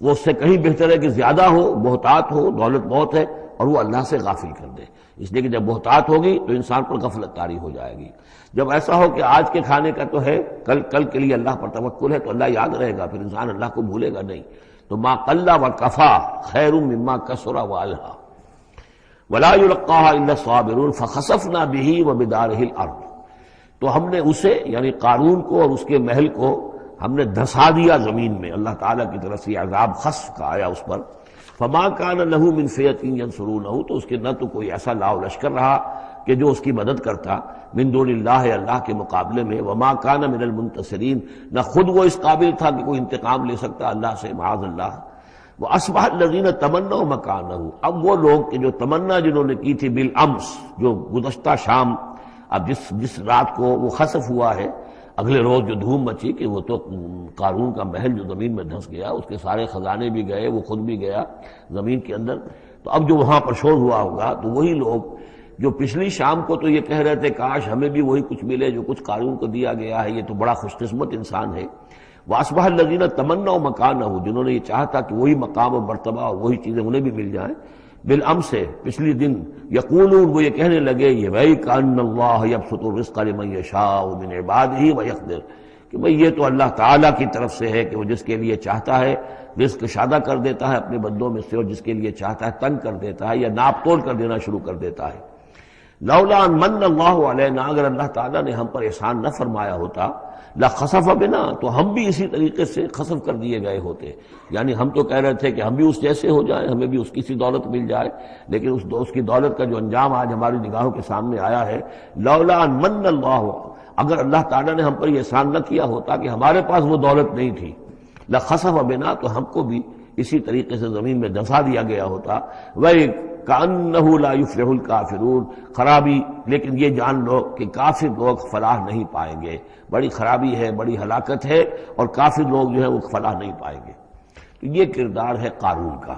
وہ اس سے کہیں بہتر ہے کہ زیادہ ہو، بہتات ہو، دولت بہت ہے اور وہ اللہ سے غافل کر دے. اس لیے کہ جب بہتات ہوگی تو انسان پر غفلت طاری ہو جائے گی. جب ایسا ہو کہ آج کے کھانے کا تو ہے، کل کے لیے اللہ پر توکل ہے، تو اللہ یاد رہے گا، پھر انسان اللہ کو بھولے گا نہیں. تو ما قل و کفا خیر مما کثر والہا ولا يلقاها الا الصابرون فخسفنا به وبداره الارض. تو ہم نے اسے یعنی قارون کو اور اس کے محل کو ہم نے دھسا دیا زمین میں. اللہ تعالیٰ کی طرف سے عذاب خسف کا آیا اس پر. فما كان له من فئة ينصرونه. تو اس کے نہ تو کوئی ایسا لاؤ لشکر رہا کہ جو اس کی مدد کرتا من دون اللہ، اللہ کے مقابلے میں. وما كان من المنتصرین. نہ خود وہ اس قابل تھا کہ کوئی انتقام لے سکتا اللہ سے، معاذ اللہ. وَأَصْبَحَ الَّذِينَ تَمَنَّوْا مَكَانَهُ. اب وہ لوگ کہ جو تمنا جنہوں نے کی تھی بالامس، جو گزشتہ شام، اب جس رات کو وہ خسف ہوا ہے، اگلے روز جو دھوم مچی کہ وہ تو قارون کا محل جو زمین میں دھنس گیا، اس کے سارے خزانے بھی گئے، وہ خود بھی گیا زمین کے اندر. تو اب جو وہاں پر شور ہوا ہوگا تو وہی لوگ جو پچھلی شام کو تو یہ کہہ رہے تھے کاش ہمیں بھی وہی کچھ ملے جو کچھ قارون کو دیا گیا ہے، یہ تو بڑا خوش قسمت انسان ہے. وَأَصْبَحَ الَّذِينَ تَمَنَّوْا مَكَانَهُ. جنہوں نے یہ چاہتا کہ وہی مقام و مرتبہ اور وہی چیزیں انہیں بھی مل جائیں، بالامس سے پچھلی دن، یقولون وہ یہ کہنے لگے یہ بھائی کأن اللہ یبسط الرزق لمن یشاء من عبادہ ویقدر، کہ بھئی یہ تو اللہ تعالیٰ کی طرف سے ہے کہ وہ جس کے لیے چاہتا ہے رزق شادہ کر دیتا ہے اپنے بندوں میں سے، اور جس کے لیے چاہتا ہے تنگ کر دیتا ہے یا ناپ تول کر دینا شروع کر دیتا ہے. لولا ان من اللہ علینا، اگر اللہ تعالیٰ نے ہم پر احسان نہ فرمایا ہوتا، لخسف بنا، تو ہم بھی اسی طریقے سے خسف کر دیے گئے ہوتے. یعنی ہم تو کہہ رہے تھے کہ ہم بھی اس جیسے ہو جائیں، ہمیں بھی اس کی سی دولت مل جائے، لیکن اس کی دولت کا جو انجام آج ہماری نگاہوں کے سامنے آیا ہے، لولا ان من اللہ، اگر اللہ تعالیٰ نے ہم پر یہ احسان نہ کیا ہوتا کہ ہمارے پاس وہ دولت نہیں تھی، لخسف بنا، تو ہم کو بھی اسی طریقے سے زمین میں دفا دیا گیا ہوتا. وَكَأَنَّهُ لَا يُفْلِحُ الْكَافِرُونَ، خرابی، لیکن یہ جان لو کہ کافر لوگ فلاح نہیں پائیں گے. بڑی خرابی ہے، بڑی ہلاکت ہے، اور کافر لوگ جو ہے وہ فلاح نہیں پائیں گے. تو یہ کردار ہے قارون کا.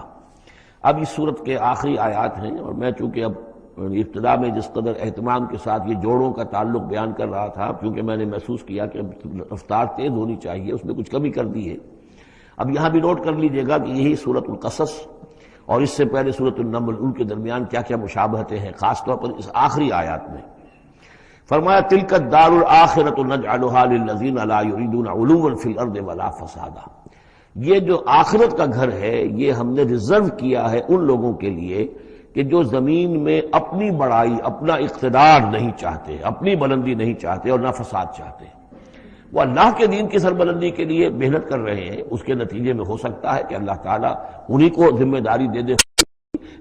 اب اس صورت کے آخری آیات ہیں، اور میں چونکہ اب ابتدا میں جس قدر اہتمام کے ساتھ یہ جوڑوں کا تعلق بیان کر رہا تھا، کیونکہ میں نے محسوس کیا کہ رفتار تیز ہونی چاہیے، اس میں کچھ کمی کر دی ہے. اب یہاں بھی نوٹ کر لیجئے گا کہ یہی سورۃ القصص اور اس سے پہلے سورۃ النمل، ان کے درمیان کیا کیا مشابہتیں ہیں، خاص طور پر اس آخری آیات میں. فرمایا تلک الدار الآخرۃ نجعلها للذین لا یریدون علوا فی الارض ولا فسادا، یہ جو آخرت کا گھر ہے یہ ہم نے ریزرو کیا ہے ان لوگوں کے لیے کہ جو زمین میں اپنی بڑائی، اپنا اقتدار نہیں چاہتے، اپنی بلندی نہیں چاہتے اور نہ فساد چاہتے. وہ اللہ کے دین کی سربلندی کے لیے محنت کر رہے ہیں، اس کے نتیجے میں ہو سکتا ہے کہ اللہ تعالیٰ انہی کو ذمہ داری دے دے،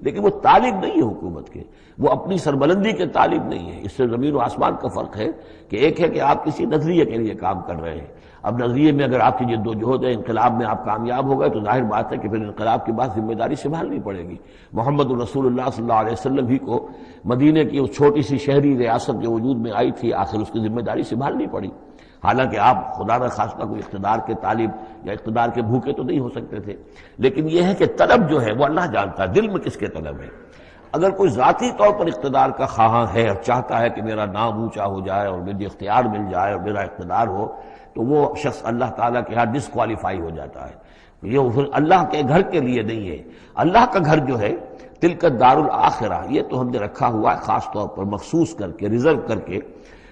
لیکن وہ طالب نہیں ہے حکومت کے، وہ اپنی سربلندی کے طالب نہیں ہے. اس سے زمین و آسمان کا فرق ہے کہ ایک ہے کہ آپ کسی نظریے کے لیے کام کر رہے ہیں. اب نظریے میں اگر آپ کی جد و جہد ہے، انقلاب میں آپ کامیاب ہو گئے تو ظاہر بات ہے کہ پھر انقلاب کے بعد ذمہ داری سنبھالنی پڑے گی. محمد رسول اللہ صلی اللہ علیہ وسلم ہی کو مدینے کی اس چھوٹی سی شہری ریاست جو وجود میں آئی تھی، آخر اس کی ذمہ داری سنبھالنی پڑی. حالانکہ آپ خدا نہ خواستہ کوئی اقتدار کے طالب یا اقتدار کے بھوکے تو نہیں ہو سکتے تھے، لیکن یہ ہے کہ طلب جو ہے وہ اللہ جانتا ہے دل میں کس کے طلب ہے. اگر کوئی ذاتی طور پر اقتدار کا خواہاں ہے اور چاہتا ہے کہ میرا نام اونچا ہو جائے اور مجھے اختیار مل جائے اور میرا اقتدار ہو، تو وہ شخص اللہ تعالیٰ کے ہاں ڈسکوالیفائی ہو جاتا ہے. یہ پھر اللہ کے گھر کے لیے نہیں ہے. اللہ کا گھر جو ہے تلک الدار الآخرہ، یہ تو ہم نے رکھا ہوا ہے خاص طور پر مخصوص کر کے، ریزرو کر کے،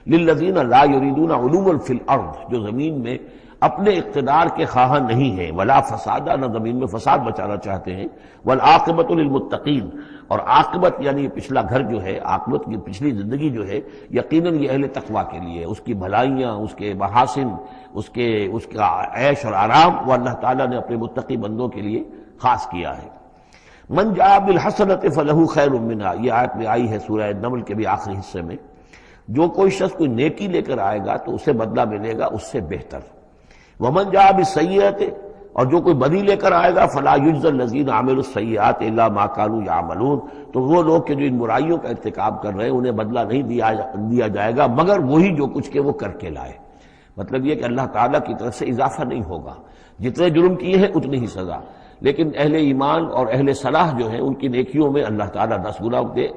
للذین لا یریدون علوا فی الارض، جو زمین میں اپنے اقتدار کے خواہاں نہیں ہیں، ولا فسادا، نہ زمین میں فساد بچانا چاہتے ہیں، والعاقبۃ للمتقین، اور عاقبت یعنی پچھلا گھر جو ہے، عاقبت کی پچھلی زندگی جو ہے یقیناً یہ اہل تقویٰ کے لیے، اس کی بھلائیاں، اس کے محاسن، اس کا عیش اور آرام وہ اللہ تعالیٰ نے اپنے متقی بندوں کے لیے خاص کیا ہے. من جاء بالحسنۃ فلہ خیر منہا، یہ آیت میں آئی ہے سورہ نمل کے بھی آخری حصے میں. جو کوئی شخص کوئی نیکی لے کر آئے گا تو اسے بدلہ ملے گا اس سے بہتر. ومن جاء بالسیئۃ، اور جو کوئی بدی لے کر آئے گا فلا یجزی الذین عملوا السیئات الا ما كانوا یعملون، تو وہ لوگ کہ جو ان برائیوں کا ارتکاب کر رہے ہیں انہیں بدلہ نہیں دیا جائے گا مگر وہی جو کچھ کہ وہ کر کے لائے. مطلب یہ کہ اللہ تعالیٰ کی طرف سے اضافہ نہیں ہوگا، جتنے جرم کیے ہیں اتنی ہی سزا. لیکن اہل ایمان اور اہل صلاح جو ہیں ان کی نیکیوں میں اللہ تعالیٰ 10 گنا دے،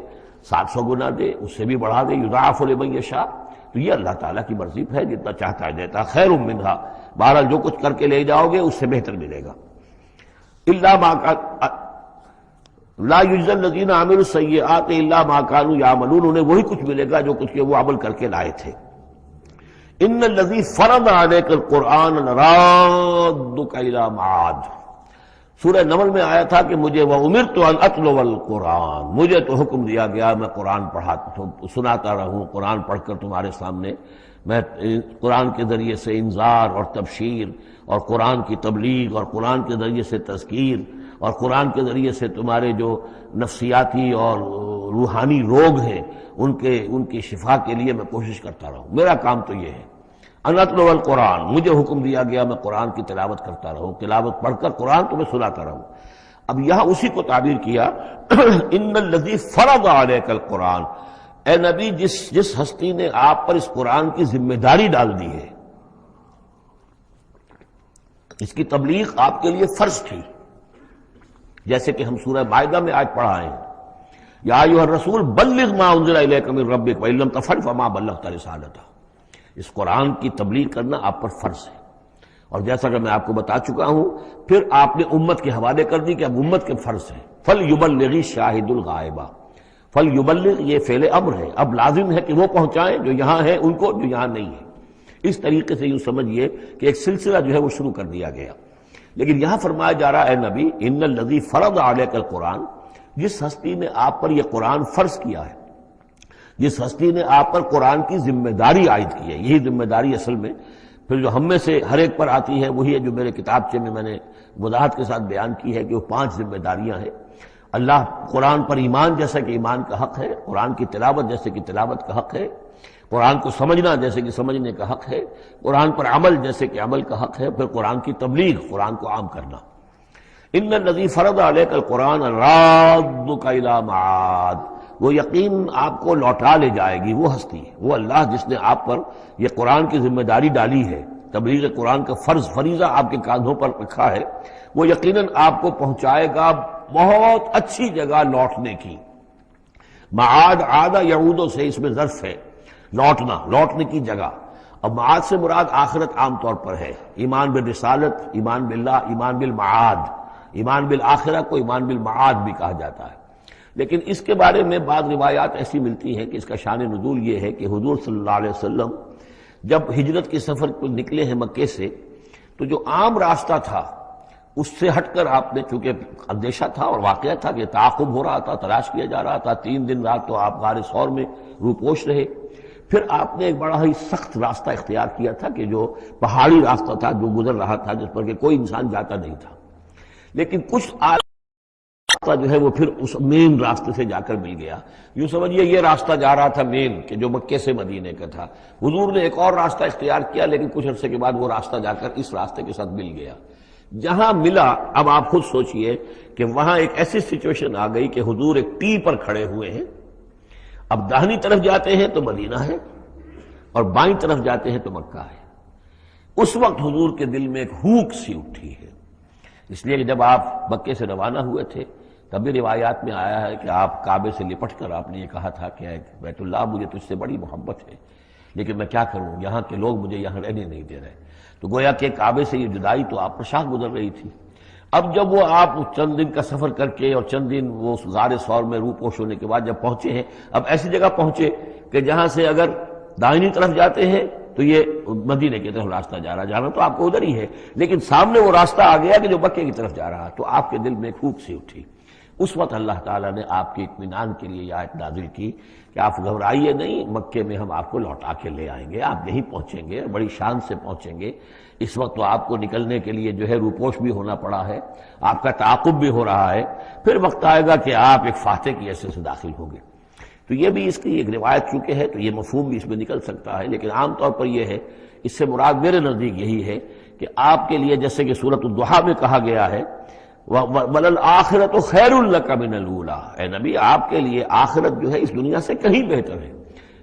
700 گنا دے، اس سے بھی بڑھا دے، یضاعف لمن یشاء. تو یہ اللہ تعالیٰ کی مرضی ہے، جتنا چاہتا ہے دیتا. خیر منہا، بہرحال جو کچھ کر کے لے جاؤ گے اس سے بہتر ملے گا. الا ما لا یجزی الذین عملوا السیئات الا ما كانوا یعملون، انہیں وہی کچھ ملے گا جو کچھ کہ وہ عمل کر کے لائے تھے. ان الذی فرض علیک القرآن لرادک الی معاد، سورہ نمل میں آیا تھا کہ مجھے وَأُمِرْتُ أَنْ أَتْلُوَ الْقُرْآنَ، مجھے تو حکم دیا گیا میں قرآن سناتا رہوں، قرآن پڑھ کر تمہارے سامنے میں قرآن کے ذریعے سے انذار اور تبشیر اور قرآن کی تبلیغ اور قرآن کے ذریعے سے تذکیر اور قرآن کے ذریعے سے تمہارے جو نفسیاتی اور روحانی روگ ہیں ان کی شفا کے لیے میں کوشش کرتا رہوں. میرا کام تو یہ ہے. ان اتلو القرآن، مجھے حکم دیا گیا میں قرآن کی تلاوت کرتا رہوں، تلاوت پڑھ کر قرآن تمہیں سناتا رہوں. اب یہاں اسی کو تعبیر کیا ان الذی فرض علیک القرآن، اے نبی جس ہستی نے آپ پر اس قرآن کی ذمہ داری ڈال دی ہے، اس کی تبلیغ آپ کے لیے فرض تھی. جیسے کہ ہم سورہ مائدہ میں آج پڑھا ہے، یا ایھا الرسول بلغ ما انزل الیک من ربک وان لم تفعل فما بلغت رسالتہ. اس قرآن کی تبلیغ کرنا آپ پر فرض ہے. اور جیسا کہ میں آپ کو بتا چکا ہوں، پھر آپ نے امت کے حوالے کر دی کہ اب امت کے فرض ہے. فَلْيُبَلِّغِ الشَّاهِدُ الْغَائِبَ، فَلْيُبَلِّغ یہ فعل امر ہے، اب لازم ہے کہ وہ پہنچائیں جو یہاں ہیں ان کو، جو یہاں نہیں ہے. اس طریقے سے یوں سمجھیے کہ ایک سلسلہ جو ہے وہ شروع کر دیا گیا. لیکن یہاں فرمایا جا رہا ہے نبی ان الذی فرض علیک القرآن، جس ہستی نے آپ پر یہ قرآن فرض کیا ہے، جس ہستی نے آپ پر قرآن کی ذمہ داری عائد کی ہے. یہی ذمہ داری اصل میں پھر جو ہم میں سے ہر ایک پر آتی ہے وہی ہے جو میرے کتابچے میں نے وضاحت کے ساتھ بیان کی ہے کہ وہ 5 ذمہ داریاں ہیں. اللہ قرآن پر ایمان جیسا کہ ایمان کا حق ہے، قرآن کی تلاوت جیسے کہ تلاوت کا حق ہے، قرآن کو سمجھنا جیسے کہ سمجھنے کا حق ہے، قرآن پر عمل جیسے کہ عمل کا حق ہے، پھر قرآن کی تبلیغ، قرآن کو عام کرنا. ان الذی فرض علیک القرآن رادک الی معاد، وہ یقین آپ کو لوٹا لے جائے گی وہ ہستی، وہ اللہ جس نے آپ پر یہ قرآن کی ذمہ داری ڈالی ہے، تبلیغ قرآن کا فریضہ آپ کے کاندھوں پر رکھا ہے، وہ یقیناً آپ کو پہنچائے گا بہت اچھی جگہ لوٹنے کی. معاد عاد یعود سے اس میں ظرف ہے، لوٹنا، لوٹنے کی جگہ. اب معاد سے مراد آخرت عام طور پر ہے، ایمان بالرسالت، ایمان باللہ، ایمان بالمعاد، ایمان بالآخرہ کو ایمان بالمعاد بھی کہا جاتا ہے. لیکن اس کے بارے میں بعض روایات ایسی ملتی ہیں کہ اس کا شان نزول یہ ہے کہ حضور صلی اللہ علیہ وسلم جب ہجرت کے سفر کو نکلے ہیں مکے سے، تو جو عام راستہ تھا اس سے ہٹ کر آپ نے، چونکہ اندیشہ تھا اور واقعہ تھا کہ تعاقب ہو رہا تھا، تلاش کیا جا رہا تھا، 3 دن رات تو آپ غار ثور میں روپوش رہے. پھر آپ نے ایک بڑا ہی سخت راستہ اختیار کیا تھا کہ جو پہاڑی راستہ تھا جو گزر رہا تھا، جس پر کہ کوئی انسان جاتا نہیں تھا. لیکن کچھ راستہ جو ہے وہ پھر اس مین راستے سے جا کر مل گیا. یوں سمجھیے یہ راستہ جا رہا تھا مین کہ جو مکے سے مدینے کا تھا. حضور نے ایک اور راستہ اختیار کیا، لیکن کچھ عرصے کے بعد وہ راستہ جا کر اس راستے کے ساتھ مل گیا. جہاں ملا، اب آپ خود سوچئے کہ وہاں ایک ایسی سچویشن آ گئی کہ حضور ایک ٹی پر کھڑے ہوئے ہیں. اب داہنی طرف جاتے ہیں تو مدینہ ہے اور بائیں طرف جاتے ہیں تو مکہ ہے. اس وقت حضور کے دل میں ایک ہوک سی اٹھی ہے، اس لیے کہ جب آپ مکے سے روانہ ہوئے تھے تب بھی روایات میں آیا ہے کہ آپ کعبے سے لپٹ کر آپ نے یہ کہا تھا کہ بیت اللہ مجھے تجھ سے بڑی محبت ہے، لیکن میں کیا کروں، یہاں کے لوگ مجھے یہاں رہنے نہیں دے رہے. تو گویا کہ کعبے سے یہ جدائی تو آپ پر شاہ گزر رہی تھی. اب جب وہ آپ چند دن کا سفر کر کے اور چند دن وہ غار ثور میں روپوش ہونے کے بعد جب پہنچے ہیں، اب ایسی جگہ پہنچے کہ جہاں سے اگر دائنی طرف جاتے ہیں تو یہ مدینے کی طرف راستہ جانا تو آپ کو ادھر ہی ہے، لیکن سامنے وہ راستہ آ گیا کہ جو مکے کی طرف جا رہا، تو آپ کے دل میں ایک پھوک سی اٹھی. اس وقت اللہ تعالیٰ نے آپ کے اطمینان کے لیے یہ آیت نازل کی کہ آپ گھبرائیے نہیں، مکے میں ہم آپ کو لوٹا کے لے آئیں گے، آپ یہیں پہنچیں گے، بڑی شان سے پہنچیں گے. اس وقت تو آپ کو نکلنے کے لیے جو ہے روپوش بھی ہونا پڑا ہے، آپ کا تعاقب بھی ہو رہا ہے، پھر وقت آئے گا کہ آپ ایک فاتح کی حیثیت سے داخل ہوں گے. تو یہ بھی اس کی ایک روایت چونکہ ہے تو یہ مفہوم بھی اس میں نکل سکتا ہے، لیکن عام طور پر یہ ہے، اس سے مراد میرے نزدیک یہی ہے کہ آپ کے لیے جیسے کہ سورۃ الضحیٰ میں کہا گیا ہے وَلَلْآخِرَةُ خَيْرٌ لَكَ مِنَ الْأُولَىٰ، اے نبی آپ کے لیے آخرت جو ہے اس دنیا سے کہیں بہتر ہے.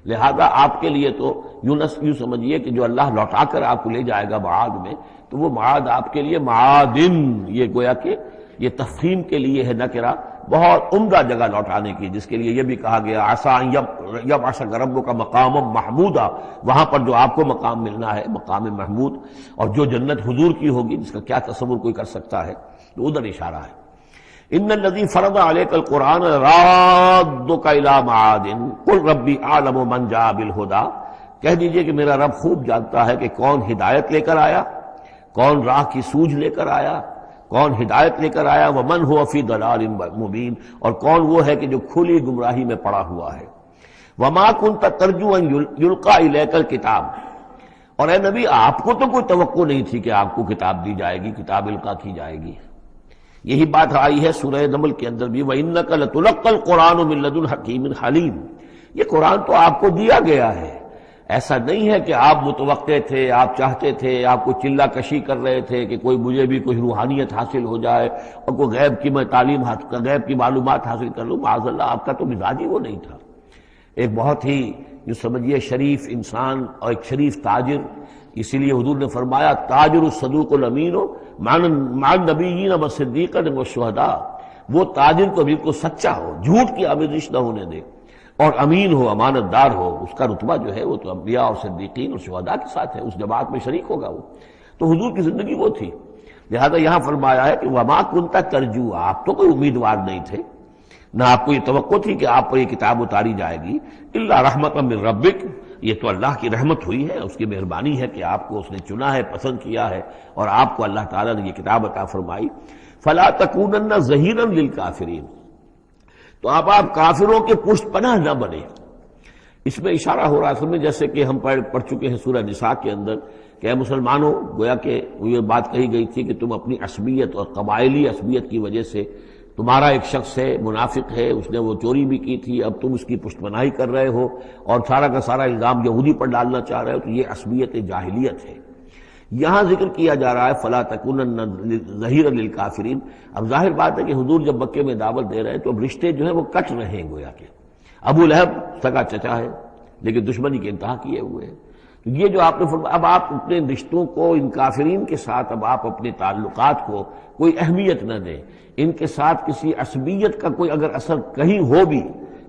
لہذا آپ کے لیے تو یوں سمجھیے کہ جو اللہ لوٹا کر آپ کو لے جائے گا معاد میں، تو وہ معاد آپ کے لیے معادن، یہ گویا کہ یہ تفخیم کے لیے ہے نکرہ، بہت عمدہ جگہ لوٹانے کی، جس کے لیے یہ بھی کہا گیا عسیٰ ان یبعثک ربک مقاما محمودا، وہاں پر جو آپ کو مقام ملنا ہے مقام محمود، اور جو جنت حضور کی ہوگی جس کا کیا تصور کوئی کر سکتا ہے، تو ادھر اشارہ ہے. ان الذی فرض علیک القرآن رادک الی معاد قل ربی اعلم من جاء بالہدی، کہہ دیجئے کہ میرا رب خوب جانتا ہے کہ کون ہدایت لے کر آیا، کون راہ کی سوجھ لے کر آیا، کون ہدایت لے کر آیا، ومن هو فی ضلال مبین، اور کون وہ ہے کہ جو کھلی گمراہی میں پڑا ہوا ہے. وما کنت ترجو ان یلقی الیک الکتاب، اور اے نبی آپ کو تو کوئی توقع نہیں تھی کہ آپ کو کتاب دی جائے گی، کتاب القا کی جائے گی. یہی بات آئی ہے سورہ نمل کے اندر بھی وَإِنَّكَ لَتُلَقَّى الْقُرْآنُ مِن لَّدُنْ حَكِيمٍ حَلِيمٍ، یہ قرآن تو آپ کو دیا گیا ہے، ایسا نہیں ہے کہ آپ متوقع تھے، آپ چاہتے تھے، آپ کو چلہ کشی کر رہے تھے کہ کوئی مجھے بھی کوئی روحانیت حاصل ہو جائے اور کوئی غیب کی میں تعلیم غیب کی معلومات حاصل کر لوں. معاذ اللہ آپ کا تو مزاج ہی وہ نہیں تھا. ایک بہت ہی جو سمجھیے شریف انسان اور ایک شریف تاجر، اسی لیے حضور نے فرمایا تاجر الصدوق الامین مع النبیین والصدیقین والشہداء، وہ تاجر کو بالکل سچا ہو، جھوٹ کی آمیزش نہ ہونے دے، اور امین ہو، امانت دار ہو، اس کا رتبہ جو ہے وہ تو انبیاء اور صدیقین اور شہداء کے ساتھ ہے، اس جماعت میں شریک ہوگا وہ. تو حضور کی زندگی وہ تھی. لہذا یہاں فرمایا ہے کہ وما کنت ترجو، آپ تو کوئی امیدوار نہیں تھے، نہ آپ کو یہ توقع تھی کہ آپ پر یہ کتاب اتاری جائے گی، الا رحمتا من ربک، یہ تو اللہ کی رحمت ہوئی ہے، اس کی مہربانی ہے کہ آپ کو اس نے چنا ہے، پسند کیا ہے، اور آپ کو اللہ تعالیٰ نے یہ کتاب عطا فرمائی. فلا تکونن ظہیرا للکافرین، تو آپ کافروں کے پشت پناہ نہ بنے. اس میں اشارہ ہو رہا ہے اصل میں، جیسے کہ ہم پڑھ چکے ہیں سورہ نساء کے اندر کہ اے مسلمانوں، گویا کہ یہ بات کہی گئی تھی کہ تم اپنی عصبیت اور قبائلی عصبیت کی وجہ سے، تمہارا ایک شخص ہے منافق ہے، اس نے وہ چوری بھی کی تھی، اب تم اس کی پشت پناہی کر رہے ہو اور سارا کا سارا الزام یہودی پر ڈالنا چاہ رہے ہو، تو یہ عصبیت جاہلیت ہے۔ یہاں ذکر کیا جا رہا ہے فلا تکونن ظہیرا للکافرین۔ اب ظاہر بات ہے کہ حضور جب مکے میں دعوت دے رہے ہیں تو اب رشتے جو ہیں وہ کٹ رہے ہیں، گویا کہ ابو لہب سگا چچا ہے لیکن دشمنی کے انتہا کیے ہوئے ہیں۔ تو یہ جو آپ نے فرمایا، اب آپ اپنے رشتوں کو ان کافرین کے ساتھ، اب آپ اپنے تعلقات کو کوئی اہمیت نہ دیں، ان کے ساتھ کسی عصبیت کا کوئی اگر اثر کہیں ہو بھی،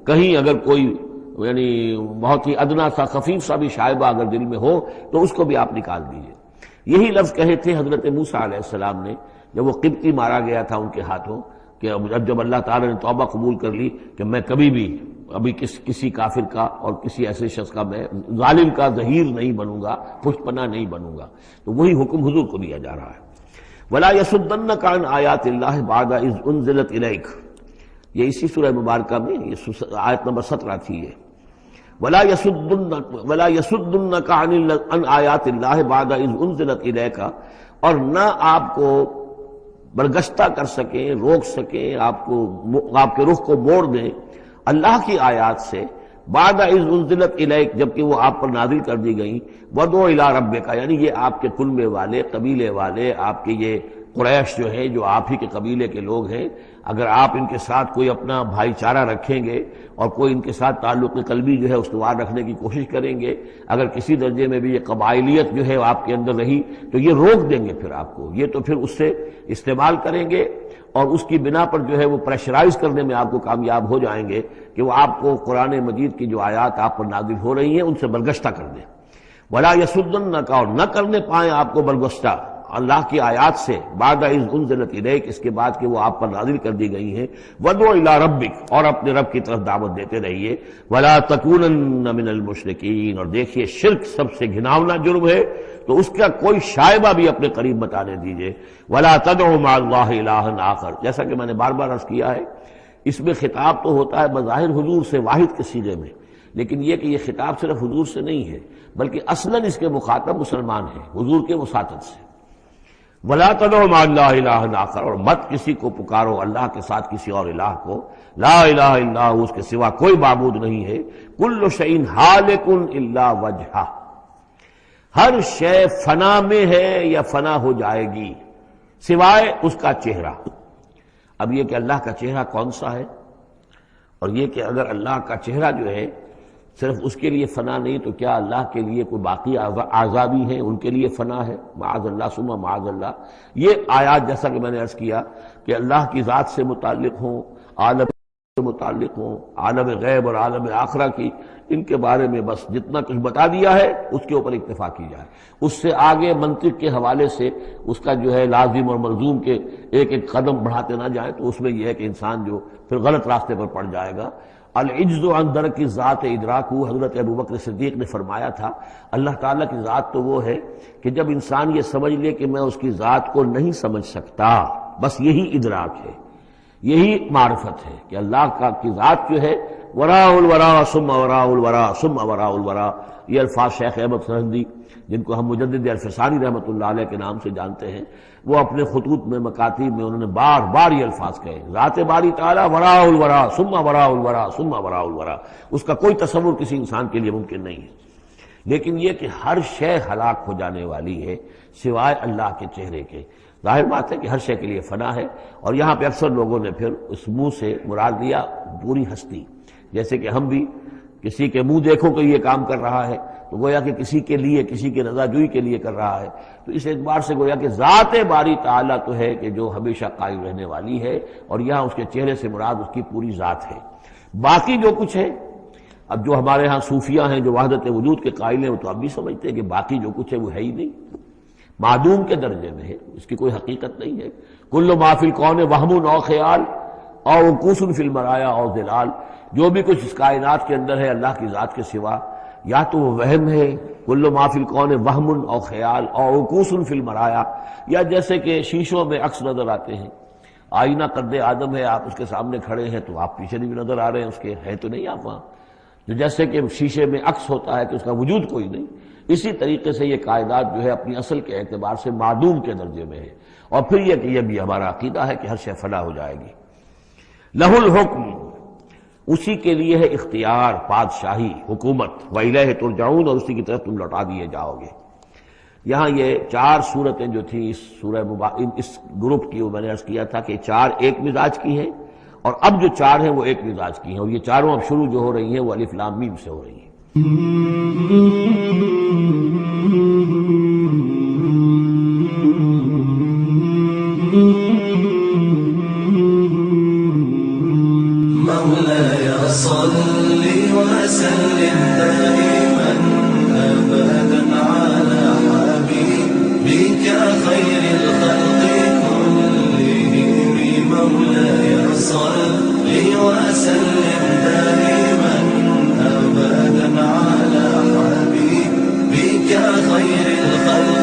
کہیں اگر کوئی یعنی بہت ہی ادنا سا خفیف سا بھی شائبہ اگر دل میں ہو تو اس کو بھی آپ نکال دیجئے۔ یہی لفظ کہے تھے حضرت موسیٰ علیہ السلام نے جب وہ قبطی مارا گیا تھا ان کے ہاتھوں، کہ جب اللہ تعالیٰ نے توبہ قبول کر لی کہ میں کبھی بھی ابھی کسی کافر کا اور کسی ایسے شخص کا، میں ظالم کا ظہیر نہیں بنوں گا، پشت پناہ نہیں بنوں گا، تو وہی حکم حضور کو دیا جا رہا ہے۔ وَلَا يَصُدَّنَّكَ عَنْ آيَاتِ اللَّهِ بَعْدَ إِذْ أُنزِلَتْ إِلَيْكَ، یہ اسی سورہ مبارکہ میں یہ آیت نمبر 17 تھی یہ۔ وَلَا يَصُدُّنَّكَ عَنْ آيَاتِ اللَّهِ بَعْدَ إِذْ أُنزِلَتْ إِلَيْكَ، اور نہ آپ کو برگشتہ کر سکیں، روک سکیں، آپ کے رخ کو موڑ دیں اللہ کی آیات سے، بعد اذ انزلت الیک، جبکہ وہ آپ پر نازل کر دی گئیں، ودعو الی ربک، یعنی یہ آپ کے کنبے والے، قبیلے والے، آپ کے یہ قریش جو ہے، جو آپ ہی کے قبیلے کے لوگ ہیں، اگر آپ ان کے ساتھ کوئی اپنا بھائی چارہ رکھیں گے اور کوئی ان کے ساتھ تعلق قلبی جو ہے استوار رکھنے کی کوشش کریں گے، اگر کسی درجے میں بھی یہ قبائلیت جو ہے آپ کے اندر رہی تو یہ روک دیں گے پھر آپ کو، یہ تو پھر اس سے استعمال کریں گے اور اس کی بنا پر جو ہے وہ پریشرائز کرنے میں آپ کو کامیاب ہو جائیں گے کہ وہ آپ کو قرآن مجید کی جو آیات آپ پر نازل ہو رہی ہیں ان سے برگشتہ کر دیں۔ وَلَا يَصُدُّنَّكَ، اور نہ کرنے پائیں آپ کو برگشتہ اللہ کی آیات سے، بعد اذ انزلت الیک، اس کے بعد کہ وہ آپ پر نازل کر دی گئی ہیں، وَدْعُ إِلَىٰ رَبِّكَ، اور اپنے رب کی طرف دعوت دیتے رہیے، وَلَا تَكُونَنَّ مِنَ الْمُشْرِكِينَ، اور دیکھیے شرک سب سے گھناؤنا جرم ہے تو اس کا کوئی شائبہ بھی اپنے قریب بتانے دیجیے۔ وَلَا تَدْعُ مَعَ اللَّهِ إِلَٰهًا آخر، جیسا کہ میں نے بار بار عرض کیا ہے، اس میں خطاب تو ہوتا ہے بظاہر حضور سے واحد کے صیغے میں، لیکن یہ کہ یہ خطاب صرف حضور سے نہیں ہے بلکہ اصلاً اس کے مخاطب مسلمان ہیں، حضور کے وساطت سے۔ وَلَا تَدْعُ مَعَ اللَّهِ إِلَٰهًا آخر، اور مت کسی کو پکارو اللہ کے ساتھ کسی اور الہ کو، لا الہ الا ہو، اس کے سوا کوئی معبود نہیں ہے، کل شیء ہالک الا وجہہ، ہر شے فنا میں ہے یا فنا ہو جائے گی سوائے اس کا چہرہ۔ اب یہ کہ اللہ کا چہرہ کون سا ہے، اور یہ کہ اگر اللہ کا چہرہ جو ہے صرف اس کے لیے فنا نہیں تو کیا اللہ کے لیے کوئی باقی اعضاء بھی ہیں، ان کے لیے فنا ہے؟ معاذ اللہ ثم معاذ اللہ۔ یہ آیات جیسا کہ میں نے عرض کیا کہ اللہ کی ذات سے متعلق ہوں، عالم سے متعلق ہوں، عالم غیب اور عالم آخرہ کی، ان کے بارے میں بس جتنا کچھ بتا دیا ہے اس کے اوپر اکتفا کی جائے، اس سے آگے منطق کے حوالے سے اس کا جو ہے لازم اور ملزوم کے ایک ایک قدم بڑھاتے نہ جائیں، تو اس میں یہ ہے کہ انسان جو پھر غلط راستے پر پڑ جائے گا۔ العجز عن درک ذات ادراک، حضرت ابوبکر صدیق نے فرمایا تھا اللہ تعالیٰ کی ذات تو وہ ہے کہ جب انسان یہ سمجھ لے کہ میں اس کی ذات کو نہیں سمجھ سکتا، بس یہی ادراک ہے، یہی معرفت ہے کہ اللہ کی ذات جو ہے وراء الورا ثم وراء الورا ثم وراء الورا۔ یہ الفاظ شیخ احمد سرہندی، جن کو ہم مجدد الفسانی رحمۃ اللہ علیہ کے نام سے جانتے ہیں، وہ اپنے خطوط میں مکاتیب میں انہوں نے بار بار یہ الفاظ کہے، ذات باری تعالیٰ وراء الورا ثم وراء الورا ثم وراء الورا، اس کا کوئی تصور کسی انسان کے لیے ممکن نہیں ہے۔ لیکن یہ کہ ہر شے ہلاک ہو جانے والی ہے سوائے اللہ کے چہرے کے۔ ظاہر بات ہے کہ ہر شے کے لیے فنا ہے، اور یہاں پہ اکثر لوگوں نے پھر اس منہ سے مراد لیا پوری ہستی، جیسے کہ ہم بھی کسی کے منہ دیکھو کہ یہ کام کر رہا ہے تو گویا کہ کسی کے لیے، کسی کی رضا جوئی کے لیے کر رہا ہے، تو اس اعتبار سے گویا کہ ذات باری تعالیٰ تو ہے کہ جو ہمیشہ قائم رہنے والی ہے، اور یہاں اس کے چہرے سے مراد اس کی پوری ذات ہے۔ باقی جو کچھ ہے، اب جو ہمارے ہاں صوفیہ ہیں جو وحدت وجود کے قائل ہیں، وہ تو اب بھی سمجھتے ہیں کہ باقی جو کچھ ہے وہ ہے ہی نہیں، معدوم کے درجے میں ہے، اس کی کوئی حقیقت نہیں ہے۔ کل ما فی الکون وہم او خیال او وقوف فی المرایا او ظلال، جو بھی کچھ اس کائنات کے اندر ہے اللہ کی ذات کے سوا یا تو وہ وہم ہے، کل ما فی الکون وہم او خیال او وقوف فی المرایا، یا جیسے کہ شیشوں میں عکس نظر آتے ہیں، آئینہ قد آدم ہے، آپ اس کے سامنے کھڑے ہیں تو آپ پیچھے بھی نظر آ رہے ہیں اس کے، ہے تو نہیں آپ وہاں، جو جیسے کہ شیشے میں عکس ہوتا ہے کہ اس کا وجود کوئی نہیں، اسی طریقے سے یہ کائنات جو ہے اپنی اصل کے اعتبار سے معدوم کے درجے میں ہے۔ اور پھر یہ کہ یہ بھی ہمارا عقیدہ ہے کہ ہر شے فنا ہو جائے گی۔ لہ الحکم، اسی کے لیے ہے اختیار، بادشاہی، حکومت، وَإِلَيْهِ تُرْجَعُونَ، اور اسی کی طرف تم لوٹا دیے جاؤ گے۔ یہاں یہ 4 صورتیں جو تھیں اس سورہ اس گروپ کی، وہ میں نے عرض کیا تھا کہ 4 ایک مزاج کی ہیں، اور اب جو 4 ہیں وہ ایک مزاج کی ہیں، اور یہ چاروں اب شروع جو ہو رہی ہیں وہ الف لام میم سے ہو رہی ہیں۔
مولاي صل وسلم دائما أبدا على حبيبك خير الخلق كلهم، مولاي صل وسلم دائما أبدا على حبيبك خير الخلق